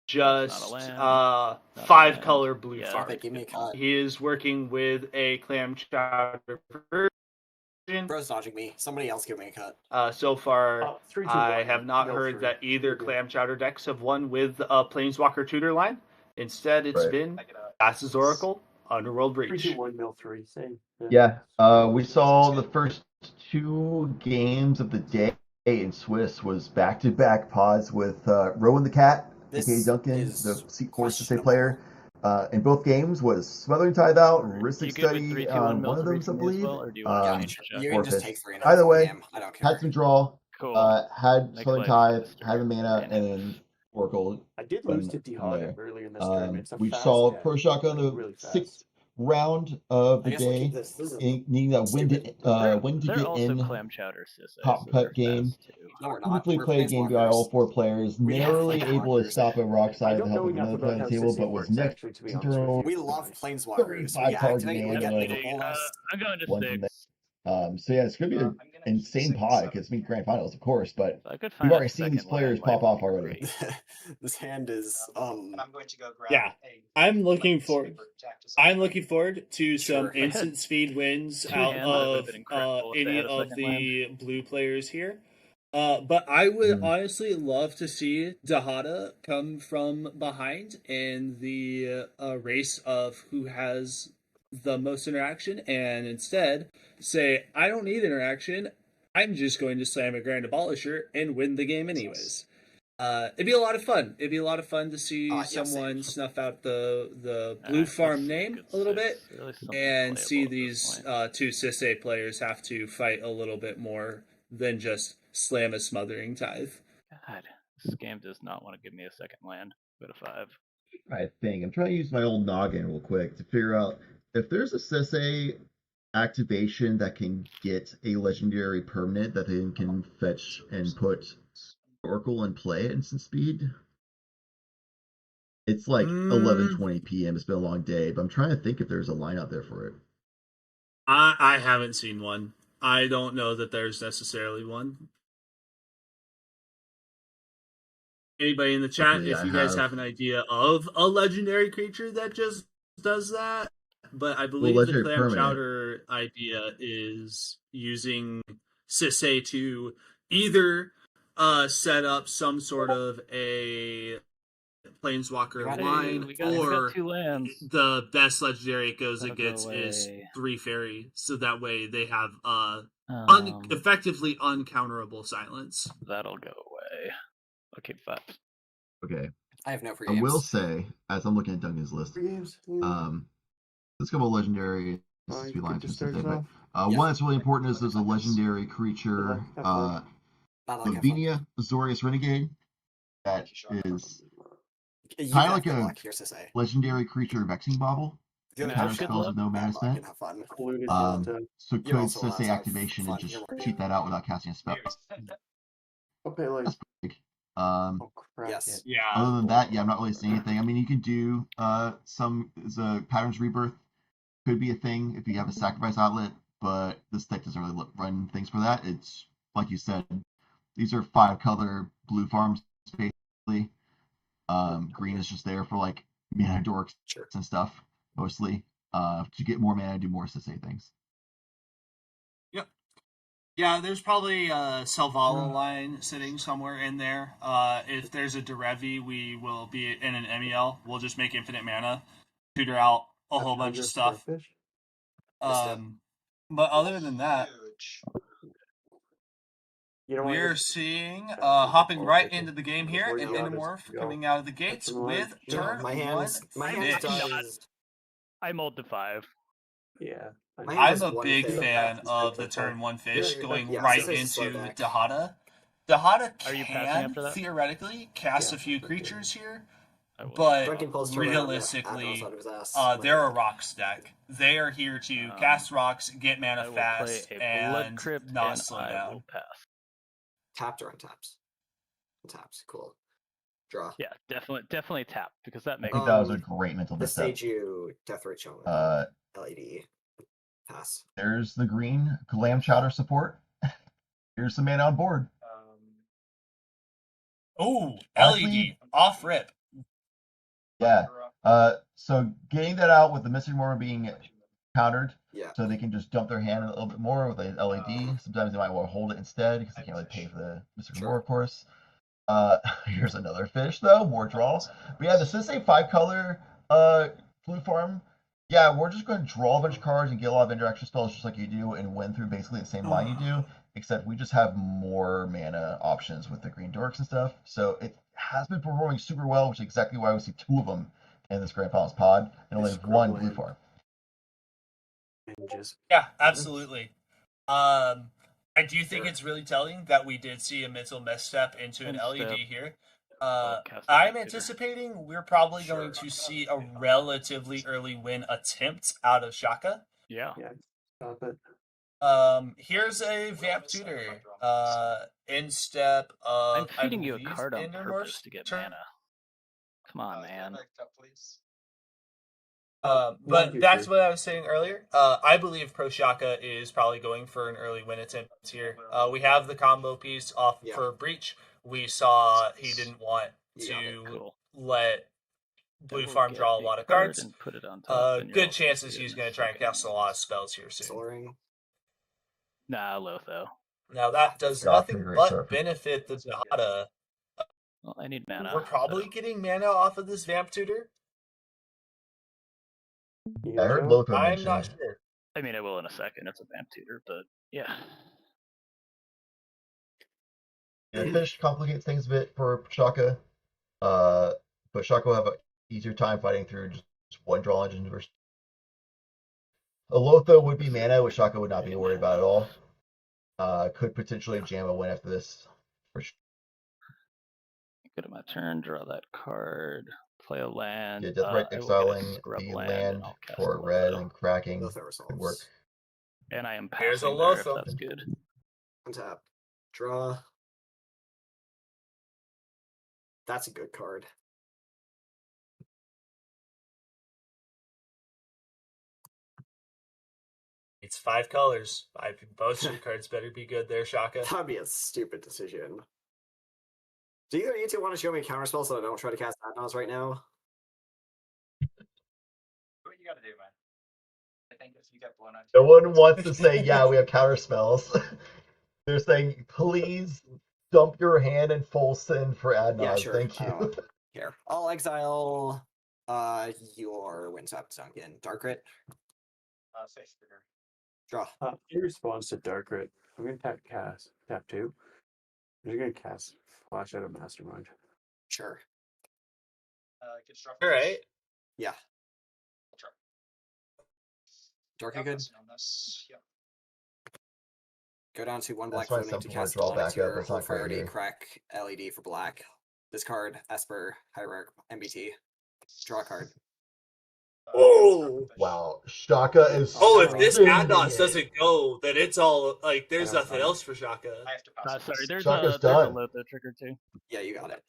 just 5-color Blue Farm. He is working with a Clam Chowder version. Bro's dodging me. Somebody else give me a cut. So far, 3, 2, I 1. have not heard that either Clam Chowder decks have won with a Planeswalker tutor line. Instead, it's been Thassa's Oracle, Underworld 3, Reach. 2, 1, Mill 3. Same. Yeah, we saw the first 2 games of the day in Swiss was back-to-back pods with Rowan the Cat, aka Duncan, the seat 4 Sisei player. In both games was Smothering Tithe out, Ristic Study on one of them, I believe. You can just take 3.5. Either way, I don't care. had some draw, Cool. had Smothering Tithe, had the mana, and then Oracle. I did lose to Dihada earlier in this tournament. We saw Proshaka on the 6th round of the day, needing that win to get in Clam Chowder top cut game. Beautifully played game by all 4 players, narrowly able to stop a rock side with the help of another player on the table, but was next to turn. We love Planeswalkers. 35-card We man. get I'm going to 6. So yeah, it's gonna be an insane pod because it's been grand finals, of course, but we've already seen these players pop off already. This hand is And I'm going to go grab Yeah, I'm looking forward to some instant speed wins out of any of the blue players here. But I would honestly love to see Dihada come from behind in the race of who has the most interaction, and instead say, I don't need interaction, I'm just going to slam a Grand Abolisher and win the game anyways. It'd be a lot of fun. It'd be a lot of fun to see someone snuff out the Blue Farm name a little bit and see these 2 Sisei players have to fight a little bit more than just slam a Smothering Tithe. God, this game does not want to give me a second land. Go to 5. I think I'm trying to use my old noggin real quick to figure out if there's a Sisei activation that can get a legendary permanent that they can fetch and put Oracle and play at instant speed. It's like 11:20 p.m. It's been a long day, but I'm trying to think if there's a line out there for it. I haven't seen one. I don't know that there's necessarily one. Anybody in the chat, if you guys have an idea of a legendary creature that just does that, but I believe the Clam Chowder idea is using Sisei to either set up some sort of a Planeswalker line, or the best legendary it goes against is 3 fairy, so that way they have effectively uncounterable silence. That'll go away. Okay, 5. Okay. I have no free I games. will say, as I'm looking at Duncan's list, games. let's go with legendary. This is two lines for something, but one that's really important is there's a legendary creature, Lavinia Azorius Renegade, that is kind of like a legendary creature vexing bobble. Counter spells with no mana spent. So could Sisei activation and just cheat that out without casting a spell. Okay, like that's big. Yes. Yeah. Other than that, yeah, I'm not really seeing anything. I mean, you could do some Patterns Rebirth could be a thing if you have a sacrifice outlet, but this deck doesn't really run things for that. It's like you said, these are 5-color blue farms basically. Green is just there for like mana dorks and stuff mostly. To get more mana, do more Sisei things. Yep. Yeah, there's probably a Selvala line sitting somewhere in there. If there's a Derevi, we will be in an MEL. We'll just make infinite mana, tutor out a whole bunch of stuff. But other than that, we're seeing hopping right into the game here, an Endomorph coming out of the gates with turn I mulled to 5. Yeah. I'm a big fan of the turn 1 fish going right into Dahada. Dahada can theoretically cast a few creatures here, but realistically, they're a rocks deck. They are here to cast rocks, get mana fast, and not slow down. Tapped or untaps? Taps, cool. Draw. Yeah, definitely tap because that makes. I think that was a great mental misstep. Seiju, Deathray Shaman, LED. Pass. There's the green Glam Chowder support. Here's some mana on board. Oh, LED off rip. Yeah. So getting that out with the Mystery Mortar being countered, so they can just dump their hand a little bit more with an LED. Sometimes they might want to hold it instead because they can't really pay for the Mystery Mortar, of course. Here's another fish though, more draws. But yeah, the Sisei 5-color blue farm. Yeah, we're just going to draw a bunch of cards and get a lot of interaction spells just like you do and win through basically the same line you do, except we just have more mana options with the green dorks and stuff. So it has been performing super well, which is exactly why we see 2 of them in this Grand Finals pod and only 1 blue farm. Yeah, absolutely. I do think it's really telling that we did see a mental misstep into an LED here. I'm anticipating we're probably going to see a relatively early win attempt out of Shaka. Yeah. Stop it. Here's a Vamp Tutor. In step of I'm feeding you a card on purpose to get mana. Come on, man. But that's what I was saying earlier. I believe Pro Shaka is probably going for an early win attempt here. We have the combo piece off for Breach. We saw he didn't want to let Blue Farm draw a lot of cards. And put it on top, good chances he's going to try and cast a lot of spells here soon. Nah, Lotho. Now that does nothing but benefit the Dahada. Well, I need mana. We're probably getting mana off of this Vamp Tutor. I heard Lotho I'm not sure. I mean, I will in a second. It's a Vamp Tutor, but yeah. Yeah, fish complicates things a bit for Shaka. But Shaka will have an easier time fighting through just 1 draw engine versus. A Lotho would be mana, which Shaka would not be worried about at all. Could potentially jam a win after this. For sure. Go to my turn, draw that card, play a land. Yeah, Deathrite exiling the land for red and cracking could work. And I am Here's a passing there if Lotho. that's good. Untap. Draw. That's a good card. It's 5 colors. Both your cards better be good there, Shaka. That'd be a stupid decision. Do either of you two want to show me a counterspell so I don't try to cast Adnos right now? What you gotta do, man? I think if you get blown out. No one wants to say, yeah, we have counter spells. They're saying, please dump your hand in full sin for Adnos. Yeah, sure. Thank you. Here. I'll exile your Windswept Duncan. Darkrit. Safe trigger. Draw. In response to Darkrit, I'm going to tap 2. I'm just going to cast Flash out of Mastermind. Sure. All right. Yeah. Dark good. Yep. Go down to one black That's why floating some to people cast draw Demonic back up. Tear, That's hold not great priority, here. crack LED for black. Discard Esper, Hierarch, MBT. Draw a card. Oh. Wow, Shaka is. Oh, if this spinning Adnos it. doesn't go, then it's all like there's nothing else for Shaka. I have to pass. Sorry, there's Shaka's a done. Lotho trigger too. Yeah, you got it.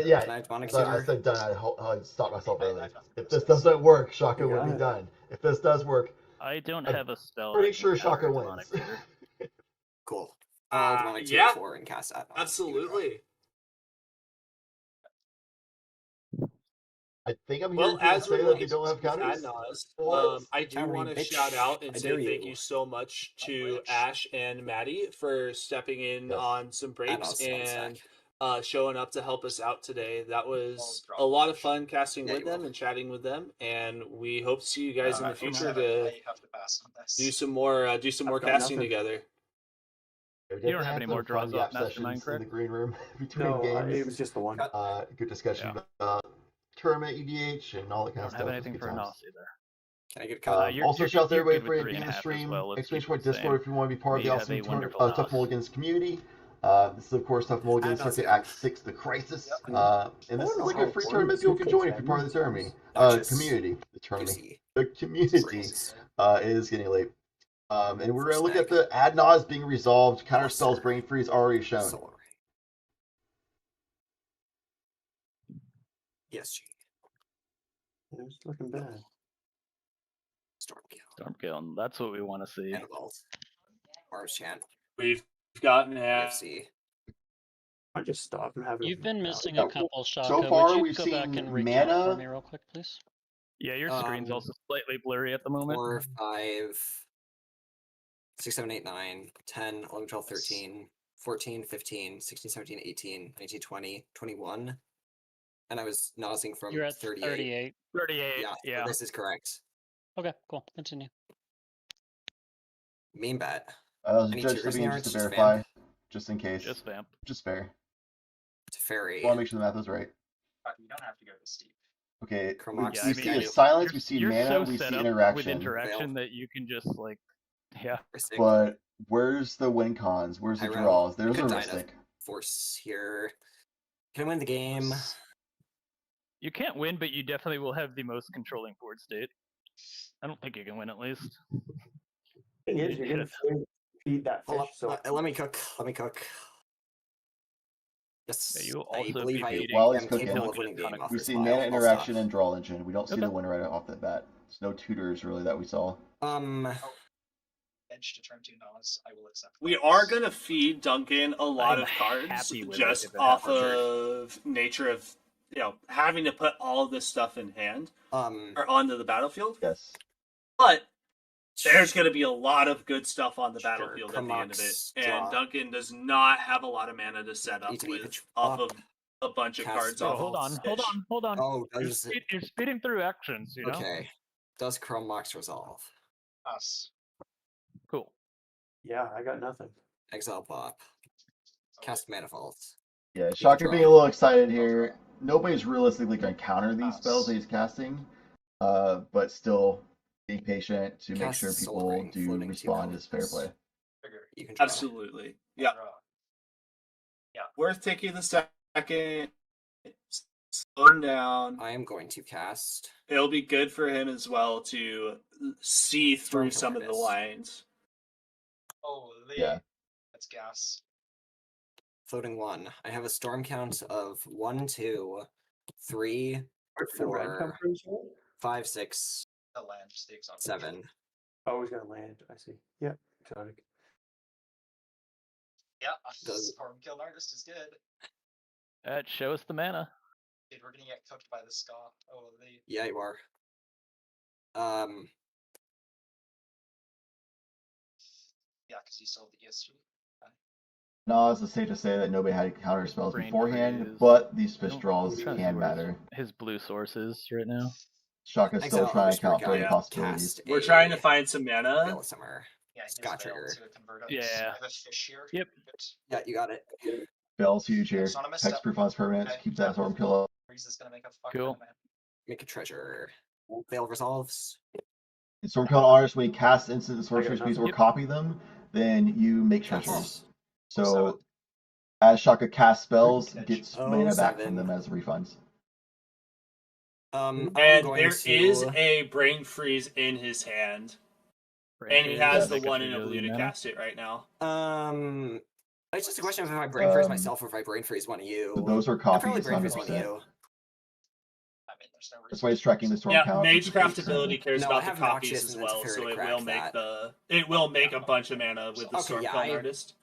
Yeah, Can I have Demonic I Tear? said done. I stopped myself early. If this doesn't work, Shaka would be done. If this does work, I don't I'm have a spell. pretty that can sure counter Shaka Demonic wins. Tear. Cool. I'll Demonic Tear Yeah. 4 and cast Adnos. Absolutely. I think I'm Well, hearing people as say we're that they looking don't have at counters. Adnos, I do Countering, want to bitch. shout out and I say dare thank you. you so much to Ash and Maddie for stepping in on some breaks Adnos on and stack. showing up to help us out today. That was a lot of fun casting Yeah, with you them will. and chatting with them, and we hope to see you guys in the future I to have to pass on this. do some more got casting nothing. together. You don't have any more draws off sessions Mastermind, in the correct? green room between No, games. it was just the one. Good discussion Yeah. about tournament EDH and all that I kind don't of stuff. have It was anything good for a times. NOS either. Can I get a cut? Also, shout out to you're everybody good for with being in the 3.5 as stream. well. Let's Exclamation keep point it the Discord same. if you want to be part of We the have awesome a wonderful Tough NOS. Mulligans community. This is, of course, Tough Mulligans, Adnos, Circuit yeah. Act 6, The Crisis. And I this don't is know like how a free it tournament works. people Who can picks join if you're part of the Adnos? tournament. Noxious. Community. The tournament. Juicy. The community Freeze. is getting late. And we're going to look Snag. at the ad nauseam being resolved. Counter spells, Cluster. brain freeze already shown. Solar. ESG. It's looking bad. Stormkill. Stormkill. That's what we want to see. Animals. Mars Chant. We've gotten EFC. I just stopped and have it. You've been missing Yeah, a couple, Shaka. so far, Would you we've go seen back and recount for mana. me real quick, please? Yeah, your screen's also slightly blurry at the moment. 4, 5, 6, 7, 8, 9, 10, 11, 12, 13, 14, 15, 16, 17, 18, 19, 20, 21. And I was nosing from You're at 38. 38. 38. Yeah, Yeah. this is correct. Okay, cool. Continue. Main bet. Judge Any triggers in stepping in there? just to It's just verify, vamp. just in case. Just vamp. Just fair. It's fairy. Want to make sure the math is right. You don't have to go this deep. Okay, Chromox. Yeah, we I see mean, a silence, we You're- see you're mana, so we set see up interaction. with interaction that you can just like, yeah. Ristic. But where's the win cons? Where's the Tyrell. draws? There's a Could Ristic. Force here. Can I win the game? You can't win, but you definitely will have the most controlling board state. I don't think you can win at least. Thing is, you're gonna feed that fish. Hold So up. Let me cook. Let me cook. Yes. Yeah, you'll I also believe be I beating While he's am cooking, capable of winning the game off We this see pile. mana I'll interaction stop. and draw engine. We don't see Okay. the win right off the bat. There's no tutors really that we saw. Edge to turn 2 Nas. I will accept. We are going to feed Duncan a lot I'm of cards happy with it just if it off happens. of nature of, having to put all this stuff in hand or onto the battlefield. Yes. But there's going to be a lot of good stuff on the Sure, battlefield at the end of it. Chromox, And draw. Duncan does not have a lot of mana to set up Need to be with pitch off up, of a bunch of cast cards Oh, off hold of on, Fish. hold on. Oh, You're, does it? you're speeding through actions, you know? Okay. Does Chromox resolve? Us. Cool. yeah, I got nothing. Exile pop. Cast Manifold. Yeah, Shaka being a little excited here. Nobody's realistically going to counter these spells that he's casting, but still be patient to make Cast sure Soul people Ring, do floating respond 2 as fair play. You can draw. Absolutely. Yeah. Yeah. Worth taking the second. Slow him down. I am going to cast It'll be good for him as well to see through Stormkill some of the Artist. lines. Holy. Yeah. That's gas. Floating 1. I have a storm count of 1, 2, 3, Where did the red come 4, from? Sorry? 5, 6, The land just the exotic. 7. Oh, he's gonna land. I see. Yep, exotic. Yeah, Does- Stormkill Artist is good. Show us the mana. Dude, we're gonna get cooked by the ska. Holy. Yeah, you are. Yeah, because you still have the ESG. Nas, it's safe to say that nobody had counter spells Brain beforehand, freeze. but these fish I'm draws trying to see can where matter. his blue source is right now. Shaka's still Exile trying to Underscore account for any Guide. possibilities. Cast We're a trying to find some mana. Veil of Summer. Yeah, he has Scott Veil Trigger. to convert us. Yeah. I have a fish here. Yep. But Yeah, you got it. Bell's huge here. It's not a misstep. Hexproof on his permanents. Okay. Keep that Stormkill Freeze is gonna make a fuck Cool. ton of Make a treasure. Veil resolves. In Stormcloud Honors, when you cast instant and sorcery speeds or copy them, then you make treasures. So as Shaka casts spells, gets mana back from them as refunds. And there is a Brain Freeze in his hand. And he has the one in a blue to cast it right now. It's just a question of if I Brain Freeze myself or if I Brain Freeze one of you. So those are I'd probably copies, Brain Freeze one of 100%. you. That's why he's tracking the storm count. Magecraft ability cares No, about I the have copies Noxious as and then well, Teferi so to it crack will make that. it will make a bunch of mana with the Okay, Stormcloud yeah, Artist.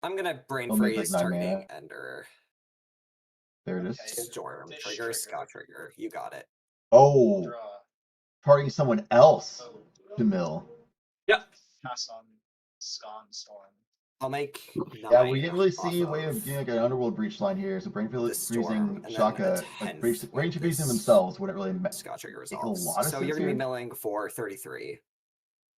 I'm gonna Brain It'll make, Freeze like, 9 targeting mana. Ender. There it is. Storm trigger, Scott trigger. You got it. Oh, targeting someone else to mill. Yep. Cast on Scan Storm. I'll make. Yeah, we didn't really see a way of getting like an Underworld breach line here. So Brain freezing Shaka, like Brain freezing themselves wouldn't really make a lot of So sense you're gonna here. be milling for 33.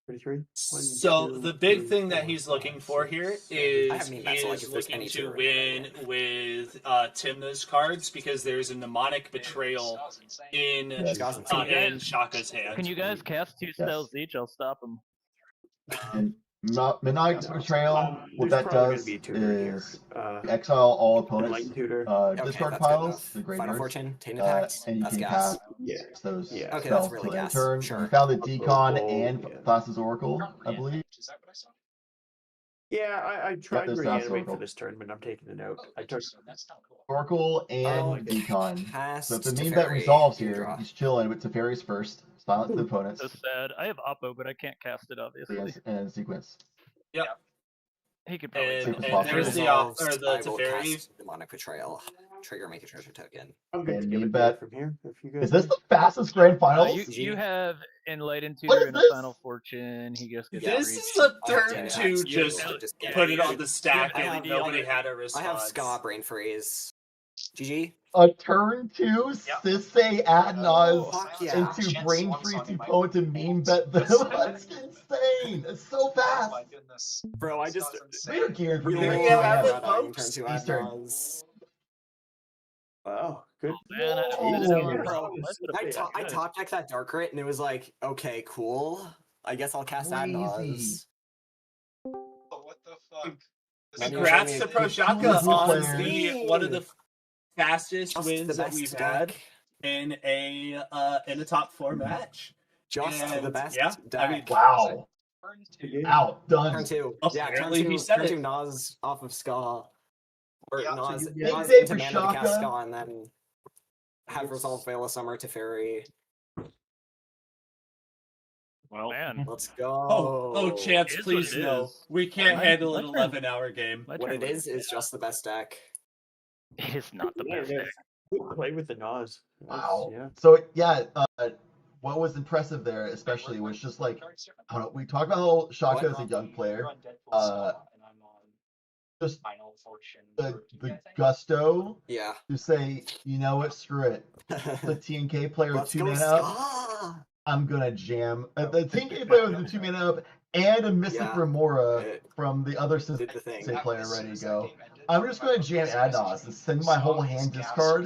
33? So the big thing that he's looking for here is I haven't he even bet, so, like, is if there's looking any to tutor win with Timna's cards because there's a mnemonic betrayal in Shaka's hand. Can you guys cast 2 spells each? I'll stop them. And Midnight Betrayal, what There's that probably does gonna be a tutor here. is exile all opponents' Enlightened tutor. discard that's good piles, enough. the Final graveyards, Fortune, Taint Attacks, and you that's can gas. cast those Yeah. Okay, spells that's really till end of gas. turn. Sure. We found the Decon Oracle, and Thassa's Oracle, I believe. Is that what I saw? Yeah, I tried to there's reanimate for Oracle. this tournament. I'm taking a note. I took That's not cool. Oracle I'll and Decon. cast So if the meme Teferi. bet resolves You here, draw. he's chilling with Teferi's first, silence the opponents, So sad. I have Oppo, but I can't cast it, obviously. and sequence. Yep. He could probably. And Sequence there's the Resolves, the I will Teferi. cast Demonic Betrayal. Trigger, make a treasure token. I'm going to And give meme it bet. from here. If you guys Is this the fastest grand finals? You have Enlightened What Tutor is and a this? Final Fortune. He just gets This reached. is a I have turn Taint to Attacks, just yeah, put yeah, it on the stack I and have nobody the- had a I response. have Ska Brain Freeze. GG. A turn two Sisei Adnaz Fuck yeah. into Brain Freeze opponent to meme bet them. That's insane. It's so Oh fast. my goodness. Bro, I This just. guy's insane. We are geared for We the There literally you next have round. it, turn folks. to Eastern. Adnaz. Wow, good. Man, I Oh, didn't know yeah. bro. I top decked that Dark Rit and it was like, okay, cool. I guess I'll cast Crazy. Adnaz. Oh, what the fuck? This is Congrats to Coolest Proshaka new on player. the one of the fastest Just wins the that best we've deck. had in a top 4 match. Just the And, best yeah, deck. I mean, Wow. turn 2. Out. Done. Turn 2. Yeah, turn Apparently 2. he said Turn it. 2 Naz off of Ska. Or Yeah, so Naz, you get Naz it into for mana to cast Shaka. Ska and then have Resolve Veil of Summer to Fairy. Well, man. Let's go. oh, Chance, It is please what it no. is. We can't My- handle my an turn. 11-hour game. My What turn it was- is just the best deck. It is not the best deck. Play with the Nas. Wow. Yeah. So yeah, what was impressive there, especially, was just like, I don't know, we talked about how Shaka is a young player. You're on Deadpool Saw, and I'm on Just Final Fortune. the 13, I think. gusto Yeah. to say, you know what, screw it. The TNK player with Let's 2 go mana up, Ska. I'm gonna jam. The TNK player with the 2 mana up and a Mystic Yeah. Remora It from the other did the thing. Sisei player As soon ready to as that go. game ended, I'm just gonna jam my Adnaz and send my whole hand discard